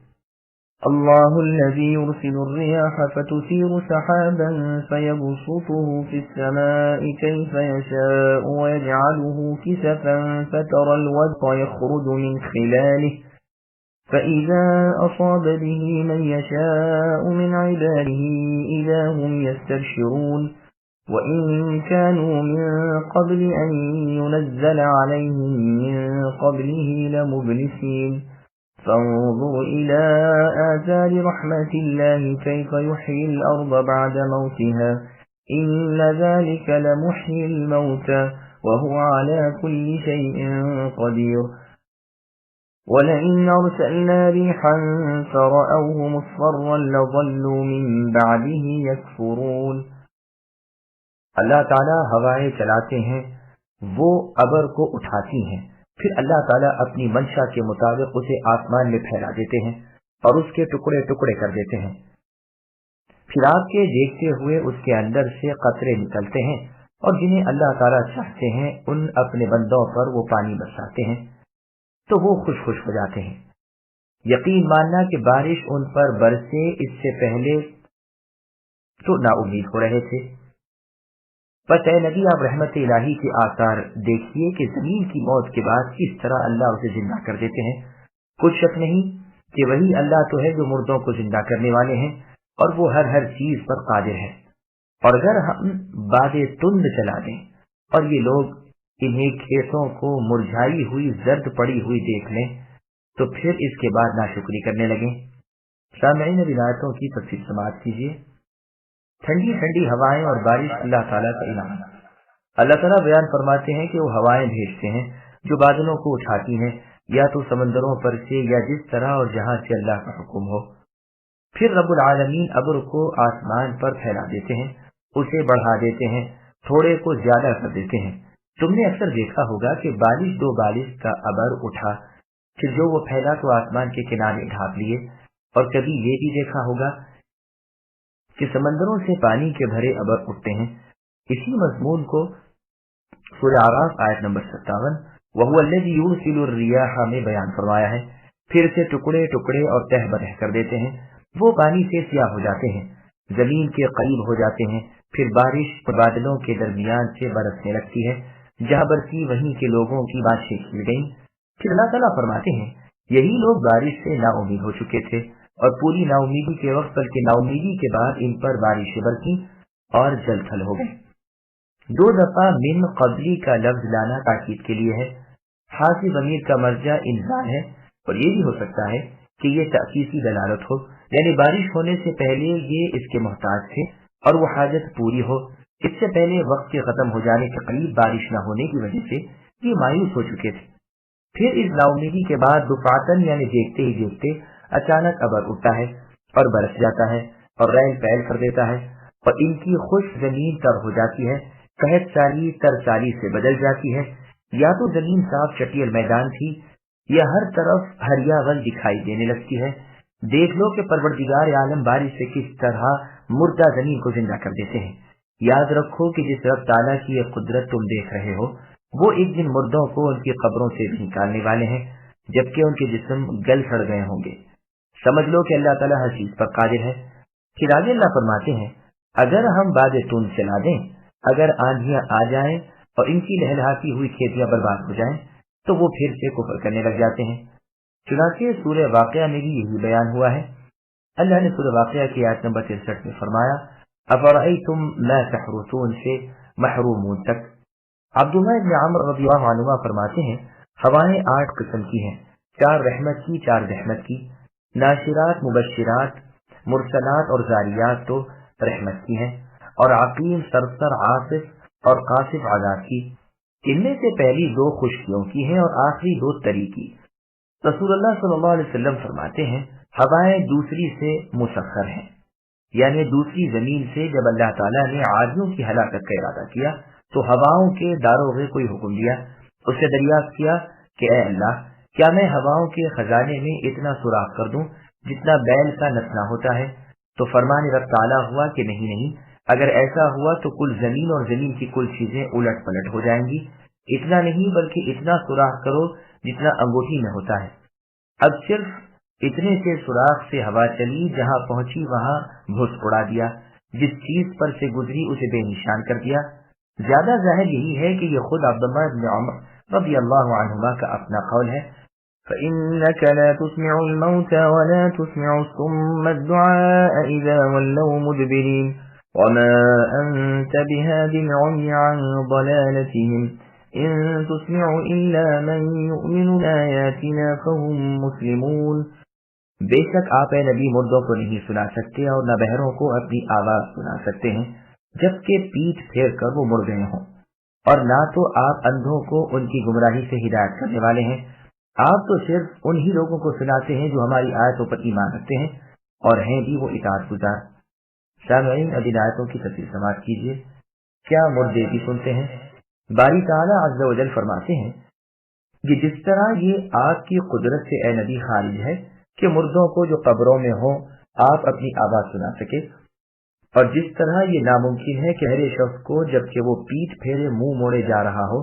الله الذي يرسل الرياح فتثير سحابا فيبسطه في السماء كيف يشاء ويجعله كسفا فترى الودق يخرج من خلاله فإذا أصاب به من يشاء من عباده إذا هم يستبشرون وإن كانوا من قبل أن ينزل عليهم من قبله لمبلسين فانظر إلى آثار رحمة الله كيف يحيي الأرض بعد موتها إن ذلك لمحيي الموتى وهو على كل شيء قدير ولئن أرسلنا ريحا فرأوه مصفرا لظلوا من بعده يكفرون۔ اللہ تعالیٰ ہوائیں چلاتے ہیں، وہ ابر کو اٹھاتی ہیں، پھر اللہ تعالیٰ اپنی منشا کے مطابق اسے آسمان میں پھیلا دیتے ہیں اور اس کے ٹکڑے ٹکڑے کر دیتے ہیں، پھر آپ کے دیکھتے ہوئے اس کے اندر سے قطرے نکلتے ہیں اور جنہیں اللہ تعالیٰ چاہتے ہیں ان اپنے بندوں پر وہ پانی برساتے ہیں تو وہ خوش ہو جاتے ہیں۔ یقین ماننا کہ بارش ان پر برسے اس سے پہلے تو نا امید ہو رہے تھے، بس اے نبی آپ رحمت الہی کے آثار دیکھیے کہ زمین کی موت کے بعد کس طرح اللہ اسے زندہ کر دیتے ہیں۔ کچھ شک نہیں کہ وہی اللہ تو ہے جو مردوں کو زندہ کرنے والے ہیں اور وہ ہر چیز پر قادر ہے۔ اور اگر ہم باد تند چلا دیں اور یہ لوگ انہیں کھیتوں کو مرجھائی ہوئی زرد پڑی ہوئی دیکھ لیں تو پھر اس کے بعد ناشکری کرنے لگیں۔ سامعین ولایتوں کی تفصیل سماعت کیجیے۔ ٹھنڈی ٹھنڈی ہوائیں اور بارش اللہ تعالیٰ کا انعام۔ اللہ تعالیٰ بیان فرماتے ہیں کہ وہ ہوائیں بھیجتے ہیں جو بادلوں کو اٹھاتی ہیں یا تو سمندروں پر سے یا جس طرح اور جہاں سے اللہ کا حکم ہو، پھر رب العالمین ابر کو آسمان پر پھیلا دیتے ہیں، اسے بڑھا دیتے ہیں، تھوڑے کو زیادہ کر دیتے ہیں۔ تم نے اکثر دیکھا ہوگا کہ بارش دو بالش کا ابر اٹھا، پھر جو وہ پھیلا تو آسمان کے کنارے ڈھانپ لیے اور کبھی یہ بھی دیکھا ہوگا کہ سمندروں سے پانی کے بھرے ابر اٹھتے ہیں۔ اسی مضمون کو سورہ اعراف آیت نمبر 57 وَهُوَ الَّذِي يُرْسِلُ الرِّيَاحَ میں بیان فرمایا ہے، پھر سے ٹکڑے ٹکڑے اور تہ بتہ کر دیتے ہیں، وہ پانی سے سیاہ ہو جاتے ہیں، زمین کے قریب ہو جاتے ہیں، پھر بارش بادلوں کے درمیان سے برسنے لگتی ہے، جہاں برسی وہیں کے لوگوں کی باتیں کھل گئیں۔ پھر اللہ تعالیٰ فرماتے ہیں یہی لوگ بارش سے نا امید ہو چکے تھے اور پوری نا امیدی کے وقت بلکہ نا امیدی کے بعد ان پر بارشیں برسی اور جل تھل ہو گئے۔ 2 دفعہ من قبلی کا لفظ لانا تاکید کے لیے ہے۔ حاصل ضمیر کا مرجع انزال ہے، اور یہ بھی ہو سکتا ہے کہ یہ تأسیسی دلالت ہو، یعنی بارش ہونے سے پہلے یہ اس کے محتاج تھے اور وہ حاجت پوری ہو، اس سے پہلے وقت کے ختم ہو جانے کے قریب بارش نہ ہونے کی وجہ سے یہ مایوس ہو چکے تھے۔ پھر اس نا امیدی کے بعد دفعتاً یعنی دیکھتے ہی دیکھتے اچانک ابر اٹھتا ہے اور برس جاتا ہے اور ریل پیل کر دیتا ہے، اور ان کی خشک زمین تر ہو جاتی ہے، قحط سالی تر سالی سے بدل جاتی ہے، یا تو زمین صاف چٹیل میدان تھی یا ہر طرف ہریا غل دکھائی دینے لگتی ہے۔ دیکھ لو کہ پروردگار عالم بارش سے کس طرح مردہ زمین کو زندہ کر دیتے ہیں۔ یاد رکھو کہ جس رب تعالیٰ کی یہ قدرت تم دیکھ رہے ہو وہ ایک دن مردوں کو ان کی قبروں سے بھی نکالنے والے ہیں، جبکہ ان کے جسم گل سڑ گئے ہوں گے۔ سمجھ لو کہ اللہ تعالیٰ ہر چیز پر قادر ہے۔ پھر آگے اللہ فرماتے ہیں اگر ہم باد تون چلا دیں، اگر آندھیاں آ جائیں اور ان کی لہلہاتی ہوئی کھیتیاں برباد ہو جائیں تو وہ پھر سے کفر کرنے لگ جاتے ہیں۔ چنانچہ سورہ واقعہ میں بھی یہی بیان ہوا ہے۔ اللہ نے سورہ واقعہ کی آیت نمبر 63 میں فرمایا افرأیتم ما تحرثون سے محرومون تک۔ عبداللہ بن عمر رضی اللہ عنہ فرماتے ہیں ہوائیں 8 قسم کی ہیں، 4 رحمت کی 4 رحمت کی، ناشرات مبشرات مرسلات اور زاریات تو رحمت کی ہیں، اور عقیم سرسر عاصف اور قاصف عذاب کی۔ ان میں سے پہلی 2 خشکیوں کی ہیں اور آخری 2 تری کی۔ رسول اللہ صلی اللہ علیہ وسلم فرماتے ہیں ہوائیں دوسری سے مسخر ہیں، یعنی دوسری زمین سے جب اللہ تعالیٰ نے عادیوں کی ہلاکت کا ارادہ کیا تو ہواؤں کے داروغے کو حکم دیا، اس سے دریافت کیا کہ اے اللہ کیا میں ہواؤں کے خزانے میں اتنا سوراخ کر دوں جتنا بیل کا نتنا ہوتا ہے؟ تو فرمان رب تعالیٰ ہوا کہ نہیں، اگر ایسا ہوا تو کل زمین اور زمین کی کل چیزیں الٹ پلٹ ہو جائیں گی۔ اتنا نہیں بلکہ اتنا سوراخ کرو جتنا انگوٹھی میں ہوتا ہے۔ اب صرف اتنے سے سوراخ سے ہوا چلی، جہاں پہنچی وہاں بھس اڑا دیا، جس چیز پر سے گزری اسے بے نشان کر دیا۔ زیادہ ظاہر یہی ہے کہ یہ خود عبداللہ بن عمر رضی اللہ عنہما کا اپنا قول ہے فَإِنَّكَ لَا تُسْمِعُ الْمَوْتَى وَلَا تُسْمِعُ الصُّمَّ الدُّعَاءَ إِذَا وَلَّوْا مُدْبِرِينَ وَمَا أَنْتَ بِهَادِ الْعُمْيِ عَنْ ضَلَالَتِهِمْ إِن تُسْمِعُ إِلَّا مَن يُؤْمِنُ بِآيَاتِنَا فَهُمْ مُسْلِمُونَ۔ بے شک آپ اے نبی مردوں کو نہیں سنا سکتے اور نہ بہروں کو اپنی آواز سنا سکتے ہیں جبکہ پیٹھ پھیر کر وہ مڑ گئے ہوں، اور نہ تو آپ اندھوں کو ان کی گمراہی سے ہدایت کرنے والے ہیں، آپ تو صرف انہی لوگوں کو سناتے ہیں جو ہماری آیتوں پر ایمان رکھتے ہیں اور ہیں بھی وہ اطاعت گزار۔ سامعین اب ان آیتوں کی تفصیل سماعت کیجیے، کیا مردے بھی سنتے ہیں؟ باری تعالیٰ عز و جل فرماتے ہیں کہ جس طرح یہ آپ کی قدرت سے اے نبی خارج ہے کہ مردوں کو جو قبروں میں ہوں آپ اپنی آواز سنا سکے، اور جس طرح یہ ناممکن ہے کہ ہر شخص کو جبکہ وہ پیٹھ پھیرے منہ موڑے جا رہا ہو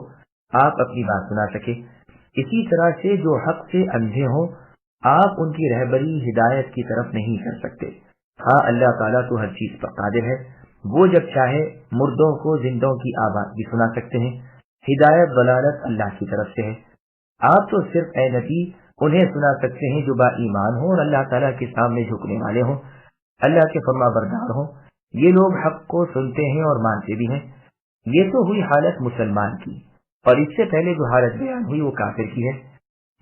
آپ اپنی بات سنا سکے، اسی طرح سے جو حق سے اندھے ہوں آپ ان کی رہبری ہدایت کی طرف نہیں کر سکتے۔ ہاں اللہ تعالیٰ تو ہر چیز پر قادر ہے، وہ جب چاہے مردوں کو زندوں کی آواز بھی سنا سکتے ہیں۔ ہدایت ضلالت اللہ کی طرف سے ہے، آپ تو صرف اے نبی انہیں سنا سکتے ہیں جو با ایمان ہوں اور اللہ تعالیٰ کے سامنے جھکنے والے ہوں، اللہ کے فرما بردار ہوں۔ یہ لوگ حق کو سنتے ہیں اور مانتے بھی ہیں۔ یہ تو ہوئی حالت مسلمان کی، اور اس سے پہلے جو حالت بیان ہوئی وہ کافر کی ہے،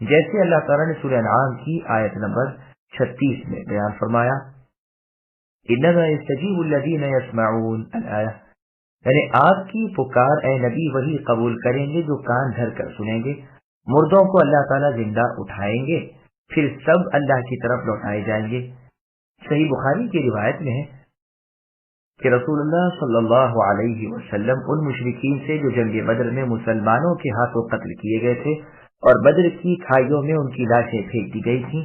جیسے اللہ تعالیٰ نے سورہ انعام کی آیت نمبر 36 میں بیان فرمایا انما یستجیب الذین یسمعون الآیہ، یعنی آپ کی پکار اے نبی وہی قبول کریں گے جو کان دھر کر سنیں گے۔ مردوں کو اللہ تعالیٰ زندہ اٹھائیں گے، پھر سب اللہ کی طرف لوٹائے جائیں گے۔ صحیح بخاری کی روایت میں ہے کہ رسول اللہ صلی اللہ علیہ وسلم ان مشرکین سے جو جنگ بدر میں مسلمانوں کے ہاتھوں قتل کیے گئے تھے اور بدر کی کھائیوں میں ان کی لاشیں پھینک دی گئی تھیں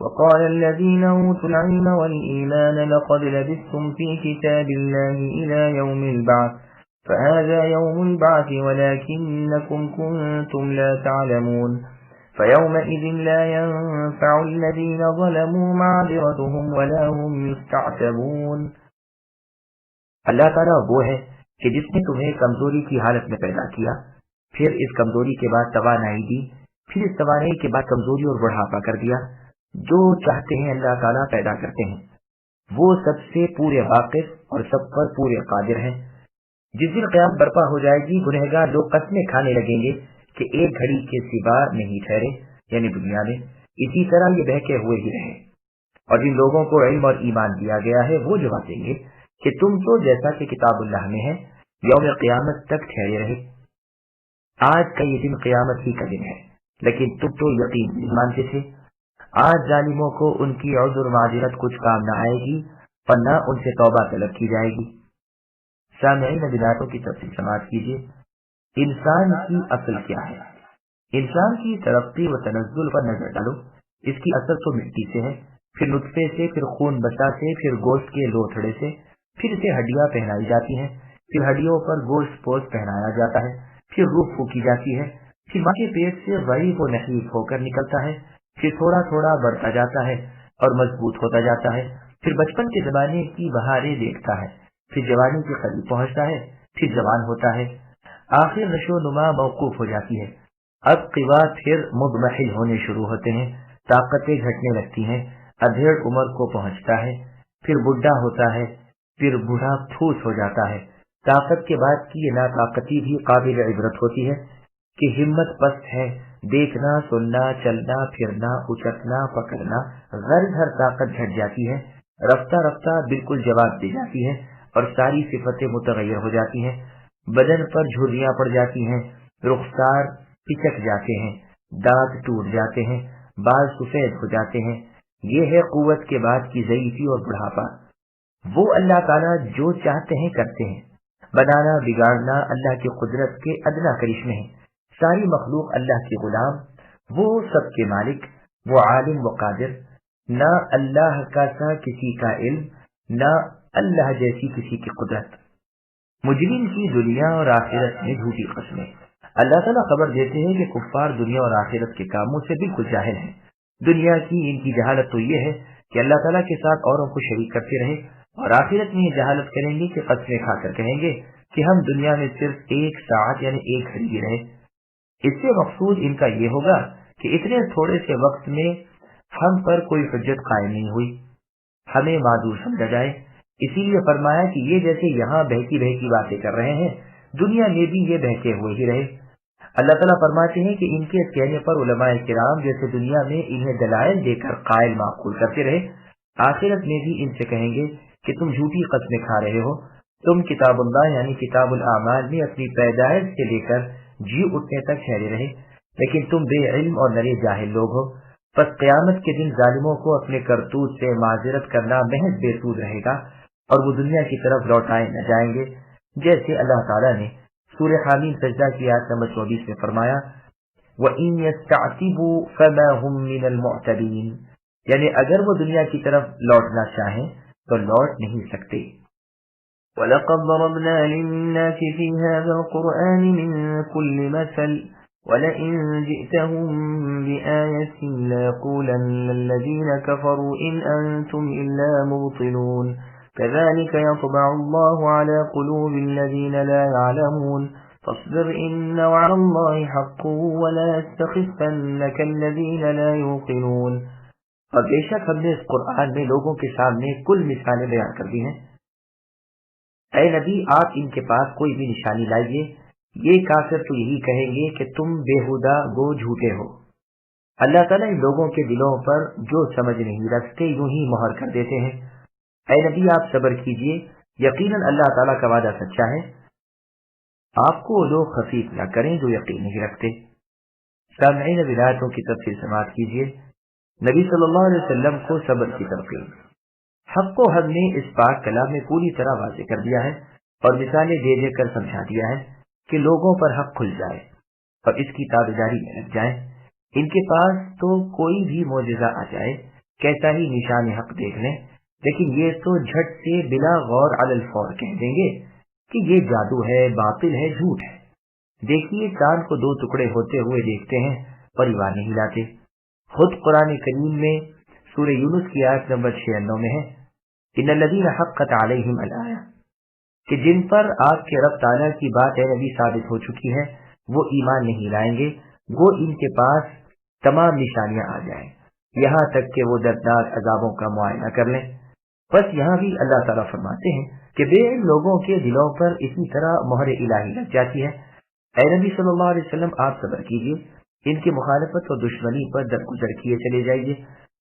وقال الذين أوتوا العلم والإيمان لقد لبثتم في كتاب الله إلى يوم البعث فهذا يوم البعث ولكنكم كنتم لا تعلمون فيومئذ لا ينفع الذين ظلموا معذرتهم ولا هم يستعتبون۔ اللہ تعالیٰ وہ ہے کہ جس نے تمہیں کمزوری کی حالت میں پیدا کیا، پھر اس کمزوری کے بعد توانائی دی، پھر اس توانائی کے بعد کمزوری اور بڑھاپا کر دیا۔ جو چاہتے ہیں اللہ تعالیٰ پیدا کرتے ہیں، وہ سب سے پورے واقف اور سب پر پورے قادر ہیں۔ جس دن قیامت برپا ہو جائے گی، گنہگار لوگ قسمیں کھانے لگیں گے کہ ایک گھڑی کے سوا نہیں ٹھہرے، یعنی دنیا میں اسی طرح یہ بہکے ہوئے ہی رہے۔ اور جن لوگوں کو علم اور ایمان دیا گیا ہے وہ جواب دیں گے کہ تم تو جیسا کہ کتاب اللہ میں ہے یوم قیامت تک ٹھہرے رہے۔ آج کا یہ دن قیامت ہی کا دن ہے، لیکن تم تو یقین نہیں مانتے تھے۔ آج ظالموں کو ان کی عذر معذرت کچھ کام نہ آئے گی اور نہ ان سے توبہ طلب کی جائے گی۔ سامعین بدایتوں کی تفصیل سماعت کیجیے۔ انسان کی اصل کیا ہے؟ انسان کی ترقی و تنزل پر نظر ڈالو۔ اس کی اصل تو مٹی سے ہے، پھر نطفے سے، پھر خون بسا سے، پھر گوشت کے لوتھڑے سے، پھر اسے ہڈیاں پہنائی جاتی ہیں، پھر ہڈیوں پر گوشت پوش پہنایا جاتا ہے، پھر روح پھونکی جاتی ہے، پھر ماں کے پیٹ سے غریب و نحیف ہو کر نکلتا ہے، پھر تھوڑا تھوڑا بڑھتا جاتا ہے اور مضبوط ہوتا جاتا ہے، پھر بچپن کے زمانے کی بہاریں دیکھتا ہے، پھر جوانی کے قریب پہنچتا ہے، پھر جوان ہوتا ہے، آخر نشو و نما موقوف ہو جاتی ہے۔ اب قوا پھر مضمحل ہونے شروع ہوتے ہیں، طاقتیں گھٹنے لگتی ہیں، ادھیڑ عمر کو پہنچتا ہے، پھر بڈھا ہوتا ہے، پھر بوڑھا پھوس ہو جاتا ہے۔ طاقت کے بعد کی یہ ناطاقتی بھی قابل عبرت ہوتی ہے کہ ہمت پست ہے، دیکھنا، سننا، چلنا، پھرنا، اچکنا، پکڑنا، غرض ہر طاقت گھٹ جاتی ہے، رفتہ رفتہ بالکل جواب دے جاتی ہے اور ساری صفتیں متغیر ہو جاتی ہیں، بدن پر جھریاں پڑ جاتی ہیں، رخسار پچک جاتے ہیں، دانت ٹوٹ جاتے ہیں، بال سفید ہو جاتے ہیں۔ یہ ہے قوت کے بعد کی ضعیفی اور بڑھاپا۔ وہ اللہ تعالیٰ جو چاہتے ہیں کرتے ہیں، بنانا بگاڑنا اللہ کی قدرت کے ادنا کرشمے ہیں۔ ساری مخلوق اللہ کے غلام، وہ سب کے مالک، وہ عالم و قادر، نہ اللہ کا سا کسی کا علم، نہ اللہ جیسی کسی کی قدرت۔ مجرم کی دنیا اور آخرت میں جھوٹی قسمیں۔ اللہ تعالیٰ خبر دیتے ہیں کہ کفار دنیا اور آخرت کے کاموں سے بالکل جاہل ہیں۔ دنیا کی ان کی جہالت تو یہ ہے کہ اللہ تعالیٰ کے ساتھ اوروں کو شریک کرتے رہے، اور آخرت میں یہ جہالت کریں گے کہ قسمیں کھا کر کہیں گے کہ ہم دنیا میں صرف 1 ساعت یعنی 1 گھڑی رہے۔ اس سے مقصود ان کا یہ ہوگا کہ اتنے تھوڑے سے وقت میں ہم پر کوئی حجت قائم نہیں ہوئی، ہمیں معذور سمجھا جائے۔ اسی لیے فرمایا کہ یہ جیسے یہاں بہتی بہتی باتیں کر رہے ہیں، دنیا میں بھی یہ بہتے ہوئے ہی رہے۔ اللہ تعالیٰ فرماتے ہیں کہ ان کے کہنے پر علماء کرام جیسے دنیا میں انہیں دلائل دے کر قائل معقول کرتے رہے، آخرت میں بھی ان سے کہیں گے کہ تم جھوٹی قسمیں کھا رہے ہو، تم کتاب اللہ یعنی کتاب الاعمال میں اپنی پیدائش سے لے کر جی اٹھنے تک ٹھہرے رہے، لیکن تم بے علم اور نرے جاہل لوگ ہو، پس قیامت کے دن ظالموں کو اپنے کرتوت سے معذرت کرنا محض بے سود رہے گا اور وہ دنیا کی طرف لوٹائے نہ جائیں گے، جیسے اللہ تعالیٰ نے سورہ حامیم سجدہ کی آیت نمبر 24 میں فرمایا وَإِن يَسْتَعْتِبُوا فَمَا هُمْ مِنَ الْمُعْتَبِينَ، یعنی اگر وہ دنیا کی طرف لوٹنا چاہیں تو لوٹ نہیں سکتے۔ وَلَقَدْ ضَرَبْنَا لِلنَّاسِ فِي هَذَا الْقُرْآنِ مِنْ كُلِّ مَثَلٍ وَلَئِنْ جِئْتَهُمْ بِآيَةٍ لَيَقُولَنَّ الَّذِينَ كَفَرُوا إِنْ أَنْتُمْ إِلَّا مُبْطِلُونَ كَذَلِكَ يَطْبَعُ اللَّهُ عَلَى قُلُوبِ الَّذِينَ لَا يَعْلَمُونَ فاصبر إن وعد الله حق ولا يستخفنك الذين لا يوقنون۔ اور بے شک ہم نے اس قرآن میں لوگوں کے سامنے کل مثالیں بیان کر دی ہیں، اے نبی آپ ان کے پاس کوئی بھی نشانی لائیے، یہ کافر تو یہی کہیں گے کہ تم بیہودہ گو جھوٹے ہو۔ اللہ تعالیٰ ان لوگوں کے دلوں پر جو سمجھ نہیں رکھتے یوں ہی مہر کر دیتے ہیں۔ اے نبی آپ صبر کیجئے، یقیناً اللہ تعالیٰ کا وعدہ سچا ہے، آپ کو وہ لوگ خفیف نہ کریں جو یقین نہیں رکھتے۔ سامعین ولایتوں کی تفصیل سماعت کیجیے۔ نبی صلی اللہ علیہ وسلم کو صبر کی تلقین۔ حق کو ہم نے اس پاک کلام میں پوری طرح واضح کر دیا ہے اور مثالیں دے دے کر سمجھا دیا ہے کہ لوگوں پر حق کھل جائے اور اس کی تابعداری میں لگ جائیں۔ ان کے پاس تو کوئی بھی معجزہ آ جائے، کیسا ہی نشان حق دیکھ لیں، لیکن یہ تو جھٹ سے بلا غور علی الفور کہہ دیں گے کہ یہ جادو ہے، باطل ہے، جھوٹ ہے۔ دیکھیے چاند کو دو ٹکڑے ہوتے ہوئے دیکھتے ہیں پر ایمان نہیں لاتے۔ خود قرآن کریم میں سورہ یونس کی آیت نمبر 96 میں ہے ان الذین حقت علیہم الآیہ، کہ جن پر آپ کے رب تعالیٰ کی بات اے نبی ثابت ہو چکی ہے وہ ایمان نہیں لائیں گے، گو ان کے پاس تمام نشانیاں آ جائیں یہاں تک کہ وہ دردناک عذابوں کا معائنہ کر لیں۔ بس یہاں بھی اللہ تعالیٰ فرماتے ہیں کہ بے علم لوگوں کے دلوں پر اسی طرح مہر الہی لگ جاتی ہے۔ اے نبی صلی اللہ علیہ وسلم آپ صبر کیجیے، ان کی مخالفت اور دشمنی پر درگزر کیے چلے جائیے۔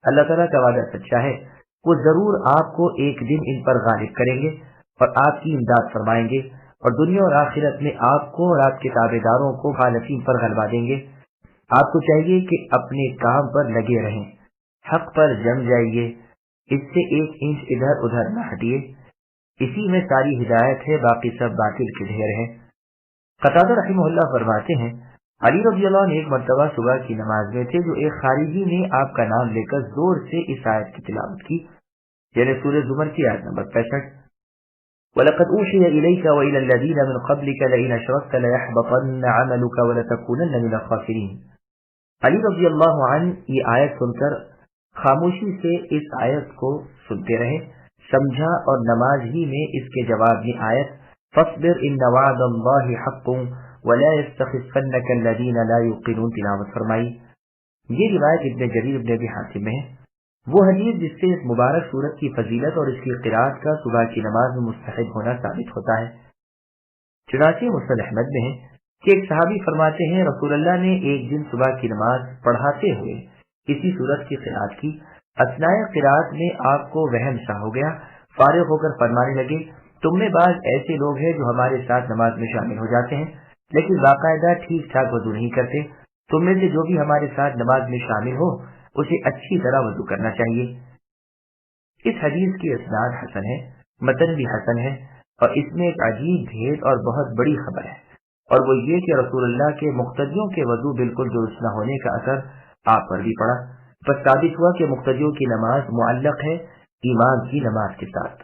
اللہ تعالیٰ کا وعدہ سچا ہے، وہ ضرور آپ کو ایک دن ان پر غالب کریں گے اور آپ کی امداد فرمائیں گے اور دنیا اور آخرت میں آپ کو اور آپ کے تابع داروں کو مخالفین پر غلبہ دیں گے۔ آپ کو چاہیے کہ اپنے کام پر لگے رہیں، حق پر جم جائیے، اس سے ایک انچ ادھر ادھر نہ ہٹیے، اسی میں ساری ہدایت ہے، باقی سب باطل کے ڈھیر ہیں۔ قتادہ رحمہ اللہ فرماتے ہیں علی رضی اللہ عنہ ایک مرتبہ صبح کی نماز میں تھے، جو ایک خارجی نے آپ کا نام لے کر زور سے اس آیت کی تلاوت کی، یعنی سورہ زمر کی آیت نمبر 65 وَلَقَدْ أُوحِيَ إِلَيْكَ وَإِلَى الَّذِينَ مِنْ قَبْلِكَ لَئِنْ أَشْرَكْتَ لَيَحْبَطَنَّ عَمَلُكَ وَلَتَكُونَنَّ مِنَ الْخَاسِرِينَ۔ علی رضی اللہ عنہ یہ آیت سن کر خاموشی سے اس آیت کو سنتے رہے، سمجھا اور نماز ہی میں اس کے جواب میں آیت فَاصْبِرْ إِنَّ وَعْدَ اللَّهِ حَقٌّ وَلَا يَسْتَخِفَّنَّكَ الَّذِينَ لَا يُوقِنُونَ تلاوت فرمائی۔ یہ روایت ابن جریر ابن ابی حاتم میں ہے، وہ حدیث جس سے اس مبارک سورت کی فضیلت اور اس کی قرأت کا صبح کی نماز میں مستحب ہونا ثابت ہوتا ہے۔ چنانچہ مسند احمد میں ہے کہ ایک صحابی فرماتے ہیں رسول اللہ نے ایک دن صبح کی نماز پڑھاتے ہوئے اسی سورت کی قرأت کی، اثناء قرأت میں آپ کو وہم سا ہو گیا، فارغ ہو کر فرمانے لگے تم میں بعض ایسے لوگ ہیں جو ہمارے ساتھ نماز میں شامل ہو جاتے ہیں لیکن باقاعدہ ٹھیک ٹھاک وضو نہیں کرتے، تم میں سے جو بھی ہمارے ساتھ نماز میں شامل ہو اسے اچھی طرح وضو کرنا چاہیے۔ اس حدیث کی اسناد حسن ہے، متن بھی حسن ہے اور اس میں ایک عجیب بھید اور بہت بڑی خبر ہے، اور وہ یہ کہ رسول اللہ کے مقتدیوں کے وضو بالکل درست نہ ہونے کا اثر آپ پر بھی پڑا، بس ثابت ہوا کہ مقتدیوں کی نماز معلق ہے ایمان کی نماز کے ساتھ۔